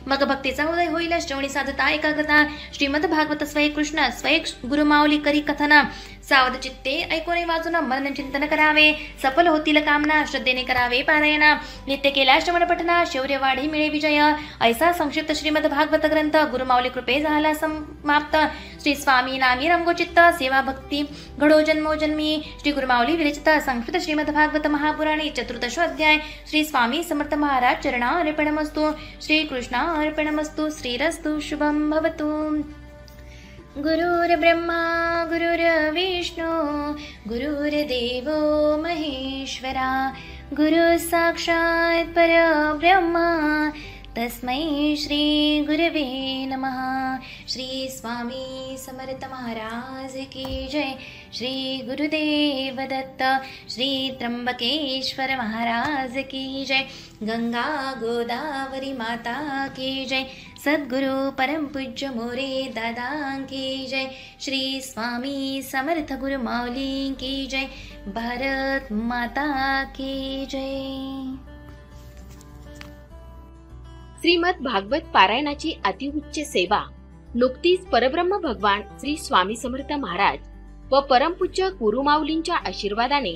मग भक्तीचा उदय होईल श्रवणी साधता एकाग्रता श्रीमद भागवत स्वयं कृष्ण स्वयं गुरु माऊली करी कथना सावध चित्ते ऐकून वाचून मन चिंतन करावे, सफल होतील कामना, श्रद्धेने करावे पारायण, नित्य केल्या श्रवण पठना, शौर्य वाढी मिळे विजय. ऐसा संक्षिप्त श्रीमद भागवत ग्रंथ गुरुमाऊली कृपे झाला समाप्त. श्री स्वामी नामी रंगोचित्त, सेवा भक्ती घडो जन्मोजन्मी. श्री गुरुमाऊली विरचित संक्षिप्त श्रीमद भागवत महापुराणे चतुर्दशो अध्याय. श्री स्वामी समर्थ महाराज चरणा अर्पणमस्तु. श्री कृष्णा अर्पणमस्तु. श्रीरस्तु शुभम भवतु. गुरुर्ब्रह्मा गुरुर्विष्णू गुरुर्देवो महेश्वरा, गुरु साक्षात् परब्रह्मा तस्मै श्री गुरवे नमः. श्री स्वामी समर्थ महाराज की जय. श्री गुरुदेव दत्त. श्री त्र्यंबकेश्वर महाराज की जय. गंगा गोदावरी माता की जय. सद्गुरु परम पूज्य मोरे दादा की जय. श्री स्वामी समर्थ गुरु माऊली की जय. भारत माता की जय. श्रीमद भागवत पारायणाची अतिउच्च सेवा नुकतीच परब्रह्म भगवान श्री स्वामी समर्थ महाराज व परमपूज्य गुरुमाऊलींच्या आशीर्वादाने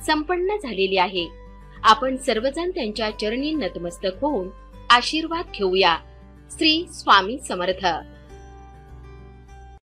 संपन्न झालेली आहे. आपण सर्वजण त्यांच्या चरणी नतमस्तक होऊन आशीर्वाद घेऊया. श्री स्वामी समर्थ.